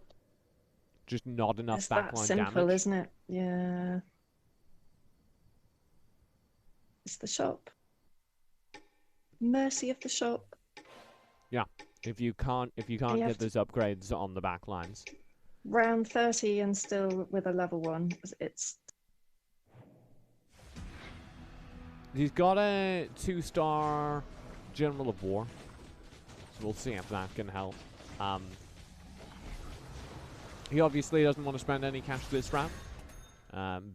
Just not enough It's that backline simple, damage? isn't it? Yeah. It's the shop. Mercy of the shop. Yeah. If you can't You get have to- those upgrades on the backlines. Round 30 and still with a level 1. It's He's got a 2-star General of War. So we'll see if that can help. He obviously doesn't want to spend any cash this round.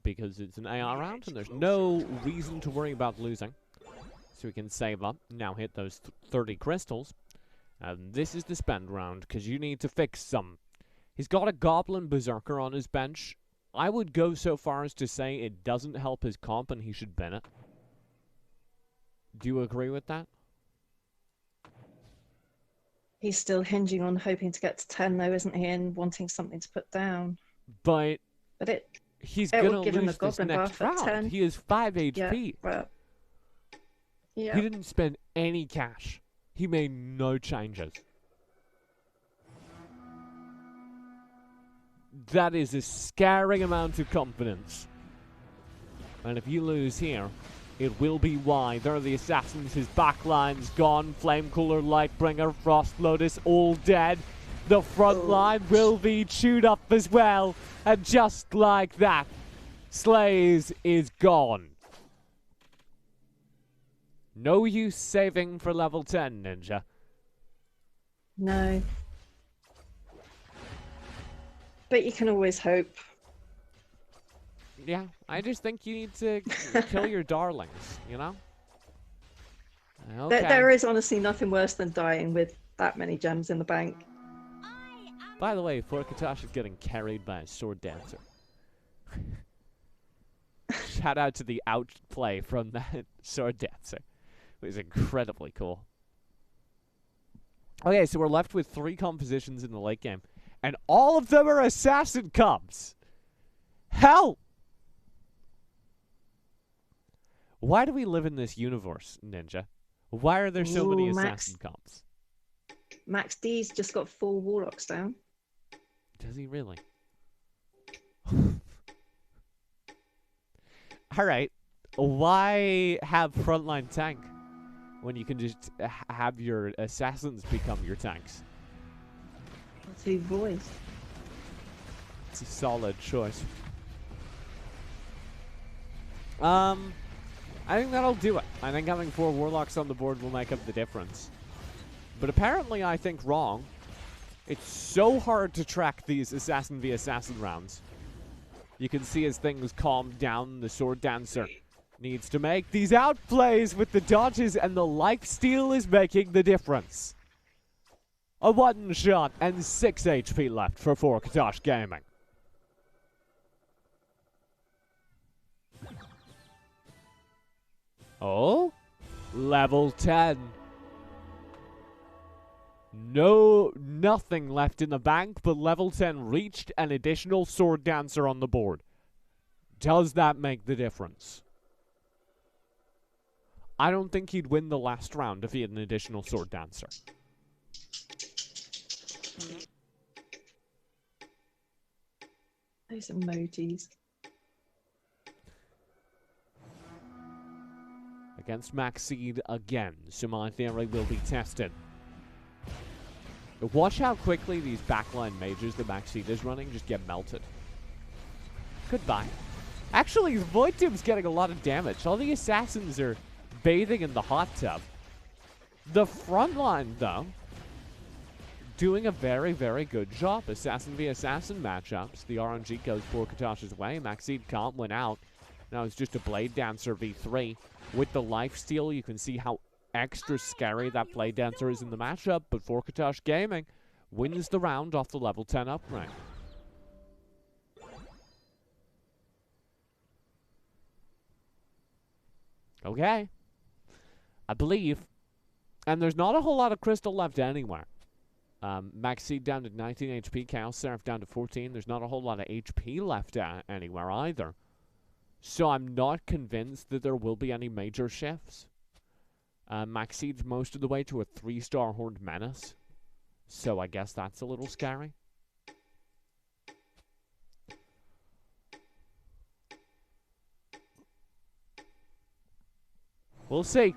Because it's an AR round and there's no reason to worry about losing. So we can save up, now hit those 30 crystals. And this is the spend round, because you need to fix some. He's got a Goblin Berserker on his bench. I would go so far as to say it doesn't help his comp and he should bin it. Do you agree with that? he's still hinging on hoping to get to 10 though, isn't he? And wanting something to put down. But he's it gonna will give him lose a this goblin next buff at round. 10. He is 5 HP. Yeah. He didn't spend any cash. He made no changes. That is a scaring amount of confidence. And if you lose here, it will be why. There are the assassins, his backline's gone. Flamecooler, Lightbringer, Frost Lotus, all dead. The front line will be chewed up as well. And just like that, Slays is gone. No use saving for level 10, Ninja. No. But you can always hope. Yeah, I just think you need to kill your darlings, you know? Okay. There is honestly nothing worse than dying with that many gems in the bank. By the way, Forkatosh is getting carried by a sword dancer. Shout out to the outplay from that sword dancer. It was incredibly cool. Okay, so we're left with 3 compositions in the late game. And all of them are assassin comps. Help! Why do we live in this universe, Ninja? Why are there so many Ooh, assassin comps? Max D's just got 4 warlocks down. Does he really? Alright. Why have frontline tank when you can just have your assassins become your tanks? Two boys. It's a solid choice. I think that'll do it. I think having 4 warlocks on the board will make up the difference. But apparently I think wrong. It's so hard to track these assassin v assassin rounds. You can see as things calm down, the Sword Dancer needs to make these outplays with the dodges, and the lifesteal is making the difference. A 1 shot and 6 HP left for Forkatosh Gaming. Oh, level 10. Nothing left in the bank, but level 10 reached, an additional Sword Dancer on the board. Does that make the difference? I don't think he'd win the last round if he had an additional Sword Dancer. Those emojis. Against Maxseed again, so my theory will be tested. Watch how quickly these backline mages that Maxseed is running just get melted. Goodbye. Actually, Void Doom's getting a lot of damage. All the assassins are bathing in the hot tub. The front line, though, doing a very, very good job. Assassin v Assassin matchups. The RNG goes Forkatosh's way. Maxseed can't win out. Now it's just a Blade Dancer v3. With the lifesteal, you can see how extra scary that Blade Dancer is in the matchup, but Forkatosh Gaming wins the round off the level 10 upgrade. Okay. I believe. And there's not a whole lot of crystal left anywhere. Maxseed down to 19 HP, Chaos Seraph down to 14. There's not a whole lot of HP left anywhere either. So I'm not convinced that there will be any major shifts. Maxseed's most of the way to a 3-star Horned Menace. So I guess that's a little scary. We'll see.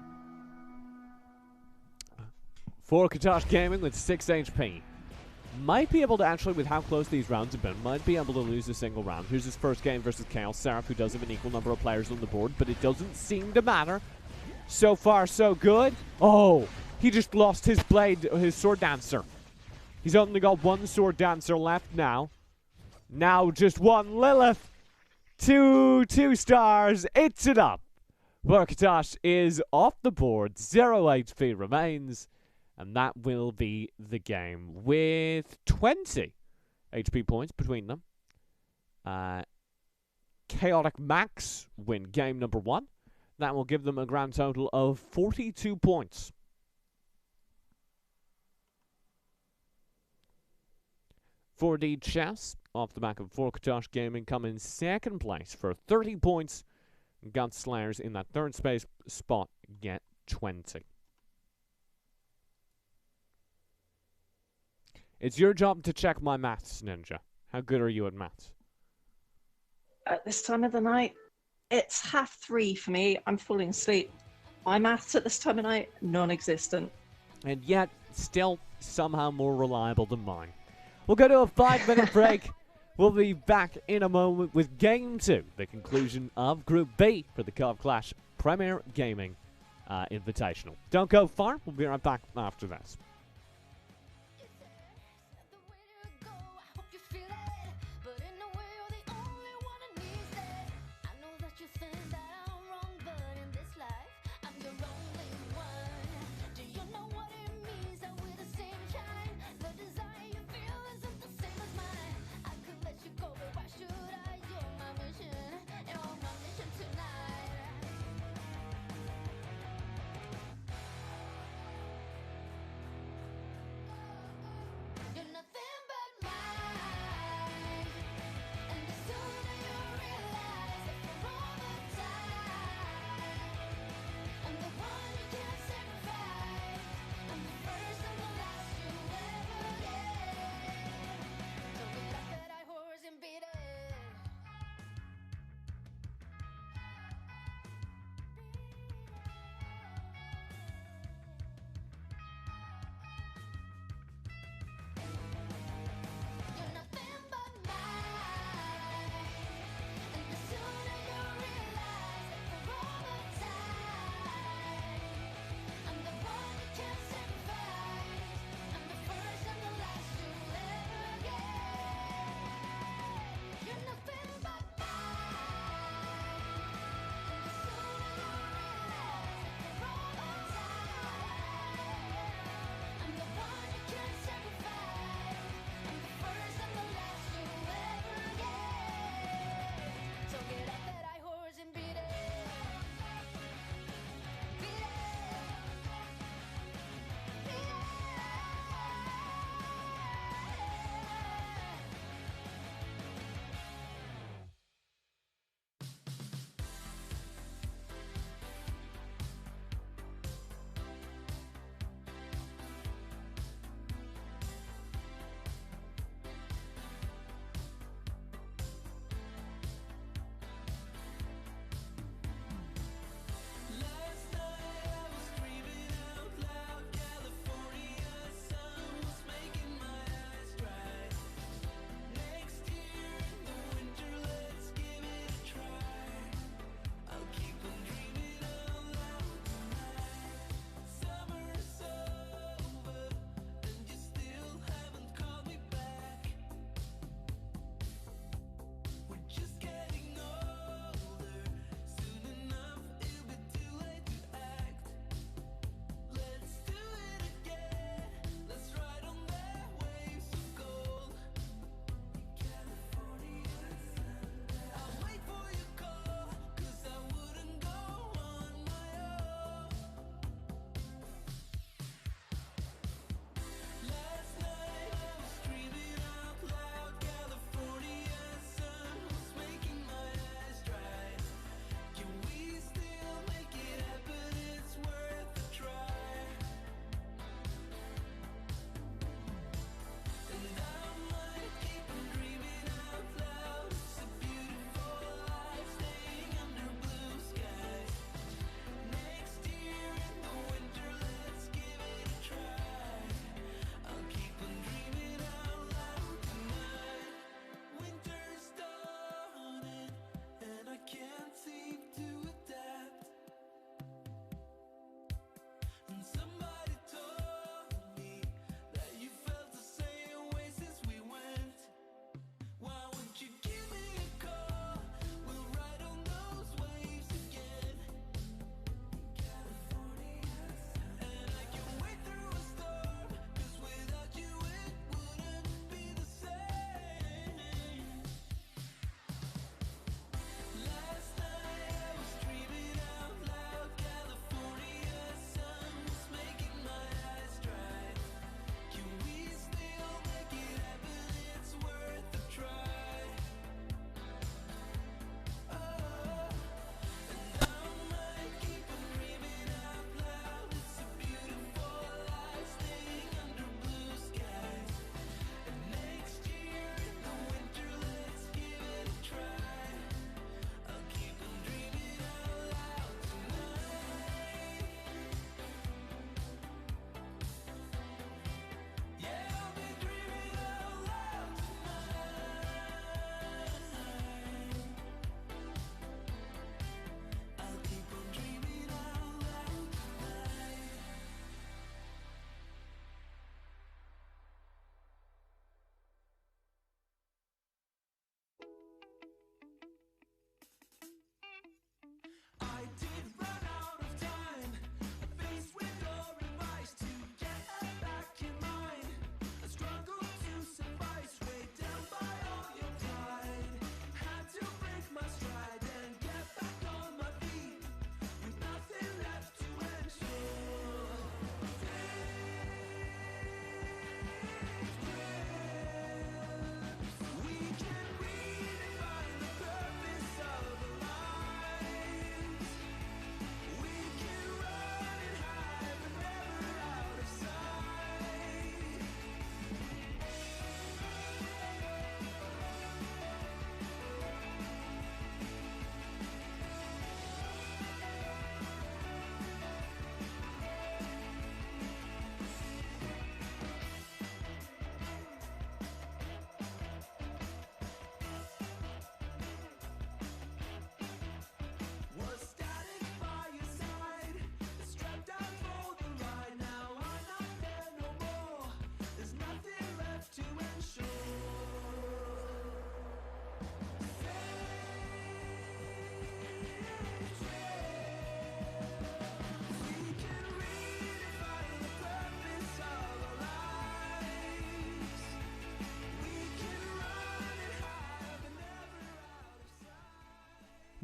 Forkatosh Gaming with 6 HP. Might be able to actually, with how close these rounds have been, might be able to lose a single round. Here's his first game versus Chaos Seraph, who does have an equal number of players on the board, but it doesn't seem to matter. So far, so good. Oh, he just lost his blade, his Sword Dancer. He's only got 1 Sword Dancer left now. Now just 1 Lilith. 2 stars. It's it up. Forkatosh is off the board. 0 HP remains. And that will be the game with 20 HP points between them. Chaotic Max win game number 1. That will give them a grand total of 42 points. .4D Chess, off the back of Forkatosh Gaming, come in second place for 30 points. Gunslayers in that third space spot get 20. It's your job to check my maths, Ninja. How good are you at maths? At this time of the night, it's 3:30 for me. I'm falling asleep. My maths at this time of night, non-existent. And yet, still somehow more reliable than mine. We'll go to a 5-minute break. We'll be back in a moment with Game 2, the conclusion of Group B for the Co-op Clash Premier Gaming Invitational. Don't go far. We'll be right back after this.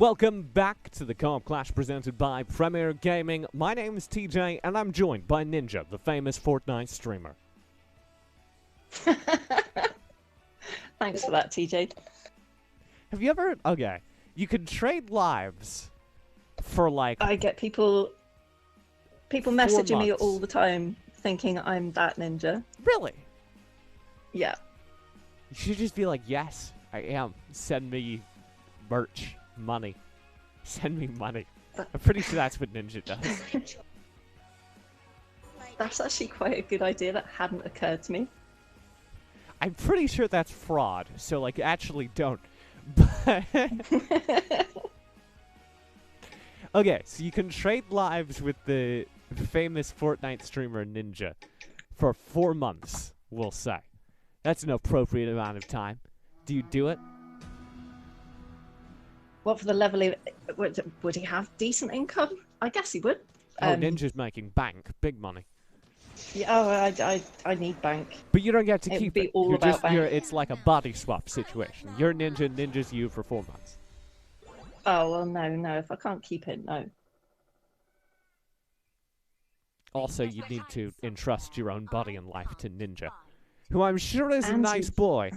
Welcome back to the Co-op Clash presented by Premier Gaming. My name is TJ, and I'm joined by Ninja, the famous Fortnite streamer. Thanks for that, TJ. Have you ever... Okay. You can trade lives for, like... I get people messaging me months. all the time thinking I'm that ninja. Really? Yeah. You should just be like, yes, I am. Send me merch. Money. Send me money. I'm pretty sure that's what Ninja does. That's actually quite a good idea that hadn't occurred to me. I'm pretty sure that's fraud, so, like, actually don't. But okay, so you can trade lives with the famous Fortnite streamer Ninja for 4 months, we'll say. That's an appropriate amount of time. Do you do it? What for the level of... Would he have decent income? I guess he would. Oh, Ninja's making bank. Big money. Yeah, oh, I need bank. But you don't get to It would keep be it. all You're about just, bank. it's like a body swap situation. You're Ninja, Ninja's you for 4 months. Oh, well, no. If I can't keep it, no. Also, you need to entrust your own body and life to Ninja, who I'm sure is a And nice he's- boy,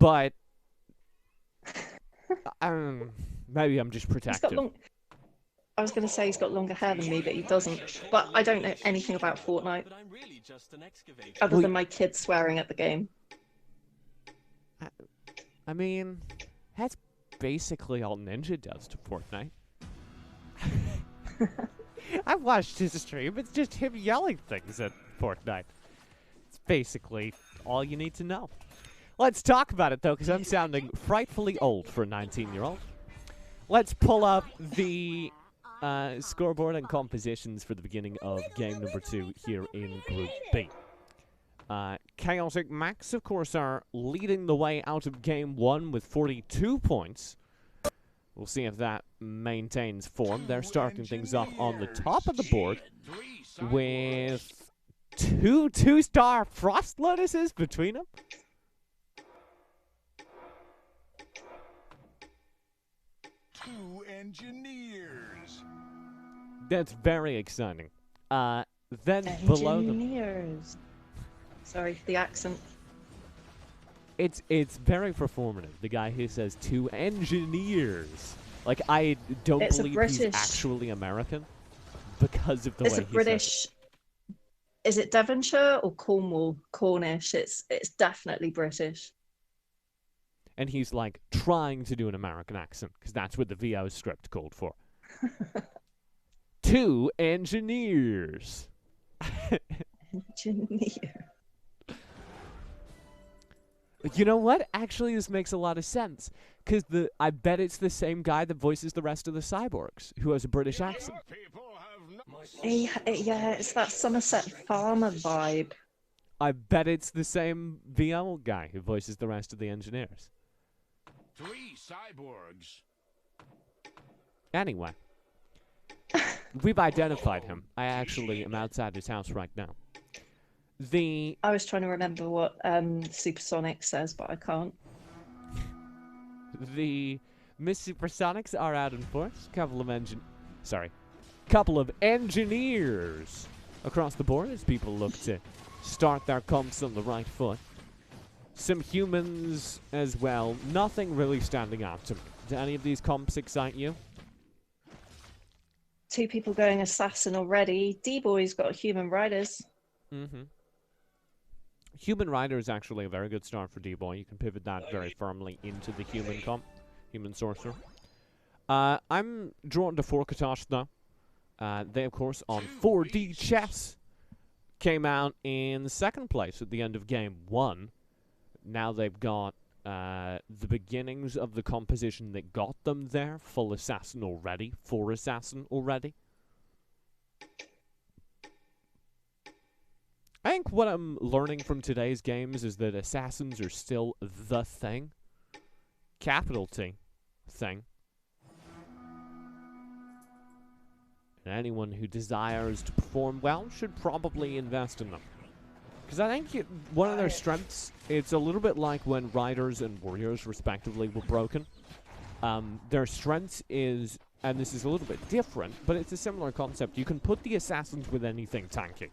but maybe I'm just He's got protective. long... I was going to say he's got longer hair than me, but he doesn't. But I don't know anything about Fortnite, But I'm really just an excavator. other Well, than my kids swearing at the game. I mean, that's basically all Ninja does to Fortnite. I've watched his stream. It's just him yelling things at Fortnite. It's basically all you need to know. Let's talk about it, though, because I'm sounding frightfully old for a 19-year-old. Let's pull up the scoreboard and compositions for the beginning of game number 2 here in Group B. Chaotic Max, of course, are leading the way out of game 1 with 42 points. We'll see if that maintains form. They're starting things off on the top of the board with two-star Frost Lotuses between them. Two engineers. That's very exciting. Then below them, Engineers. Sorry, the accent. it's very performative. The guy who says 2 engineers. Like, I don't It's a believe he's British- actually American because of the It's way a he British. Is it Devonshire or Cornwall? Cornish. It's definitely British. And he's like trying to do an American accent because that's what the VO script called for. 2 engineers. Engineer. You know what? Actually, this makes a lot of sense because I bet it's the same guy that voices the rest of the cyborgs who has a British accent. Yeah, it's that Somerset Farmer vibe. I bet it's the same VO guy who voices the rest of the engineers. 3 cyborgs. Anyway, we've identified him. I actually am outside his house right now. I was trying to remember what Supersonic says, but I can't. The Miss Supersonics are out in force. Couple of engineers across the board as people look to start their comps on the right foot. Some humans as well. Nothing really standing out to me. Do any of these comps excite you? 2 people going assassin already. D-Boy's got human riders. Mm-hmm. Human Rider is actually a very good start for D-Boy. You can pivot that very firmly into the human comp. Human Sorcerer. I'm drawn to Forkatosh, though. They, of course, on 4D Chess, came out in 2nd place at the end of Game 1. Now they've got the beginnings of the composition that got them there. Full Assassin already. 4 Assassin already. I think what I'm learning from today's games is that assassins are still the thing. Capital T. Thing. And anyone who desires to perform well should probably invest in them. Because I think one of their strengths, it's a little bit like when Riders and Warriors, respectively, were broken. Their strength is, and this is a little bit different, but it's a similar concept. You can put the assassins with anything tanky.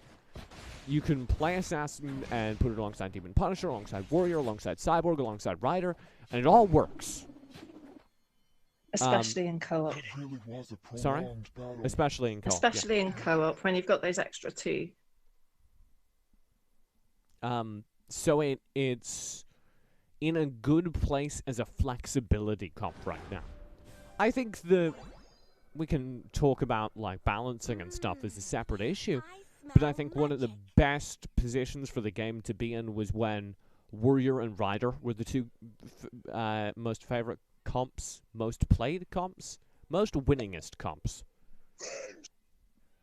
You can play assassin and put it alongside Demon Punisher, alongside Warrior, alongside Cyborg, alongside Rider, and it all works. Especially in co-op. Sorry? Especially in co-op. Especially in co-op, when you've got those extra two. So it's in a good place as a flexibility comp right now. I think we can talk about like balancing and stuff as a separate issue, but I think one of the best positions for the game to be in was when Warrior and Rider were the two most favorite comps, most played comps, most winningest comps.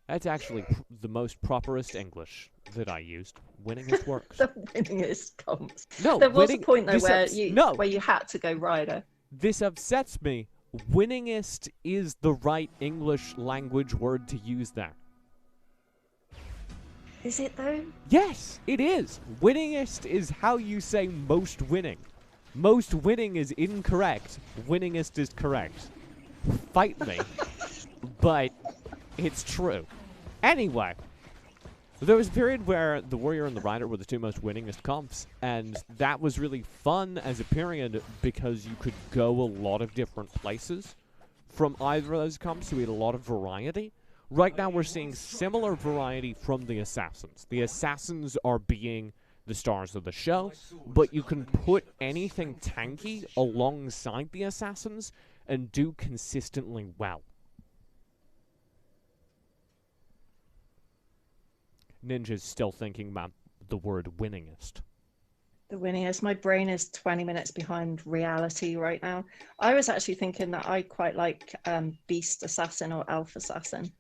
That's actually the most properest English that I used. Winningest works. The winningest comps. No, there was a point though where where you had to go Rider. This upsets me. Winningest is the right English language word to use there. Is it though? Yes, it is. Winningest is how you say most winning. Most winning is incorrect. Winningest is correct. Fight me. But it's true. Anyway, there was a period where the Warrior and the Rider were the two most winningest comps, and that was really fun as a period because you could go a lot of different places from either of those comps, so we had a lot of variety. Right now we're seeing similar variety from the Assassins. The Assassins are being the stars of the show, but you can put anything tanky alongside the Assassins and do consistently well. Ninja's still thinking about the word winningest. The winningest. My brain is 20 minutes behind reality right now. I was actually thinking that I quite like Beast Assassin or Elf Assassin.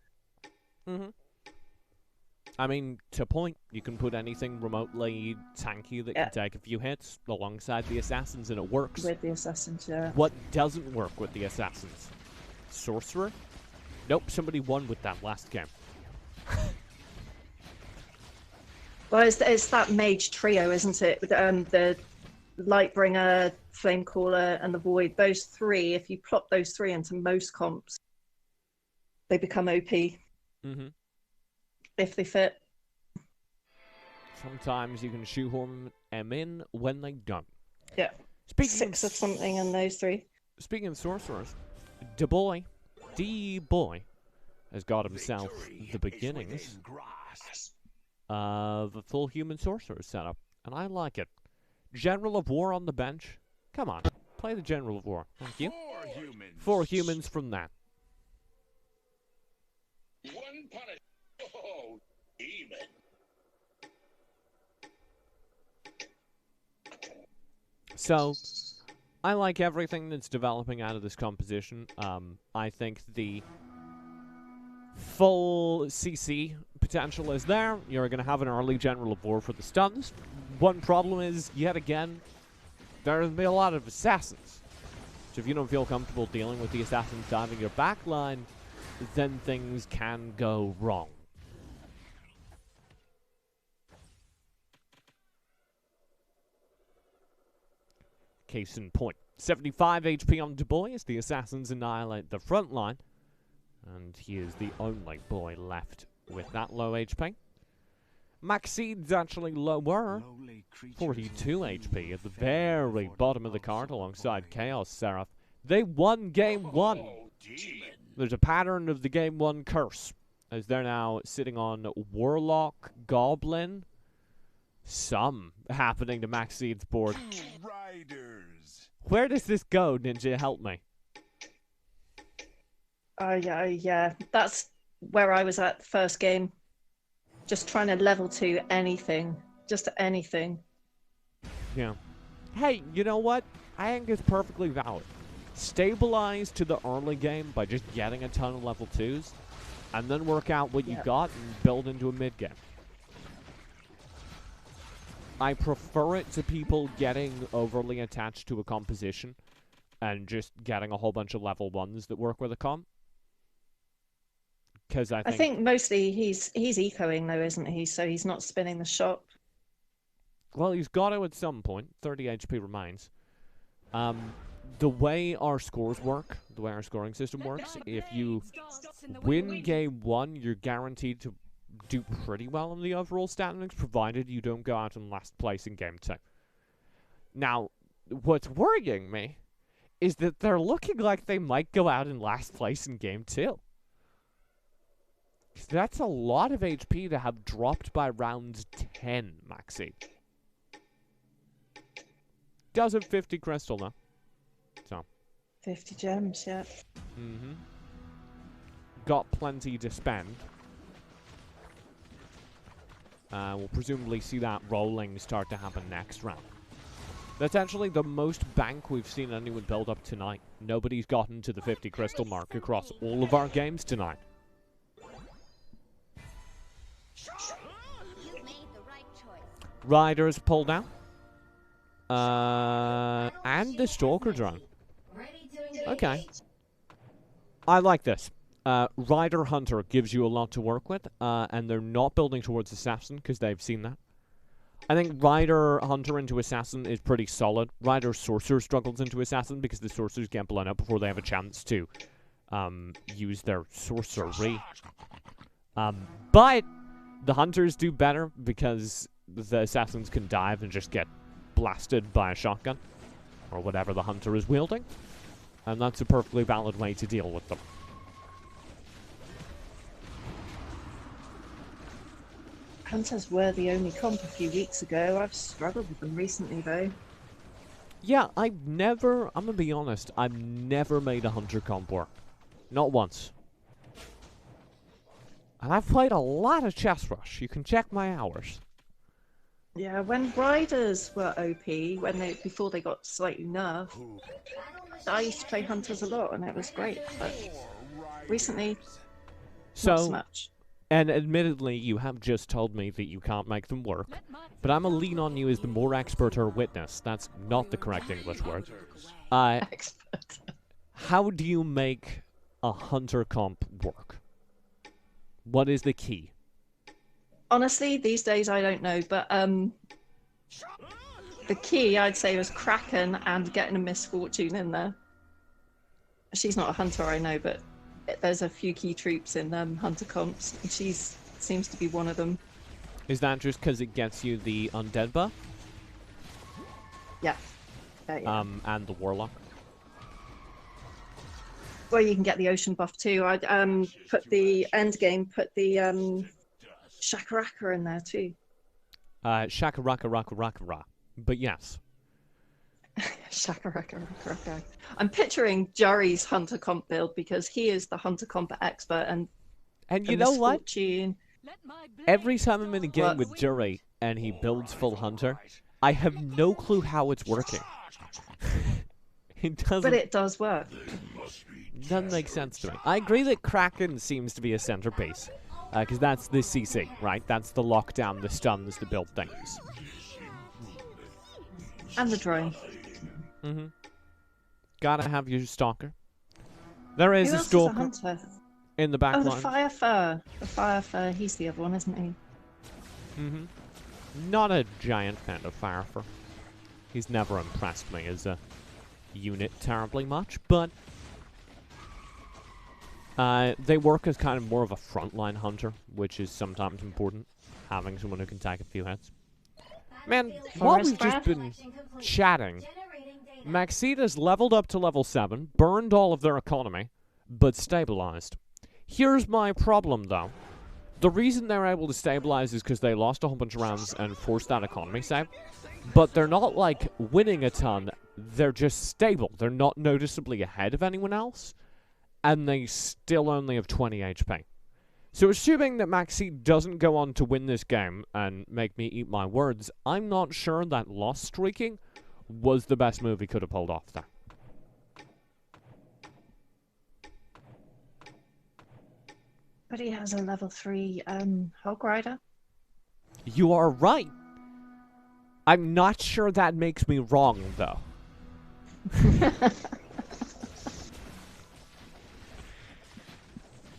Mm-hmm. I mean, to point, you can put anything remotely tanky that can take a few hits alongside the Assassins, and it works. With the Assassins, yeah. What doesn't work with the Assassins? Sorcerer? Nope, somebody won with that last game. Well, it's that mage trio, isn't it? The Lightbringer, Flamecaller, and the Void. Those three, if you plop those three into most comps, they become OP. Mm-hmm. If they fit. Sometimes you can shoehorn them in when they don't. Yeah. Speaking Six of something in those three. Speaking of sorcerers, D-Boy, has got himself the beginnings of a full human sorcerer setup, and I like it. General of War on the bench. Come on, play the General of War. Thank you. 4 humans from that. One punish. Oh, demon. So, I like everything that's developing out of this composition. I think the full CC potential is there. You're going to have an early General of War for the stuns. One problem is, yet again, there'll be a lot of assassins. So if you don't feel comfortable dealing with the assassins diving your backline, then things can go wrong. Case in point. 75 HP on Du as the assassins annihilate the front line. And he is the only boy left with that low HP. Maxeed's actually lower. 42 HP at the very bottom of the card alongside Chaos Seraph. They won game 1. There's a pattern of the game 1 curse, as they're now sitting on Warlock, Goblin. Some happening to Maxeed's board. Where does this go, Ninja? Help me. Yeah. That's where I was at the first game. Just trying to level 2 anything. Just anything. Yeah. Hey, you know what? I think it's perfectly valid. Stabilize to the early game by just getting a ton of level 2s, and then work out what you got and build into a mid game. I prefer it to people getting overly attached to a composition and just getting a whole bunch of level 1s that work with a comp. Because I think mostly he's ecoing though, isn't he? So he's not spinning the shop. Well, he's got to at some point. 30 HP remains. the way our scores work, the way our scoring system works, if you win game 1, you're guaranteed to do pretty well in the overall standings, provided you don't go out in last place in game 2. Now, what's worrying me is that they're looking like they might go out in last place in game 2. That's a lot of HP to have dropped by round 10, Maxi. Does have 50 crystal, though. So. 50 gems, yeah. Mm-hmm. Got plenty to spend. We'll presumably see that rolling start to happen next round. That's actually the most bank we've seen anyone build up tonight. Nobody's gotten to the 50 crystal mark across all of our games tonight. Riders pulled out. And the Stalker drone. Okay. I like this. Rider Hunter gives you a lot to work with, and they're not building towards Assassin because they've seen that. I think Rider Hunter into Assassin is pretty solid. Rider Sorcerer struggles into Assassin because the Sorcerers get blown up before they have a chance to use their sorcery. But the Hunters do better because the Assassins can dive and just get blasted by a shotgun or whatever the Hunter is wielding. And that's a perfectly valid way to deal with them. Hunters were the only comp a few weeks ago. I've struggled with them recently, though. Yeah, I'm gonna be honest, I've never made a Hunter comp work. Not once. And I've played a lot of Chess Rush. You can check my hours. Yeah, when Riders were OP, before they got slightly nerfed, I used to play Hunters a lot, and it was great. But recently, not so much. And admittedly, you have just told me that you can't make them work, but I'm gonna lean on you as the more expert or witness. That's not the correct English word. Expert. How do you make a Hunter comp work? What is the key? Honestly, these days I don't know, but the key I'd say was Kraken and getting a Misfortune in there. She's not a Hunter, I know, but there's a few key troops in Hunter comps, and she seems to be one of them. Is that just because it gets you the Undead buff? Yeah. Yeah. And the Warlock? Well, you can get the Ocean buff too. I'd put the endgame, put the Shakaraka in there too. Shakaraka. But yes. Shakaraka. I'm picturing Juri's Hunter comp build because he is the Hunter comp expert, and you know what? Let Every time I'm in a game with Juri and he builds full Hunter, I have no clue how it's working. It doesn't. But it does work. Doesn't make sense to me. I agree that Kraken seems to be a centerpiece, because that's the CC, right? That's the lockdown, the stuns, the build things. And the drone. Mm-hmm. Gotta have your Stalker. There is Who a else Stalker is a Hunter? in the back Oh, the line. Firefur. The Firefur, he's the other one, isn't he? Mm-hmm. Not a giant fan of Firefur. He's never impressed me as a unit terribly much, but they work as kind of more of a frontline hunter, which is sometimes important, having someone who can take a few hits. Man, while we've just been chatting, Maxita's leveled up to level 7, burned all of their economy, but stabilized. Here's my problem, though. The reason they're able to stabilize is because they lost a whole bunch of rounds and forced that economy save. But they're not, like, winning a ton. They're just stable. They're not noticeably ahead of anyone else. And they still only have 20 HP. So assuming that Maxi doesn't go on to win this game and make me eat my words, I'm not sure that loss streaking was the best move he could have pulled off there. But he has a level 3 Hog Rider. You are right. I'm not sure that makes me wrong, though.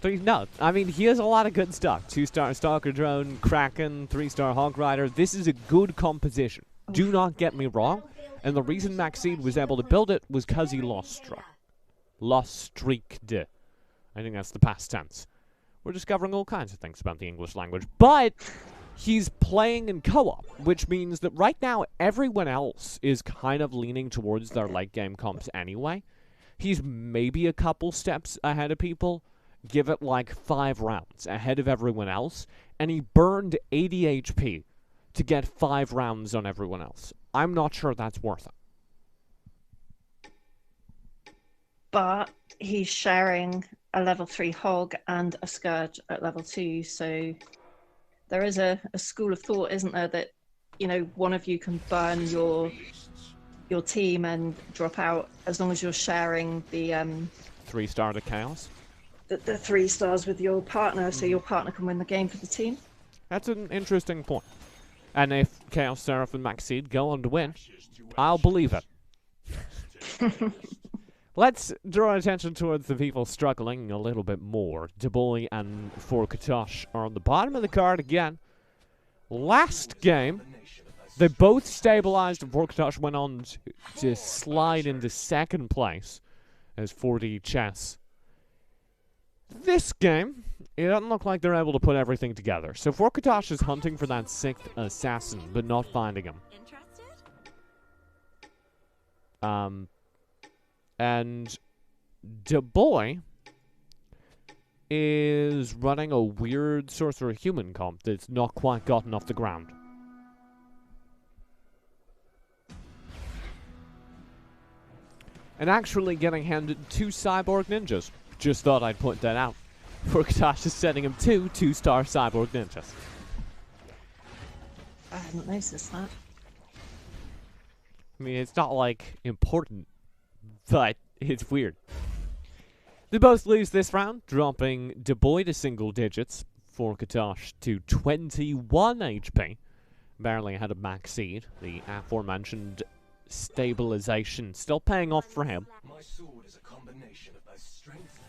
No, I mean, he has a lot of good stuff. 2-star Stalker Drone, Kraken, 3-star Hog Rider. This is a good composition. Do not get me wrong. And the reason Maxine was able to build it was because he lost streaked. I think that's the past tense. We're discovering all kinds of things about the English language. But he's playing in co-op, which means that right now everyone else is kind of leaning towards their late game comps anyway. He's maybe a couple steps ahead of people. Give it like 5 rounds ahead of everyone else. And he burned 80 HP to get 5 rounds on everyone else. I'm not sure that's worth it. But he's sharing a level 3 hog and a scourge at level 2, so there is a school of thought, isn't there, that, you know, one of you can burn your team and drop out as long as you're sharing the 3-star to chaos. The 3 stars with your partner, so your partner can win the game for the team. That's an interesting point. And if Chaos Seraph and Maxine go on to win, I'll believe it. Let's draw attention towards the people struggling a little bit more. Dubois and Forkatosh are on the bottom of the card again. Last game, they both stabilized, and Forkatosh went on to slide into second place as 4D chess. This game, it doesn't look like they're able to put everything together. So Forkatosh is hunting for that 6th assassin, but not finding him. And Dubois is running a weird sorcerer human comp that's not quite gotten off the ground. And actually getting handed 2 cyborg ninjas. Just thought I'd point that out. Forkatosh is sending him 2 2-star cyborg ninjas. I hadn't noticed that. I mean, it's not like important, but it's weird. They both lose this round, dropping Dubois to single digits, Forkatosh to 21 HP, barely ahead of Maxine. The aforementioned stabilization still paying off for him.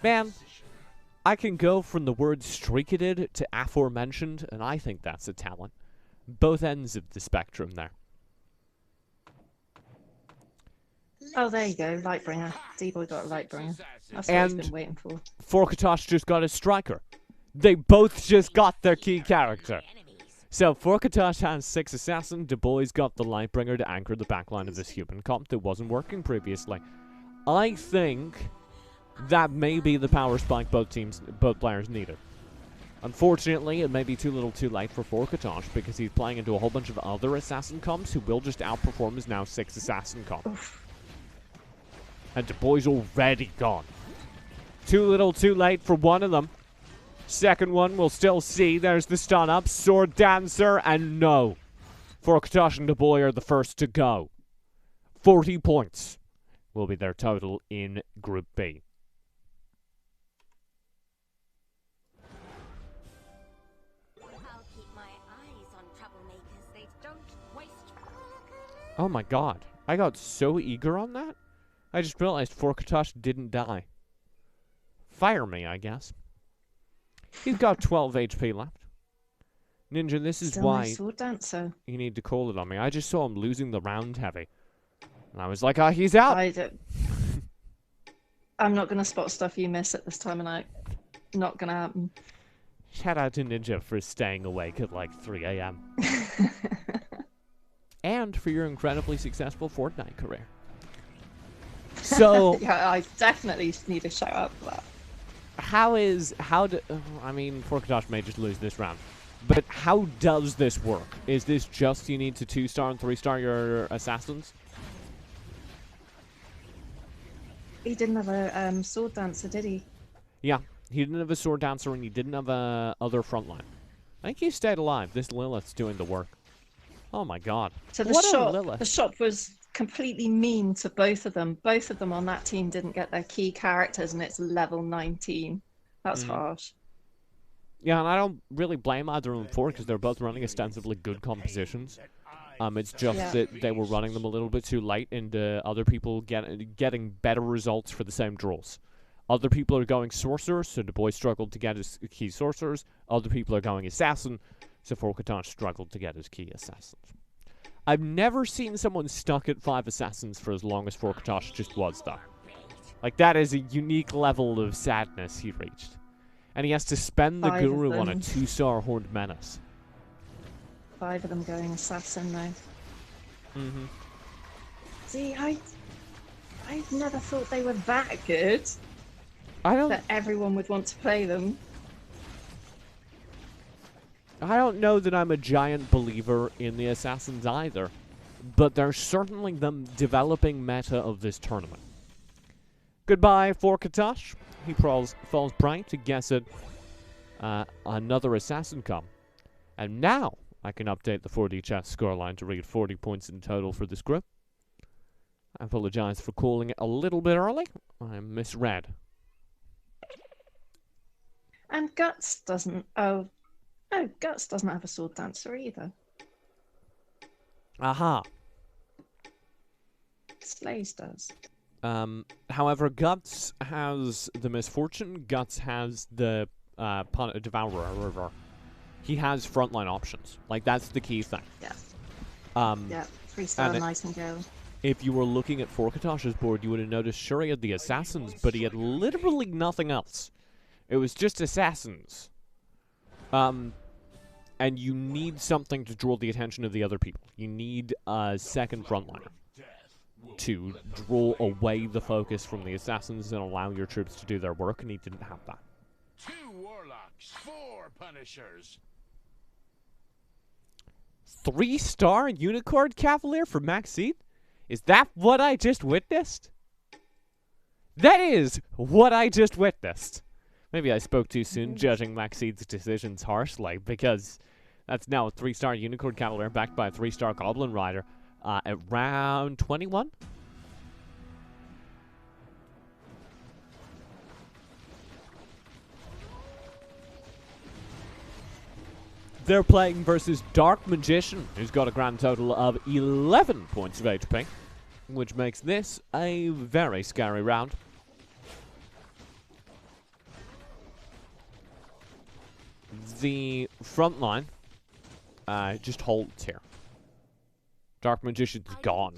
Man, I can go from the word streaked to aforementioned, and I think that's a talent. Both ends of the spectrum there. Oh, there you go, Lightbringer. D-Boy got a Lightbringer. That's what he's been waiting for. Forkatosh just got a striker. They both just got their key character. So Forkatosh has 6 assassin, Dubois got the Lightbringer to anchor the backline of this human comp that wasn't working previously. I think that may be the power spike both players needed. Unfortunately, it may be too little too late for Forkatosh because he's playing into a whole bunch of other assassin comps who will just outperform his now 6 assassin comp. Oof. And Dubois already gone. Too little too late for one of them. Second one we'll still see. There's the stun up. Sword Dancer, and no. Forkatosh and Dubois are the first to go. 40 points will be their total in Group B. I'll keep my eyes on troublemakers. They don't waste. Oh my god. I got so eager on that. I just realized Forkatosh didn't die. Fire me, I guess. He's got 12 HP left. Ninja, this is Still why no Sword Dancer. you need to call it on me. I just saw him losing the round heavy. And I was like, oh, he's out. I'm not going to spot stuff you miss at this time of night. Not going to happen. Shout out to Ninja for staying awake at like 3 a.m. And for your incredibly successful Fortnite career. So yeah, I definitely need a shout out for that. I mean, Forkatosh may just lose this round, but how does this work? Is this just you need to 2-star and 3-star your assassins? He didn't have a Sword Dancer, did he? Yeah, he didn't have a Sword Dancer and he didn't have a other frontline. I think he stayed alive. This Lilith's doing the work. Oh my god. So Lilith. The shop was completely mean to both of them. Both of them on that team didn't get their key characters, and it's level 19. That's harsh. Yeah, and I don't really blame either of them for it because they're both running ostensibly good compositions. It's just that they were running them a little bit too late, and other people getting better results for the same draws. Other people are going sorcerer, so Dubois struggled to get his key sorcerers. Other people are going assassin, so Forkatosh struggled to get his key assassins. I've never seen someone stuck at 5 assassins for as long as Forkatosh just was, though. Like, that is a unique level of sadness he reached. And he has to spend the 5 of Guru on a them. 2-star Horned Menace. 5 of them going assassin now. Mm-hmm. See, I never thought they were that good I don't that everyone would want to play them. I don't know that I'm a giant believer in the assassins either, but they're certainly the developing meta of this tournament. Goodbye, Forkatosh. He falls prey to guess it. Another assassin come. And now I can update the 4D chess scoreline to read 40 points in total for this group. I apologize for calling it a little bit early. I misread. And Guts doesn't. Guts doesn't have a sword dancer either. Aha. Slays does. However, Guts has the misfortune. Guts has the Devourer. He has frontline options. Like, that's the key thing. Yeah. Yeah, 3-star Nightingale. If you were looking at Forkatosh's board, you would have noticed sure he had the assassins, but he had literally nothing else. It was just assassins. And you need something to draw the attention of the other people. You need a second frontliner to draw away the focus from the assassins and allow your troops to do their work, and he didn't have that. 2 warlocks, 4 punishers. 3-star Unicorn Cavalier for Maxine? Is that what I just witnessed? That is what I just witnessed. Maybe I spoke too soon, judging Maxine's decisions harshly, because that's now a 3-star Unicorn Cavalier backed by a 3-star Goblin Rider at round 21. They're playing versus Dark Magician, who's got a grand total of 11 points of HP, which makes this a very scary round. The front line just holds here. Dark Magician's gone.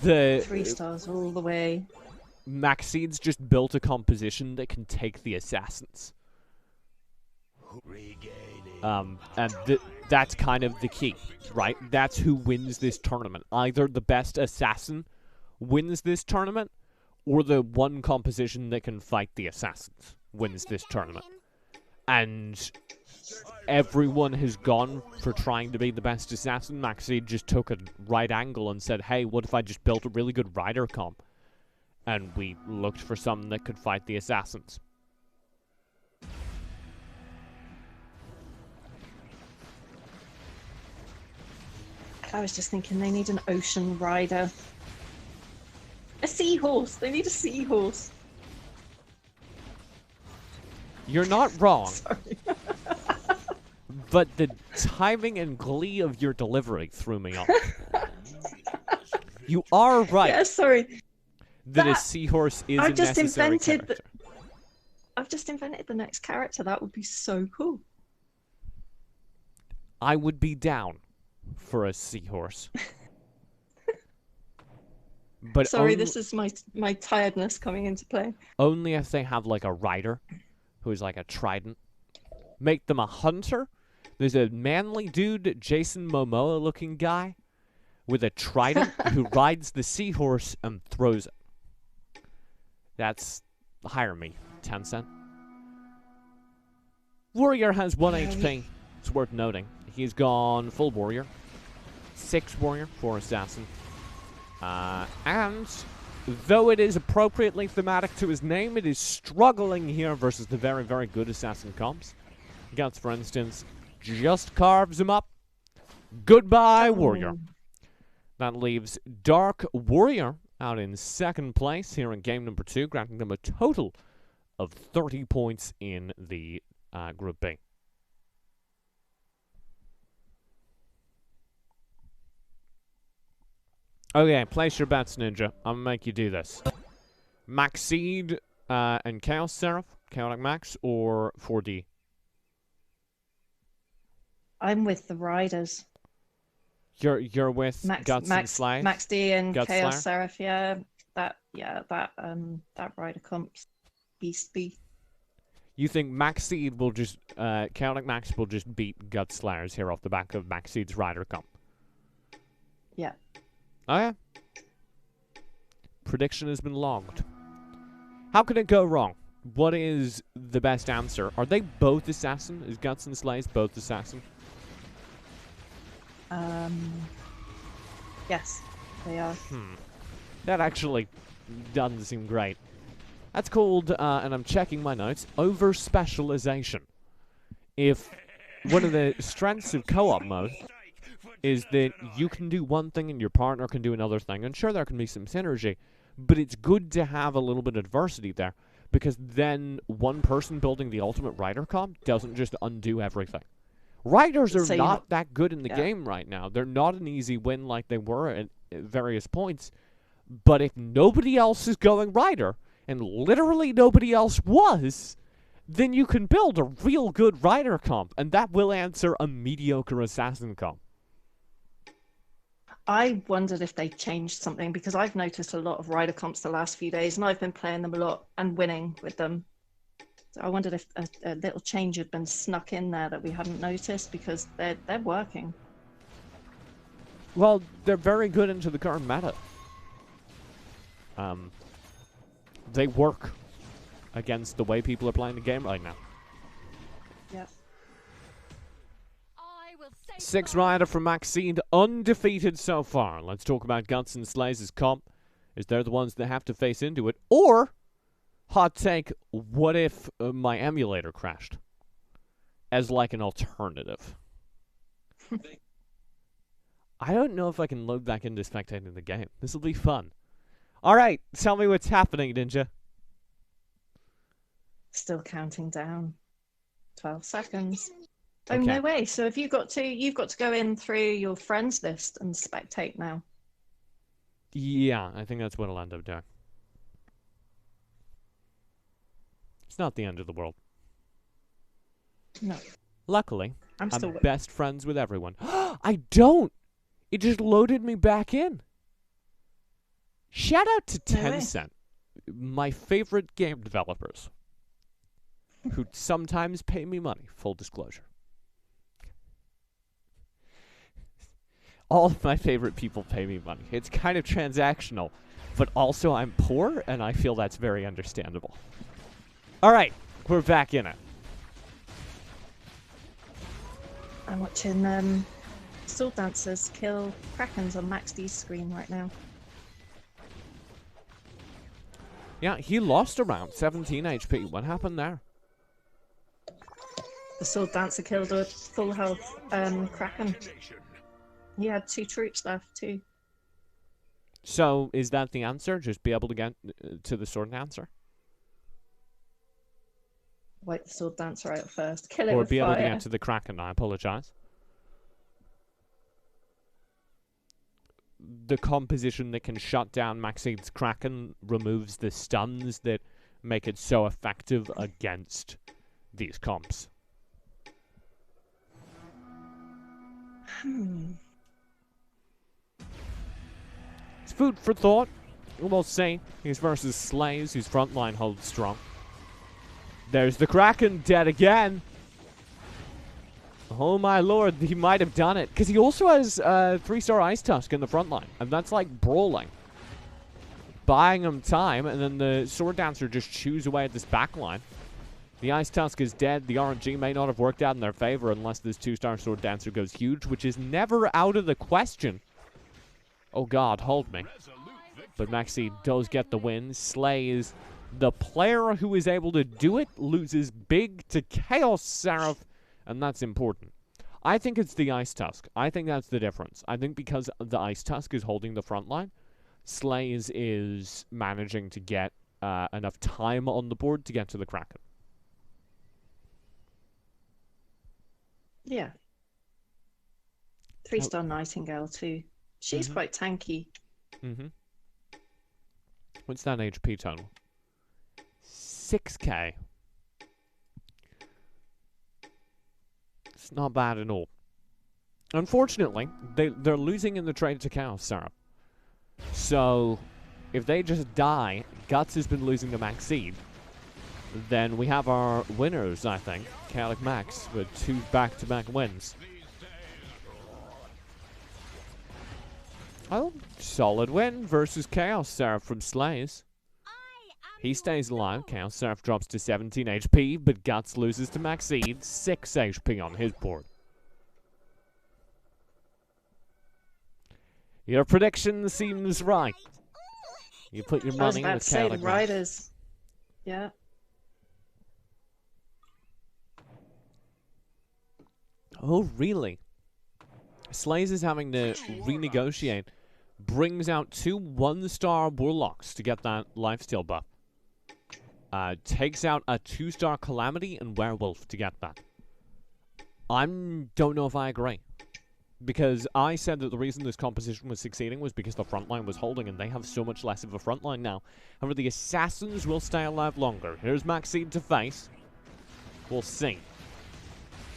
The 3 stars all the way. Maxine's just built a composition that can take the assassins. And that's kind of the key, right? That's who wins this tournament. Either the best assassin wins this tournament, or the one composition that can fight the assassins wins this tournament. And everyone has gone for trying to be the best assassin. Maxine just took a right angle and said, hey, what if I just built a really good rider comp? And we looked for something that could fight the assassins. I was just thinking they need an ocean rider. A seahorse. They need a seahorse. You're not wrong. Sorry. But the timing and glee of your delivery threw me off. You are right. Yeah, sorry. That a seahorse is a necessary character. I've just invented the next character. That would be so cool. I would be down for a seahorse. But sorry, this is my tiredness coming into play. Only if they have like a rider who's like a trident. Make them a hunter. There's a manly dude, Jason Momoa looking guy, with a trident who rides the seahorse and throws it. That's hire me, Tencent. Warrior has 1 HP. It's worth noting. He's gone full warrior. 6 warrior, 4 assassin. And though it is appropriately thematic to his name, it is struggling here versus the very, very good assassin comps. Guts, for instance, just carves him up. Goodbye, warrior. That leaves Dark Warrior out in 2nd place here in game number 2, granting them a total of 30 points in the Group B. Okay, place your bets, Ninja. I'm gonna make you do this. Maxine and Chaos Seraph, Chaotic Max, or 4D? I'm with the riders. You're with Guts and Slays? Max D and Guts Chaos Slayer? Seraph, that rider comp's beast. You think Maxseed will just Chaotic Max will just beat Guts Slayers here off the back of Maxseed's rider comp? Yeah. Oh yeah. Prediction has been logged. How could it go wrong? What is the best answer? Are they both assassin? Is Guts and Slays both assassin? Yes, they are. That actually doesn't seem great. That's called, and I'm checking my notes, over-specialization. If one of the strengths of co-op mode is that you can do one thing and your partner can do another thing, and sure, there can be some synergy, but it's good to have a little bit of diversity there, because then one person building the ultimate rider comp doesn't just undo everything. Riders are not that good in the game right now. They're not an easy win like they were at various points. But if nobody else is going rider, and literally nobody else was, then you can build a real good rider comp, and that will answer a mediocre assassin comp. I wondered if they changed something, because I've noticed a lot of rider comps the last few days, and I've been playing them a lot and winning with them. So I wondered if a little change had been snuck in there that we hadn't noticed, because they're working. Well, they're very good into the current meta. They work against the way people are playing the game right now. Yep. 6 rider from Maxine, undefeated so far. Let's talk about Guts and Slays' comp, as they're the ones that have to face into it. Or, hot take, what if my emulator crashed? As like an alternative. I don't know if I can load back into spectating the game. This will be fun. Alright, tell me what's happening, Ninja. Still counting down. 12 seconds. Oh, Okay. no way. So if you've got to go in through your friends list and spectate now. Yeah, I think that's what I'll end up doing. It's not the end of the world. No. Luckily, I'm still best friends with everyone. I don't! It just loaded me back in. Shout out to No way. Tencent, my favorite game developers, who sometimes pay me money, full disclosure. All of my favorite people pay me money. It's kind of transactional, but also I'm poor, and I feel that's very understandable. Alright, we're back in it. I'm watching Sword Dancers kill Krakens on Max D's screen right now. Yeah, he lost around 17 HP. What happened there? The Sword Dancer killed a full health Kraken. He had 2 troops left too. So, is that the answer? Just be able to get to the Sword Dancer? Wipe the Sword Dancer out first. Kill it Or with be able to fire. get to the Kraken, I apologize. The composition that can shut down Maxine's Kraken removes the stuns that make it so effective against these comps. It's food for thought. We'll see. He's versus Slays, whose front line holds strong. There's the Kraken, dead again. Oh my lord, he might have done it. Because he also has 3-star Ice Tusk in the front line. And that's like brawling. Buying him time, and then the Sword Dancer just chews away at this back line. The Ice Tusk is dead. The RNG may not have worked out in their favor unless this 2-star Sword Dancer goes huge, which is never out of the question. Oh god, hold me. But Maxi does get the win. Slays, the player who is able to do it, loses big to Chaos Seraph, and that's important. I think it's the Ice Tusk. I think that's the difference. I think because the Ice Tusk is holding the front line, Slays is managing to get enough time on the board to get to the Kraken. Yeah. 3-star Nightingale too. She's quite tanky. Mm-hmm. What's that HP total? 6k. It's not bad at all. unfortunately, they're losing in the trade to Chaos Syrup. So, if they just die, Guts has been losing to Max Seed, then we have our winners, I think. Chaotic Max with 2 back-to-back wins. Oh, solid win versus Chaos Seraph from Slays. He stays alive. Chaos Seraph drops to 17 HP, but Guts loses to Max Seed, 6 HP on his board. Your prediction seems right. You put your I was money about with to say the Chaotic Max. Riders. Yeah. Oh, really? Slays is having to renegotiate. Brings out 2 1-star Warlocks to get that lifesteal buff. Takes out a 2-star Calamity and Werewolf to get that. I don't know if I agree. Because I said that the reason this composition was succeeding was because the front line was holding, and they have so much less of a front line now. However, the Assassins will stay alive longer. Here's Maxine to face. We'll see.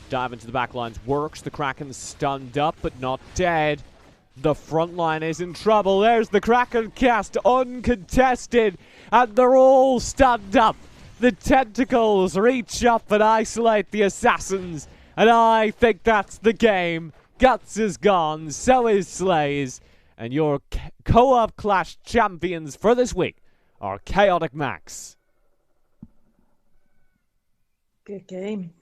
Dive into the back lines works. The Kraken's stunned up, but not dead. The front line is in trouble. There's the Kraken cast, uncontested, and they're all stunned up. The tentacles reach up and isolate the Assassins, and I think that's the game. Guts is gone, so is Slays, and your co-op clash champions for this week are Chaotic Max. Good game.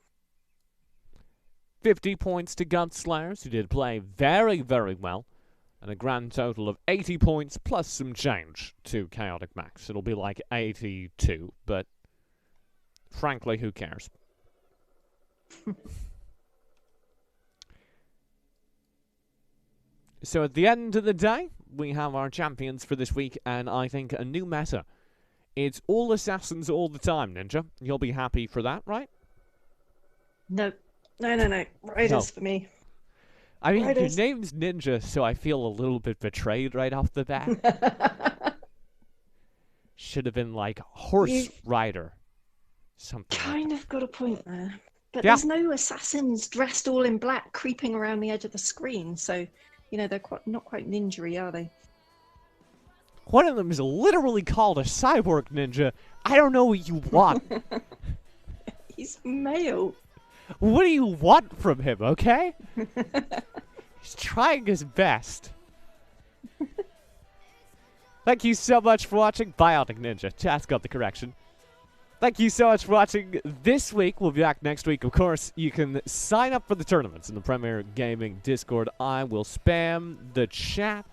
50 points to Gunslayers, who did play very, very well. And a grand total of 80 points plus some change to Chaotic Max. It'll be like 82, but frankly, who cares? So at the end of the day, we have our champions for this week, and I think a new meta. It's all Assassins all the time, Ninja. You'll be happy for that, right? No. No. Riders for me. I mean, Riders. your name's Ninja, so I feel a little bit betrayed right off the bat. Should have been like Horse Rider. Something. Kind of got a point there. But Yeah. there's no assassins dressed all in black creeping around the edge of the screen, so, you know, they're not quite ninja-y, are they? One of them is literally called a cyborg ninja. I don't know what you want. He's male. What do you want from him, okay? He's trying his best. Thank you so much for watching Biotic Ninja. Chat's got the correction. Thank you so much for watching this week. We'll be back next week. Of course, you can sign up for the tournaments in the Premier Gaming Discord. I will spam the chat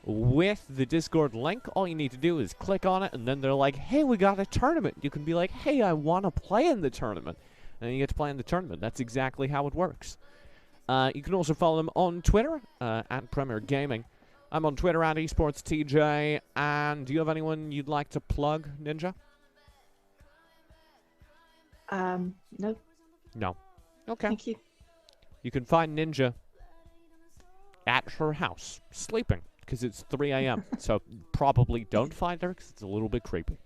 with the Discord link. All you need to do is click on it, and then they're like, hey, we got a tournament. You can be like, hey, I want to play in the tournament. And you get to play in the tournament. That's exactly how it works. You can also follow them on Twitter, at Premier Gaming. I'm on Twitter at esportstj. And do you have anyone you'd like to plug, Ninja? No. No. Okay. Thank you. You can find Ninja at her house, sleeping, because it's 3 a.m. So probably don't find her, because it's a little bit creepy.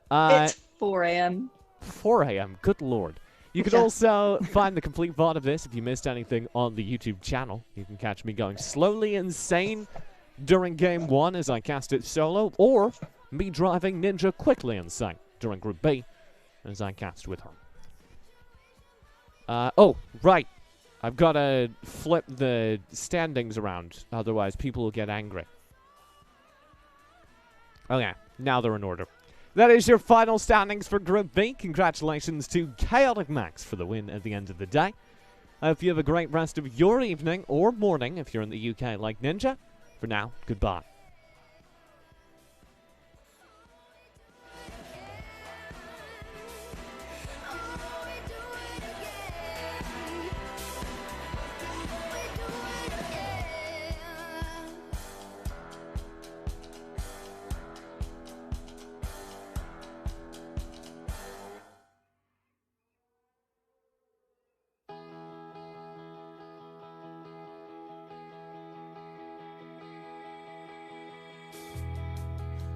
It's 4 a.m. 4 a.m. Good lord. You can Yeah. also find the complete VOD of this if you missed anything on the YouTube channel. You can catch me going slowly insane during Game 1 as I cast it solo, or me driving Ninja quickly insane during Group B as I cast with her. Oh, right. I've got to flip the standings around, otherwise people will get angry. Okay, now they're in order. That is your final standings for Group B. Congratulations to Chaotic Max for the win at the end of the day. I hope you have a great rest of your evening or morning if you're in the UK like Ninja. For now, goodbye.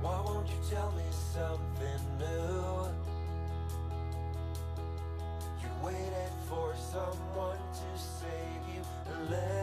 Why won't you tell me something new? You waited for someone to save you. let